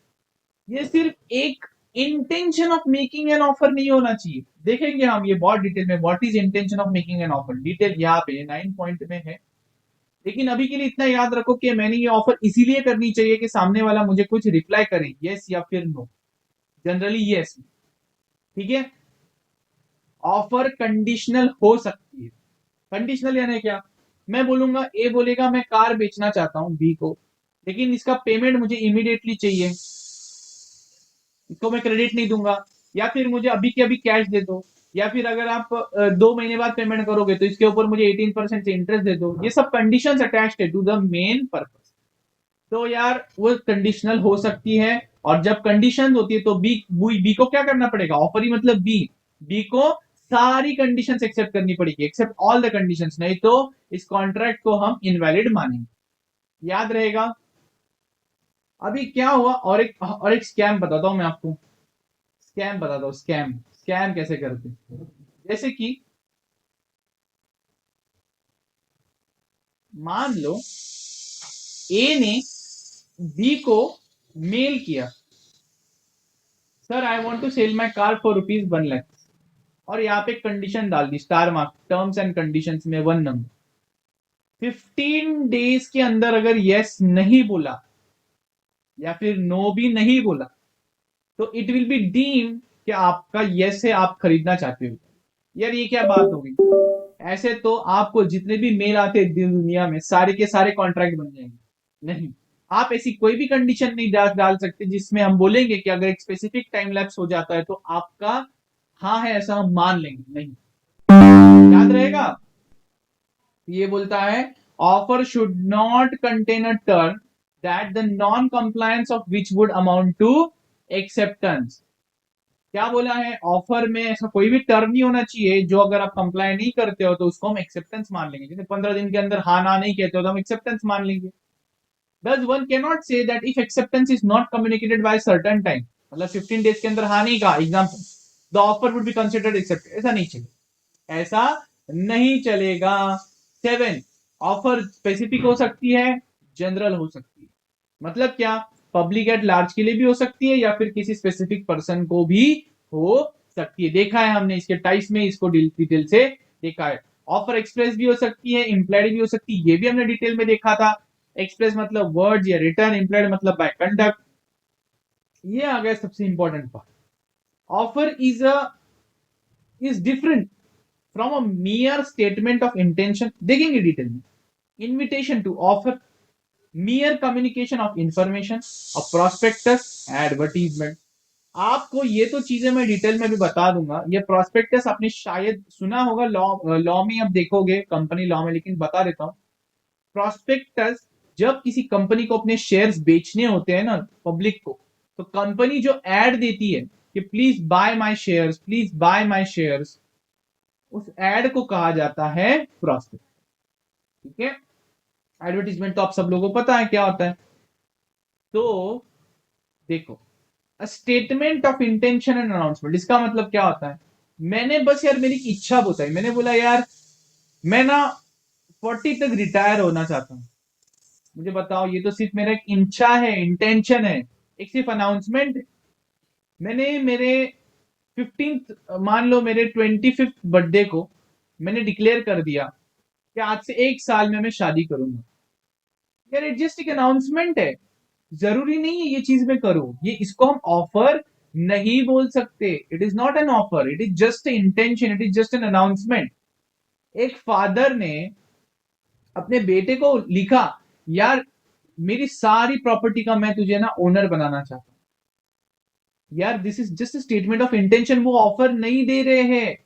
ये सिर्फ एक intention of making an offer नहीं होना चाहिए। देखेंगे हम ये बहुत डिटेल में, what is intention of making an offer, detail यहाँ पे 9 पॉइंट में है। लेकिन अभी के लिए इतना याद रखो कि मैंने ये ऑफर इसीलिए करनी चाहिए कि सामने वाला मुझे कुछ रिप्लाई करे, यस या फिर नो, जनरली यस। ठीक है, ऑफर कंडीशनल हो सकती है। कंडीशनल यानी क्या, मैं बोलूंगा, ए बोलेगा मैं कार बेचना चाहता हूं बी को, लेकिन इसका पेमेंट मुझे इमीडिएटली चाहिए, इसको मैं क्रेडिट नहीं दूंगा, या फिर मुझे अभी के अभी कैश दे दो, या फिर अगर आप 2 महीने बाद पेमेंट करोगे तो इसके ऊपर मुझे 18% से इंटरेस्ट दे दो। ये सब कंडीशंस अटैच्ड है टू द मेन पर्पस। तो यार वो कंडीशनल हो सकती है। और जब कंडीशन होती है तो बी को क्या करना पड़ेगा, ऑफर ही मतलब बी को सारी कंडीशंस एक्सेप्ट करनी पड़ेगी, एक्सेप्ट ऑल द कंडीशंस, नहीं तो इस कॉन्ट्रैक्ट को हम इनवैलिड मानेंगे। याद रहेगा। अभी क्या हुआ, और एक स्कैम बताता हूं मैं आपको, स्कैम बताता हूं, स्कैम स्कैम कैसे करते हैं। जैसे कि मान लो ए ने बी को मेल किया, sir I want to sell my car for ₹1,00,000, और यहाँ पे कंडीशन डाल दी, star mark, terms and conditions में 1 नंबर। 15 डेज के अंदर अगर यस नहीं बोला या फिर नो भी नहीं बोला तो इट विल बी डीम कि आपका यस है, आप खरीदना चाहते हो। यार ये क्या बात होगी? ऐसे तो आपको जितने भी मेल आते हैं दुनिया में सारे के सारे कॉन्ट्रैक्ट बन जाएंगे। नहीं, आप ऐसी कोई भी कंडीशन नहीं डाल सकते जिसमें हम बोलेंगे कि अगर एक स्पेसिफिक टाइम लैप्स हो जाता है तो आपका हाँ है ऐसा हम मान लेंगे, नहीं। याद रहेगा, ये बोलता है offer should not contain a term that the non compliance of which would amount to acceptance. क्या बोला है? ऑफर में ऐसा कोई भी टर्म नहीं होना चाहिए जो अगर आप कंप्लाई नहीं करते हो तो उसको हम एक्सेप्टेंस मान लेंगे। जैसे 15 दिन के अंदर हाँ ना नहीं कहते हो तो हम एक्सेप्टेंस मान लेंगे। Thus one cannot say that if acceptance is not communicated by a certain time, मतलब 15 डेज के अंदर हाँ नहीं कहा example, the offer would be considered accepted. ऐसा नहीं चलेगा, ऐसा नहीं चलेगा। 7, ऑफर स्पेसिफिक हो सकती है, जनरल हो सकती है। मतलब क्या? पब्लिक एट लार्ज के लिए भी हो सकती है या फिर किसी स्पेसिफिक पर्सन को भी हो सकती है। देखा है हमने इसके टाइप्स में, इसको डिटेल से देखा है। ऑफर एक्सप्रेस भी हो सकती है, इम्प्लाइड भी हो सकती है, ये भी हमने डिटेल में देखा था। एक्सप्रेस मतलब वर्ड्स या रिटर्न, इम्प्लाइड मतलब बाय कंडक्ट। ये आ गया सबसे important part. Offer is different from a mere statement of intention, देखेंगे डिटेल में। Invitation to offer, mere communication of information, a prospectus, advertisement। आपको ये तो चीजें मैं डिटेल में भी बता दूंगा। ये प्रोस्पेक्टस आपने शायद सुना होगा लॉ में, अब देखोगे कंपनी लॉ में, लेकिन बता देता हूं। प्रोस्पेक्टस जब किसी कंपनी को अपने शेयर्स बेचने होते हैं ना पब्लिक को, तो कंपनी जो एड देती है कि please buy my shares, please buy my shares, उस एड को कहा जाता है प्रोस्पेक्ट। ठीक है, एडवर्टीजमेंट तो आप सब लोगों को पता है क्या होता है। तो देखो, statement of intention and announcement, इसका मतलब क्या होता है? मैंने बस यार मेरी इच्छा बताई, मैंने बोला यार मैं ना 40 तक रिटायर होना चाहता हूं। मुझे बताओ, ये तो सिर्फ मेरा एक इच्छा है, इंटेंशन है, एक सिर्फ अनाउंसमेंट। मैंने मेरे 15th, मान लो मेरे 25th बर्थडे को मैंने डिक्लेयर कर दिया कि आज से 1 साल में मैं शादी करूंगा। यार इट जस्ट एक अनाउंसमेंट है, जरूरी नहीं है ये चीज मैं करूं। ये इसको हम ऑफर नहीं बोल सकते। It is not an offer, it is just intention, it is just an announcement. एक फादर ने अपने बेटे को लिखा, यार मेरी सारी प्रॉपर्टी का मैं तुझे ना ओनर बनाना चाहता हूं। यार this is just statement of intention, वो ऑफर नहीं दे रहे हैं।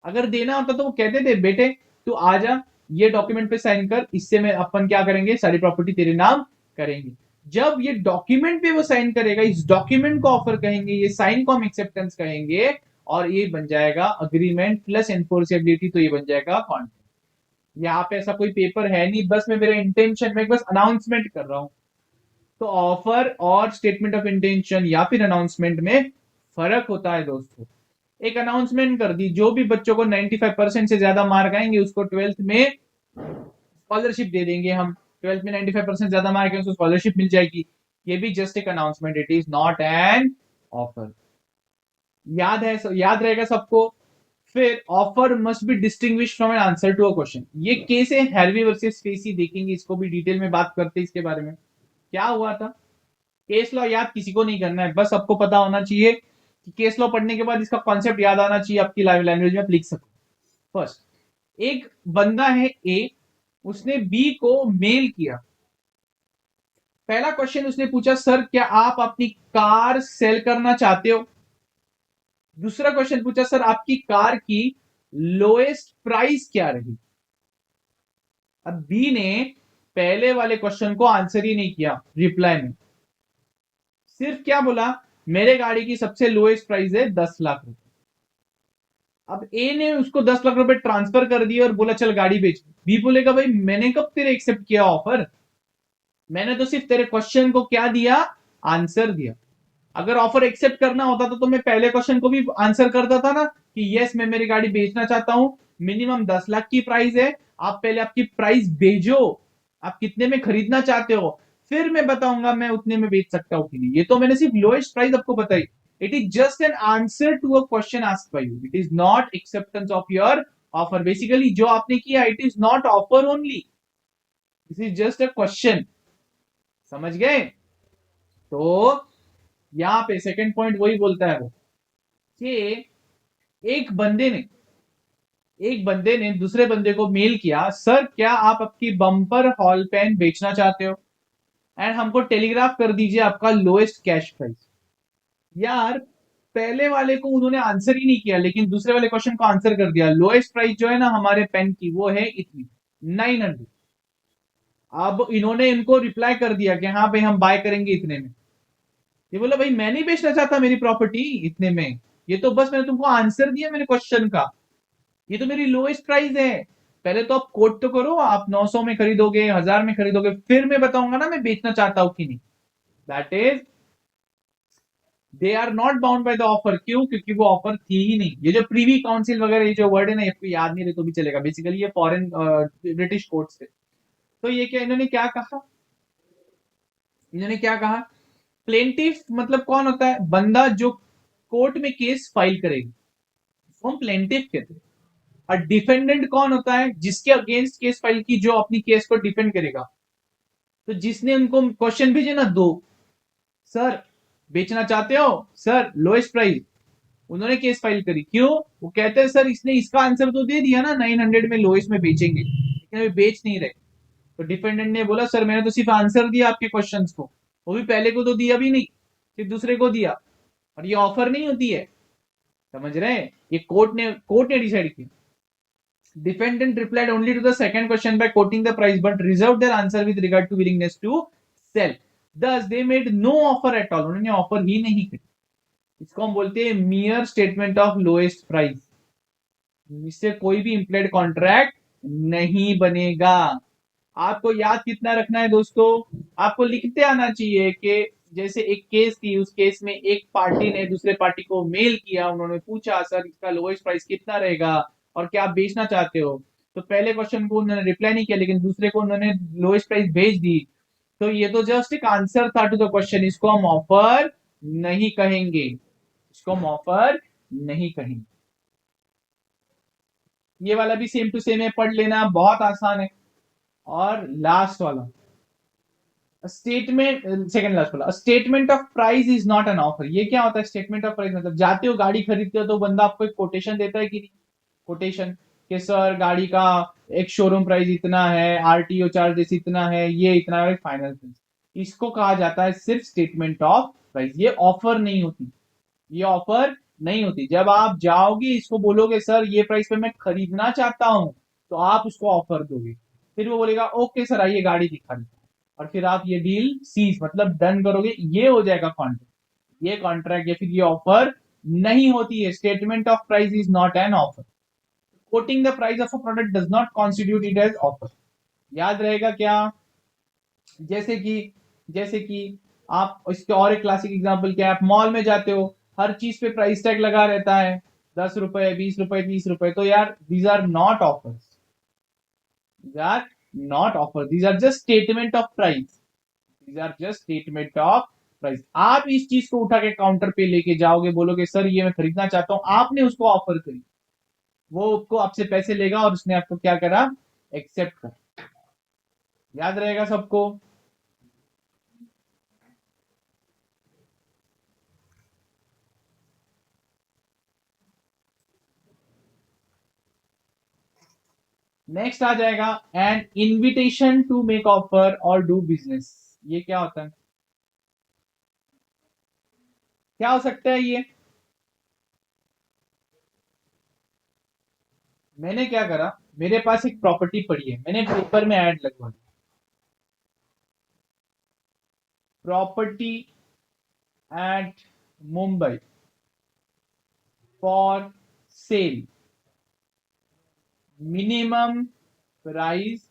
अगर देना होता तो वो कहते थे बेटे तू आ जा, ये डॉक्यूमेंट पे साइन कर, इससे मैं अपन क्या करेंगे, सारी प्रॉपर्टी तेरे नाम करेंगे। जब ये डॉक्यूमेंट पे वो साइन करेगा, इस डॉक्यूमेंट को ऑफर कहेंगे, ये साइन को हम एक्सेप्टेंस कहेंगे, और ये बन जाएगा अग्रीमेंट प्लस एनफोर्सेबिलिटी, तो ये बन जाएगा कॉन्ट्रैक्ट। यहाँ पे ऐसा कोई पेपर है नहीं, बस मैं मेरा इंटेंशन में बस अनाउंसमेंट कर रहा हूं। तो ऑफर और स्टेटमेंट ऑफ इंटेंशन या फिर अनाउंसमेंट में फर्क होता है दोस्तों। एक अनाउंसमेंट कर दी, जो भी बच्चों को 95% से ज्यादा मार्क आएंगे उसको 12th में स्कॉलरशिप दे देंगे हम। 12th में 95% ज्यादा मार्क है उसको स्कॉलरशिप मिल जाएगी। ये भी जस्ट एक announcement, it is not an offer. याद है, याद रहेगा सबको। फिर offer must be distinguish from an answer to a question. ये केस है हैरवी वर्सेस स्पेसी, देखेंगे इसको भी डिटेल में बात करते हैं इसके बारे में। क्या हुआ था? केस लॉ याद किसी को नहीं करना है, बस सबको पता होना चाहिए कि केस लॉ पढ़ने के बाद इसका कॉन्सेप्ट याद आना चाहिए, आपकी लैंग्वेज में आप लिख सको। फर्स्ट, एक बंदा है ए, उसने बी को मेल किया। पहला क्वेश्चन उसने पूछा, सर क्या आप अपनी कार सेल करना चाहते हो? दूसरा क्वेश्चन पूछा, सर आपकी कार की लोएस्ट प्राइस क्या रही? अब बी ने पहले वाले क्वेश्चन को आंसर ही नहीं किया रिप्लाई में, सिर्फ क्या बोला, मेरे गाड़ी की सबसे लोएस्ट प्राइस है 10 लाख रुपए। अब ए ने उसको 10 लाख रुपए ट्रांसफर कर दिए और बोला चल गाड़ी बेच। बी बोलेगा भाई मैंने कब तेरे एक्सेप्ट किया ऑफर, मैंने तो सिर्फ तेरे क्वेश्चन को क्या दिया, आंसर दिया। अगर ऑफर एक्सेप्ट करना होता तो मैं पहले क्वेश्चन को भी आंसर करता था ना कि यस मैं मेरी गाड़ी बेचना चाहता हूं, मिनिमम 10 लाख की प्राइस है, आप पहले आपकी प्राइस भेजो, आप कितने में खरीदना चाहते हो, फिर मैं बताऊंगा मैं उतने में बेच सकता हूं कि नहीं। ये तो मैंने सिर्फ लोएस्ट प्राइस आपको बताई। It is just an answer to a question asked by you, it is not acceptance of your offer. Basically जो आपने किया, it is not offer only, this is just a question. समझ गए? तो यहां पे सेकंड पॉइंट वही बोलता है वो कि एक बंदे ने दूसरे बंदे को मेल किया, सर क्या आप आपकी बम्पर हॉल पेन बेचना चाहते हो एंड हमको टेलीग्राफ कर दीजिए आपका लोएस्ट कैश प्राइस। यार पहले वाले को उन्होंने आंसर ही नहीं किया, लेकिन दूसरे वाले क्वेश्चन को आंसर कर दिया। लोएस्ट प्राइस जो है ना हमारे पेन की, वो है इतनी, 900। अब इन्होंने इनको रिप्लाई कर दिया कि हाँ भाई हम बाय करेंगे इतने में। ये बोला भाई मैं नहीं बेचना चाहता मेरी प्रॉपर्टी इतने में, ये तो बस मैंने तुमको आंसर दिया मेरे क्वेश्चन का, ये तो मेरी लोएस्ट प्राइस है। पहले तो आप कोट तो करो, आप 900 में खरीदोगे, 1000 में खरीदोगे, फिर मैं बताऊंगा ना मैं बेचना चाहता हूं कि नहीं। That is they are not bound by the offer. क्यों? क्योंकि वो ऑफर थी ही नहीं। ये जो प्रीवी काउंसिल वगैरह ये जो वर्ड है ना, आपको याद नहीं रहे तो भी चलेगा, बेसिकली ये फॉरेन ब्रिटिश कोर्ट से। तो ये क्या इन्होंने क्या कहा, प्लेंटिफ मतलब कौन होता है? बंदा जो कोर्ट में केस फाइल करेगा, उसको हम प्लेंटिफ कहते हैं। और डिफेंडेंट कौन होता है? जिसके अगेंस्ट केस फाइल की, जो अपनी केस को डिफेंड करेगा। तो जिसने उनको क्वेश्चन भेजे ना दो, सर बेचना चाहते हो, सर लोएस्ट प्राइस, उन्होंने केस फाइल करी। क्यों? वो कहते हैं सर इसने इसका आंसर तो दे दिया ना, 900 में लोएस्ट में बेचेंगे, लेकिन वे बेच नहीं रहे। तो डिफेंडेंट ने बोला सर मैंने तो सिर्फ आंसर दिया आपके क्वेश्चंस को, वो भी पहले को तो दिया भी नहीं, सिर्फ दूसरे को दिया, और ये ऑफर नहीं होती है। समझ रहे हैं? ये कोर्ट ने डिसाइड किया। Defendant replied only to the second question by quoting the price, but reserved their answer with regard to willingness to sell. Thus, they made no offer at all. उन्होंने ऑफर ही नहीं की। इसको हम बोलते हैं mere statement of lowest price। इससे कोई भी इम्प्लाइड कॉन्ट्रैक्ट नहीं बनेगा। आपको याद कितना रखना है दोस्तों? आपको लिखते आना चाहिए कि जैसे एक केस थी, उस केस में एक पार्टी ने दूसरे पार्टी को मेल किया, उन्होंने पूछा सर इसका लोएस्ट प्राइस कितना रहेगा और क्या आप बेचना चाहते हो। तो पहले क्वेश्चन को उन्होंने रिप्लाई नहीं किया, लेकिन दूसरे को उन्होंने लोएस्ट प्राइस भेज दी। तो ये तो जस्ट एक आंसर था टू द क्वेश्चन, इसको हम ऑफर नहीं कहेंगे, इसको हम ऑफर नहीं कहेंगे। ये वाला भी सेम टू सेम है, पढ़ लेना, बहुत आसान है। और लास्ट वाला स्टेटमेंट, सेकंड लास्ट वाला, statement of price is not an offer. ये क्या होता है स्टेटमेंट ऑफ प्राइस? मतलब जाते हो गाड़ी खरीदते हो तो बंदा आपको एक कोटेशन देता है कि नहीं, कोटेशन कि सर गाड़ी का एक शोरूम प्राइस इतना है, आरटीओ चार्जेस इतना है, ये इतना है, फाइनल प्राइस। इसको कहा जाता है सिर्फ स्टेटमेंट ऑफ प्राइस। ये ऑफर नहीं होती, ये ऑफर नहीं होती। जब आप जाओगे इसको बोलोगे सर ये प्राइस पे मैं खरीदना चाहता हूं, तो आप उसको ऑफर दोगे, फिर वो बोलेगा ओके सर आइए गाड़ी दिखा देता हूं, और फिर आप ये डील सीज मतलब डन करोगे, ये हो जाएगा कॉन्ट्रैक्ट। ये कॉन्ट्रैक्ट या फिर ये ऑफर नहीं होती है। Statement of price is not an offer. Quoting the price of a product does not constitute it as offer. याद रहेगा क्या? जैसे कि आप इसके और एक क्लासिक एग्जांपल क्या है, आप मॉल में जाते हो, हर चीज पे प्राइस टैग लगा रहता है, 10 रुपए, 20 रुपए, 30 रुपए। तो यार these are not offers, these are not offer, these are just statement of price, these are just statement of price. आप इस चीज को उठा के काउंटर पे लेके जाओगे, बोलोगे सर ये मैं खरीदना चाहता हूं, आपने उसको ऑफर करी, वो उसको आपसे पैसे लेगा और उसने आपको क्या करा, एक्सेप्ट कर। याद रहेगा सबको? नेक्स्ट आ जाएगा an invitation to make offer और डू बिजनेस। ये क्या होता है? क्या हो सकता है ये? मैंने क्या करा, मेरे पास एक प्रॉपर्टी पड़ी है, मैंने पेपर में ऐड लगवा दी, property at Mumbai for sale, minimum price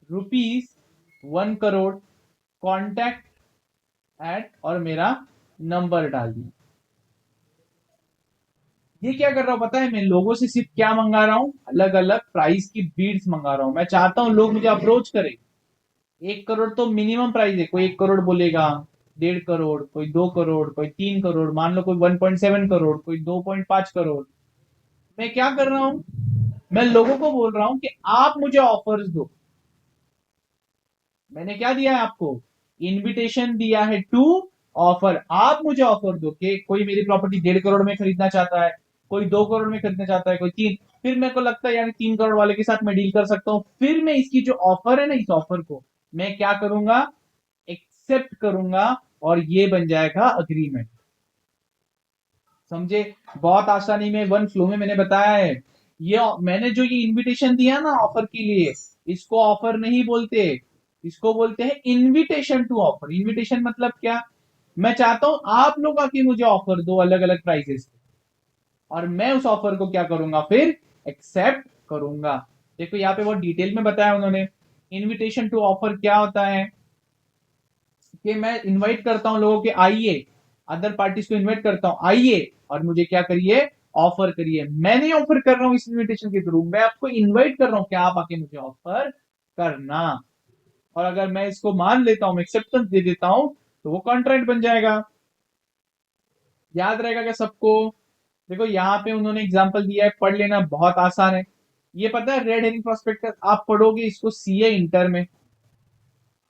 ₹1 crore, contact at, और मेरा नंबर डाल दिया। ये क्या कर रहा हूँ पता है, मैं लोगों से सिर्फ क्या मंगा रहा हूँ, अलग अलग प्राइस की बीड्स मंगा रहा हूँ। मैं चाहता हूँ लोग मुझे अप्रोच करें। 1 करोड़ तो मिनिमम प्राइस है, कोई 1 करोड़ बोलेगा, 1.5 करोड़, कोई 2 करोड़, कोई 3 करोड़, मान लो कोई 1.7 करोड़, कोई 2.5 करोड़। मैं क्या कर रहा हूं, मैं लोगों को बोल रहा हूं कि आप मुझे ऑफर्स दो। मैंने क्या दिया है आपको, इनविटेशन दिया है टू ऑफर। आप मुझे ऑफर दो कि कोई मेरी प्रॉपर्टी 1.5 करोड़ में खरीदना चाहता है, कोई 2 करोड़ में खरीदना चाहता है, कोई 3। फिर मेरे को लगता है यार 3 करोड़ वाले के साथ मैं डील कर सकता हूं। फिर मैं इसकी जो ऑफर है ना, इस ऑफर को मैं क्या करूंगा, एक्सेप्ट करूंगा, और ये बन जाएगा अग्रीमेंट। समझे, बहुत आसानी में, वन फ्लो में मैंने बताया है। ये मैंने जो ये इनविटेशन दिया ना ऑफर के लिए, इसको ऑफर नहीं बोलते, इसको बोलते हैं इनविटेशन टू ऑफर। इनविटेशन मतलब क्या, मैं चाहता हूं आप लोग आके मुझे ऑफर दो अलग अलग प्राइसेस, और मैं उस ऑफर को क्या करूंगा, फिर एक्सेप्ट करूंगा। देखो यहाँ पे बहुत डिटेल में बताया उन्होंने। इनविटेशन टू ऑफर क्या होता है कि मैं इनवाइट करता हूं लोगों के, आइए, अदर पार्टीज को इनवाइट करता हूं, आइए और मुझे क्या करिए, ऑफर करिए। मैं नहीं ऑफर कर रहा हूं इस इनविटेशन के थ्रू, मैं आपको इनवाइट कर रहा हूं कि आप आके मुझे ऑफर करना। और अगर मैं इसको मान लेता हूं, एक्सेप्टेंस दे देता हूं, तो वो कॉन्ट्रैक्ट बन जाएगा। याद रहेगा क्या सबको। देखो यहाँ पे उन्होंने एग्जांपल दिया है, पढ़ लेना, बहुत आसान है। ये पता है रेड हेरिंग प्रोस्पेक्टस, आप पढ़ोगे इसको सीए इंटर में,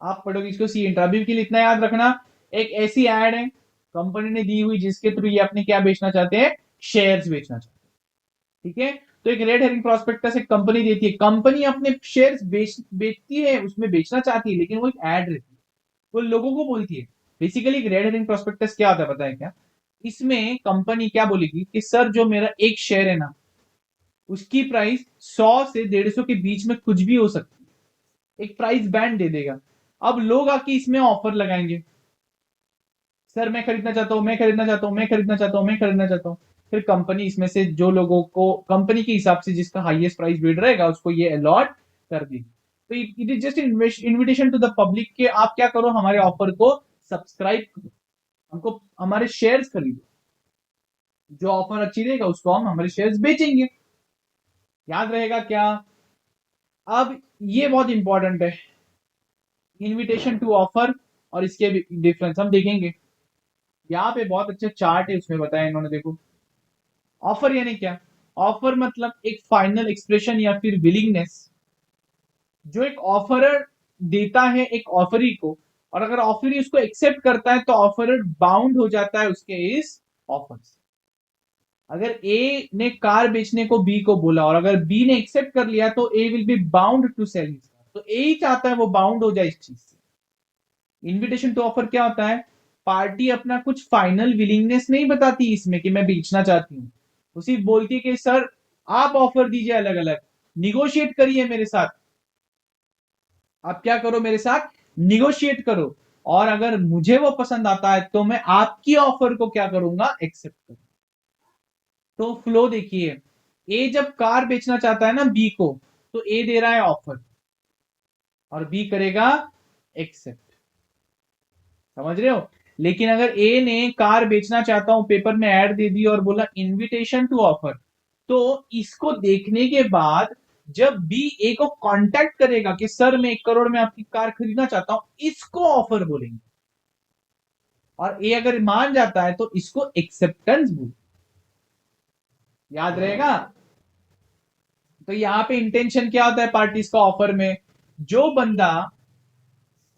आप पढ़ोगे इसको सी इंटर। अभी के लिए इतना याद रखना, एक ऐसी एड है कंपनी ने दी हुई जिसके थ्रू ये अपने क्या बेचना चाहते हैं, शेयर्स बेचना चाहते हैं। ठीक है, तो एक रेड हेरिंग प्रोस्पेक्टस एक कंपनी देती है, कंपनी अपने शेयर्स बेचती है, उसमें बेचना चाहती है, लेकिन वो एक एड रहती है, वो लोगों को बोलती है। बेसिकली एक रेड हेरिंग प्रोस्पेक्टस क्या होता है पता है क्या, इसमें कंपनी क्या बोलेगी कि सर जो मेरा एक शेयर है ना, उसकी प्राइस 100 से 150 के बीच में कुछ भी हो सकती है, एक प्राइस बैंड दे देगा। अब लोग आके इसमें ऑफर लगाएंगे, सर मैं खरीदना चाहता हूं, मैं खरीदना चाहता हूं, मैं खरीदना चाहता हूं, मैं खरीदना चाहता हूं। फिर कंपनी इसमें से जो लोगों को, कंपनी के हिसाब से जिसका हाईएस्ट प्राइस बिड रहेगा उसको ये अलॉट कर देगी। तो it is just invitation to the public के आप क्या करो, हमारे ऑफर को सब्सक्राइब करो, हमको हमारे शेयर्स खरीदो, जो ऑफर अच्छी रहेगा उसको हम हमारे शेयर्स बेचेंगे। याद रहेगा क्या। अब ये बहुत इंपॉर्टेंट है, इनविटेशन टू ऑफर और इसके डिफरेंस हम देखेंगे। यहाँ पे बहुत अच्छा चार्ट है, उसमें बताया इन्होंने, देखो ऑफर यानी क्या। ऑफर मतलब एक फाइनल एक्सप्रेशन या फिर विलिंगनेस जो एक ऑफरर देता है एक ऑफरी को, और अगर ऑफरी उसको एक्सेप्ट करता है तो ऑफरर बाउंड हो जाता है उसके इस ऑफर से। अगर ए ने कार बेचने को बी को बोला और अगर बी ने एक्सेप्ट कर लिया तो A will be bound to sell his car, तो ए ही चाहता है वो बाउंड हो जाए इस चीज से। इनविटेशन टू ऑफर क्या होता है, पार्टी अपना कुछ फाइनल विलिंगनेस नहीं बताती इसमें कि मैं बेचना चाहती हूँ, वो सिर्फ बोलती है कि सर आप ऑफर दीजिए अलग अलग, निगोशिएट करिए मेरे साथ, आप क्या करो मेरे साथ, निगोशिएट करो, और अगर मुझे वो पसंद आता है तो मैं आपकी ऑफर को क्या करूंगा, एक्सेप्ट करूंगा। तो फ्लो देखिए, ए जब कार बेचना चाहता है ना बी को, तो ए दे रहा है ऑफर और बी करेगा एक्सेप्ट, समझ रहे हो। लेकिन अगर ए ने कार बेचना चाहता हूं पेपर में ऐड दे दी और बोला इनविटेशन टू ऑफर, तो इसको देखने के बाद जब बी ए को कांटेक्ट करेगा कि सर मैं 1 करोड़ में आपकी कार खरीदना चाहता हूं, इसको ऑफर बोलेंगे, और ए अगर मान जाता है तो इसको एक्सेप्टेंस बोलेंगे। याद रहेगा। तो यहां पे इंटेंशन क्या होता है पार्टीज का ऑफर में, जो बंदा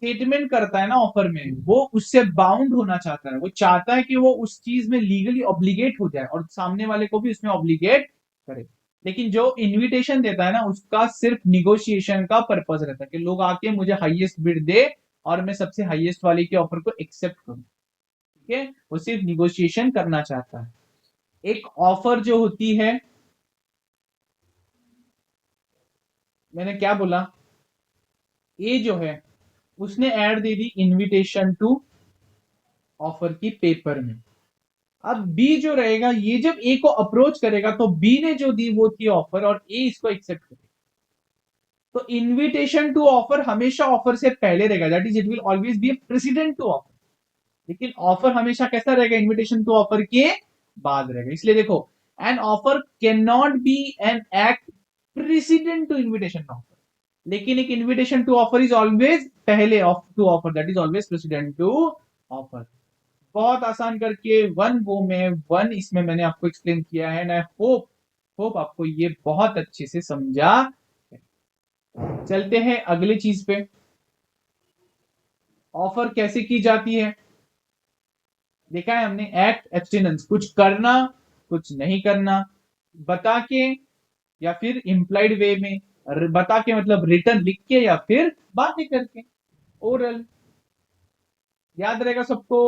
स्टेटमेंट करता है ना ऑफर में, वो उससे बाउंड होना चाहता है, वो चाहता है कि वो उस चीज में लीगली ऑब्लिगेट हो जाए और सामने वाले को भी उसमें ऑब्लिगेट करे। लेकिन जो इनविटेशन देता है ना, उसका सिर्फ निगोशिएशन का पर्पज रहता है कि लोग आके मुझे हाईएस्ट बिड दे और मैं सबसे हाईएस्ट वाले के ऑफर को एक्सेप्ट करूं। ठीक है, वो सिर्फ निगोशिएशन करना चाहता है। एक ऑफर जो होती है, मैंने क्या बोला, ए जो है उसने ऐड दे दी इनविटेशन टू ऑफर की पेपर में। अब बी जो रहेगा, ये जब ए को अप्रोच करेगा तो बी ने जो दी वो थी ऑफर और ए इसको एक्सेप्ट करेगा। तो इनविटेशन टू ऑफर हमेशा ऑफर से पहले रहेगा, that is it will always be a president to offer. लेकिन ऑफर हमेशा कैसा रहेगा, इनविटेशन टू ऑफर के बाद रहेगा। इसलिए देखो an offer can not be an act precedent to invitation offer, लेकिन एक invitation to offer is always पहले to offer, that is always precedent to offer. बहुत आसान करके वन वो में वन इसमें मैंने आपको एक्सप्लेन किया है, एंड आई होप आपको ये बहुत अच्छे से समझा। चलते हैं अगले चीज पे, ऑफर कैसे की जाती है। देखा है हमने एक्ट एब्सटिनेंस, कुछ करना कुछ नहीं करना, बता के या फिर इंप्लाइड वे में, बता के मतलब रिटर्न लिख के या फिर बातें करके, ओरल। याद रहेगा सबको।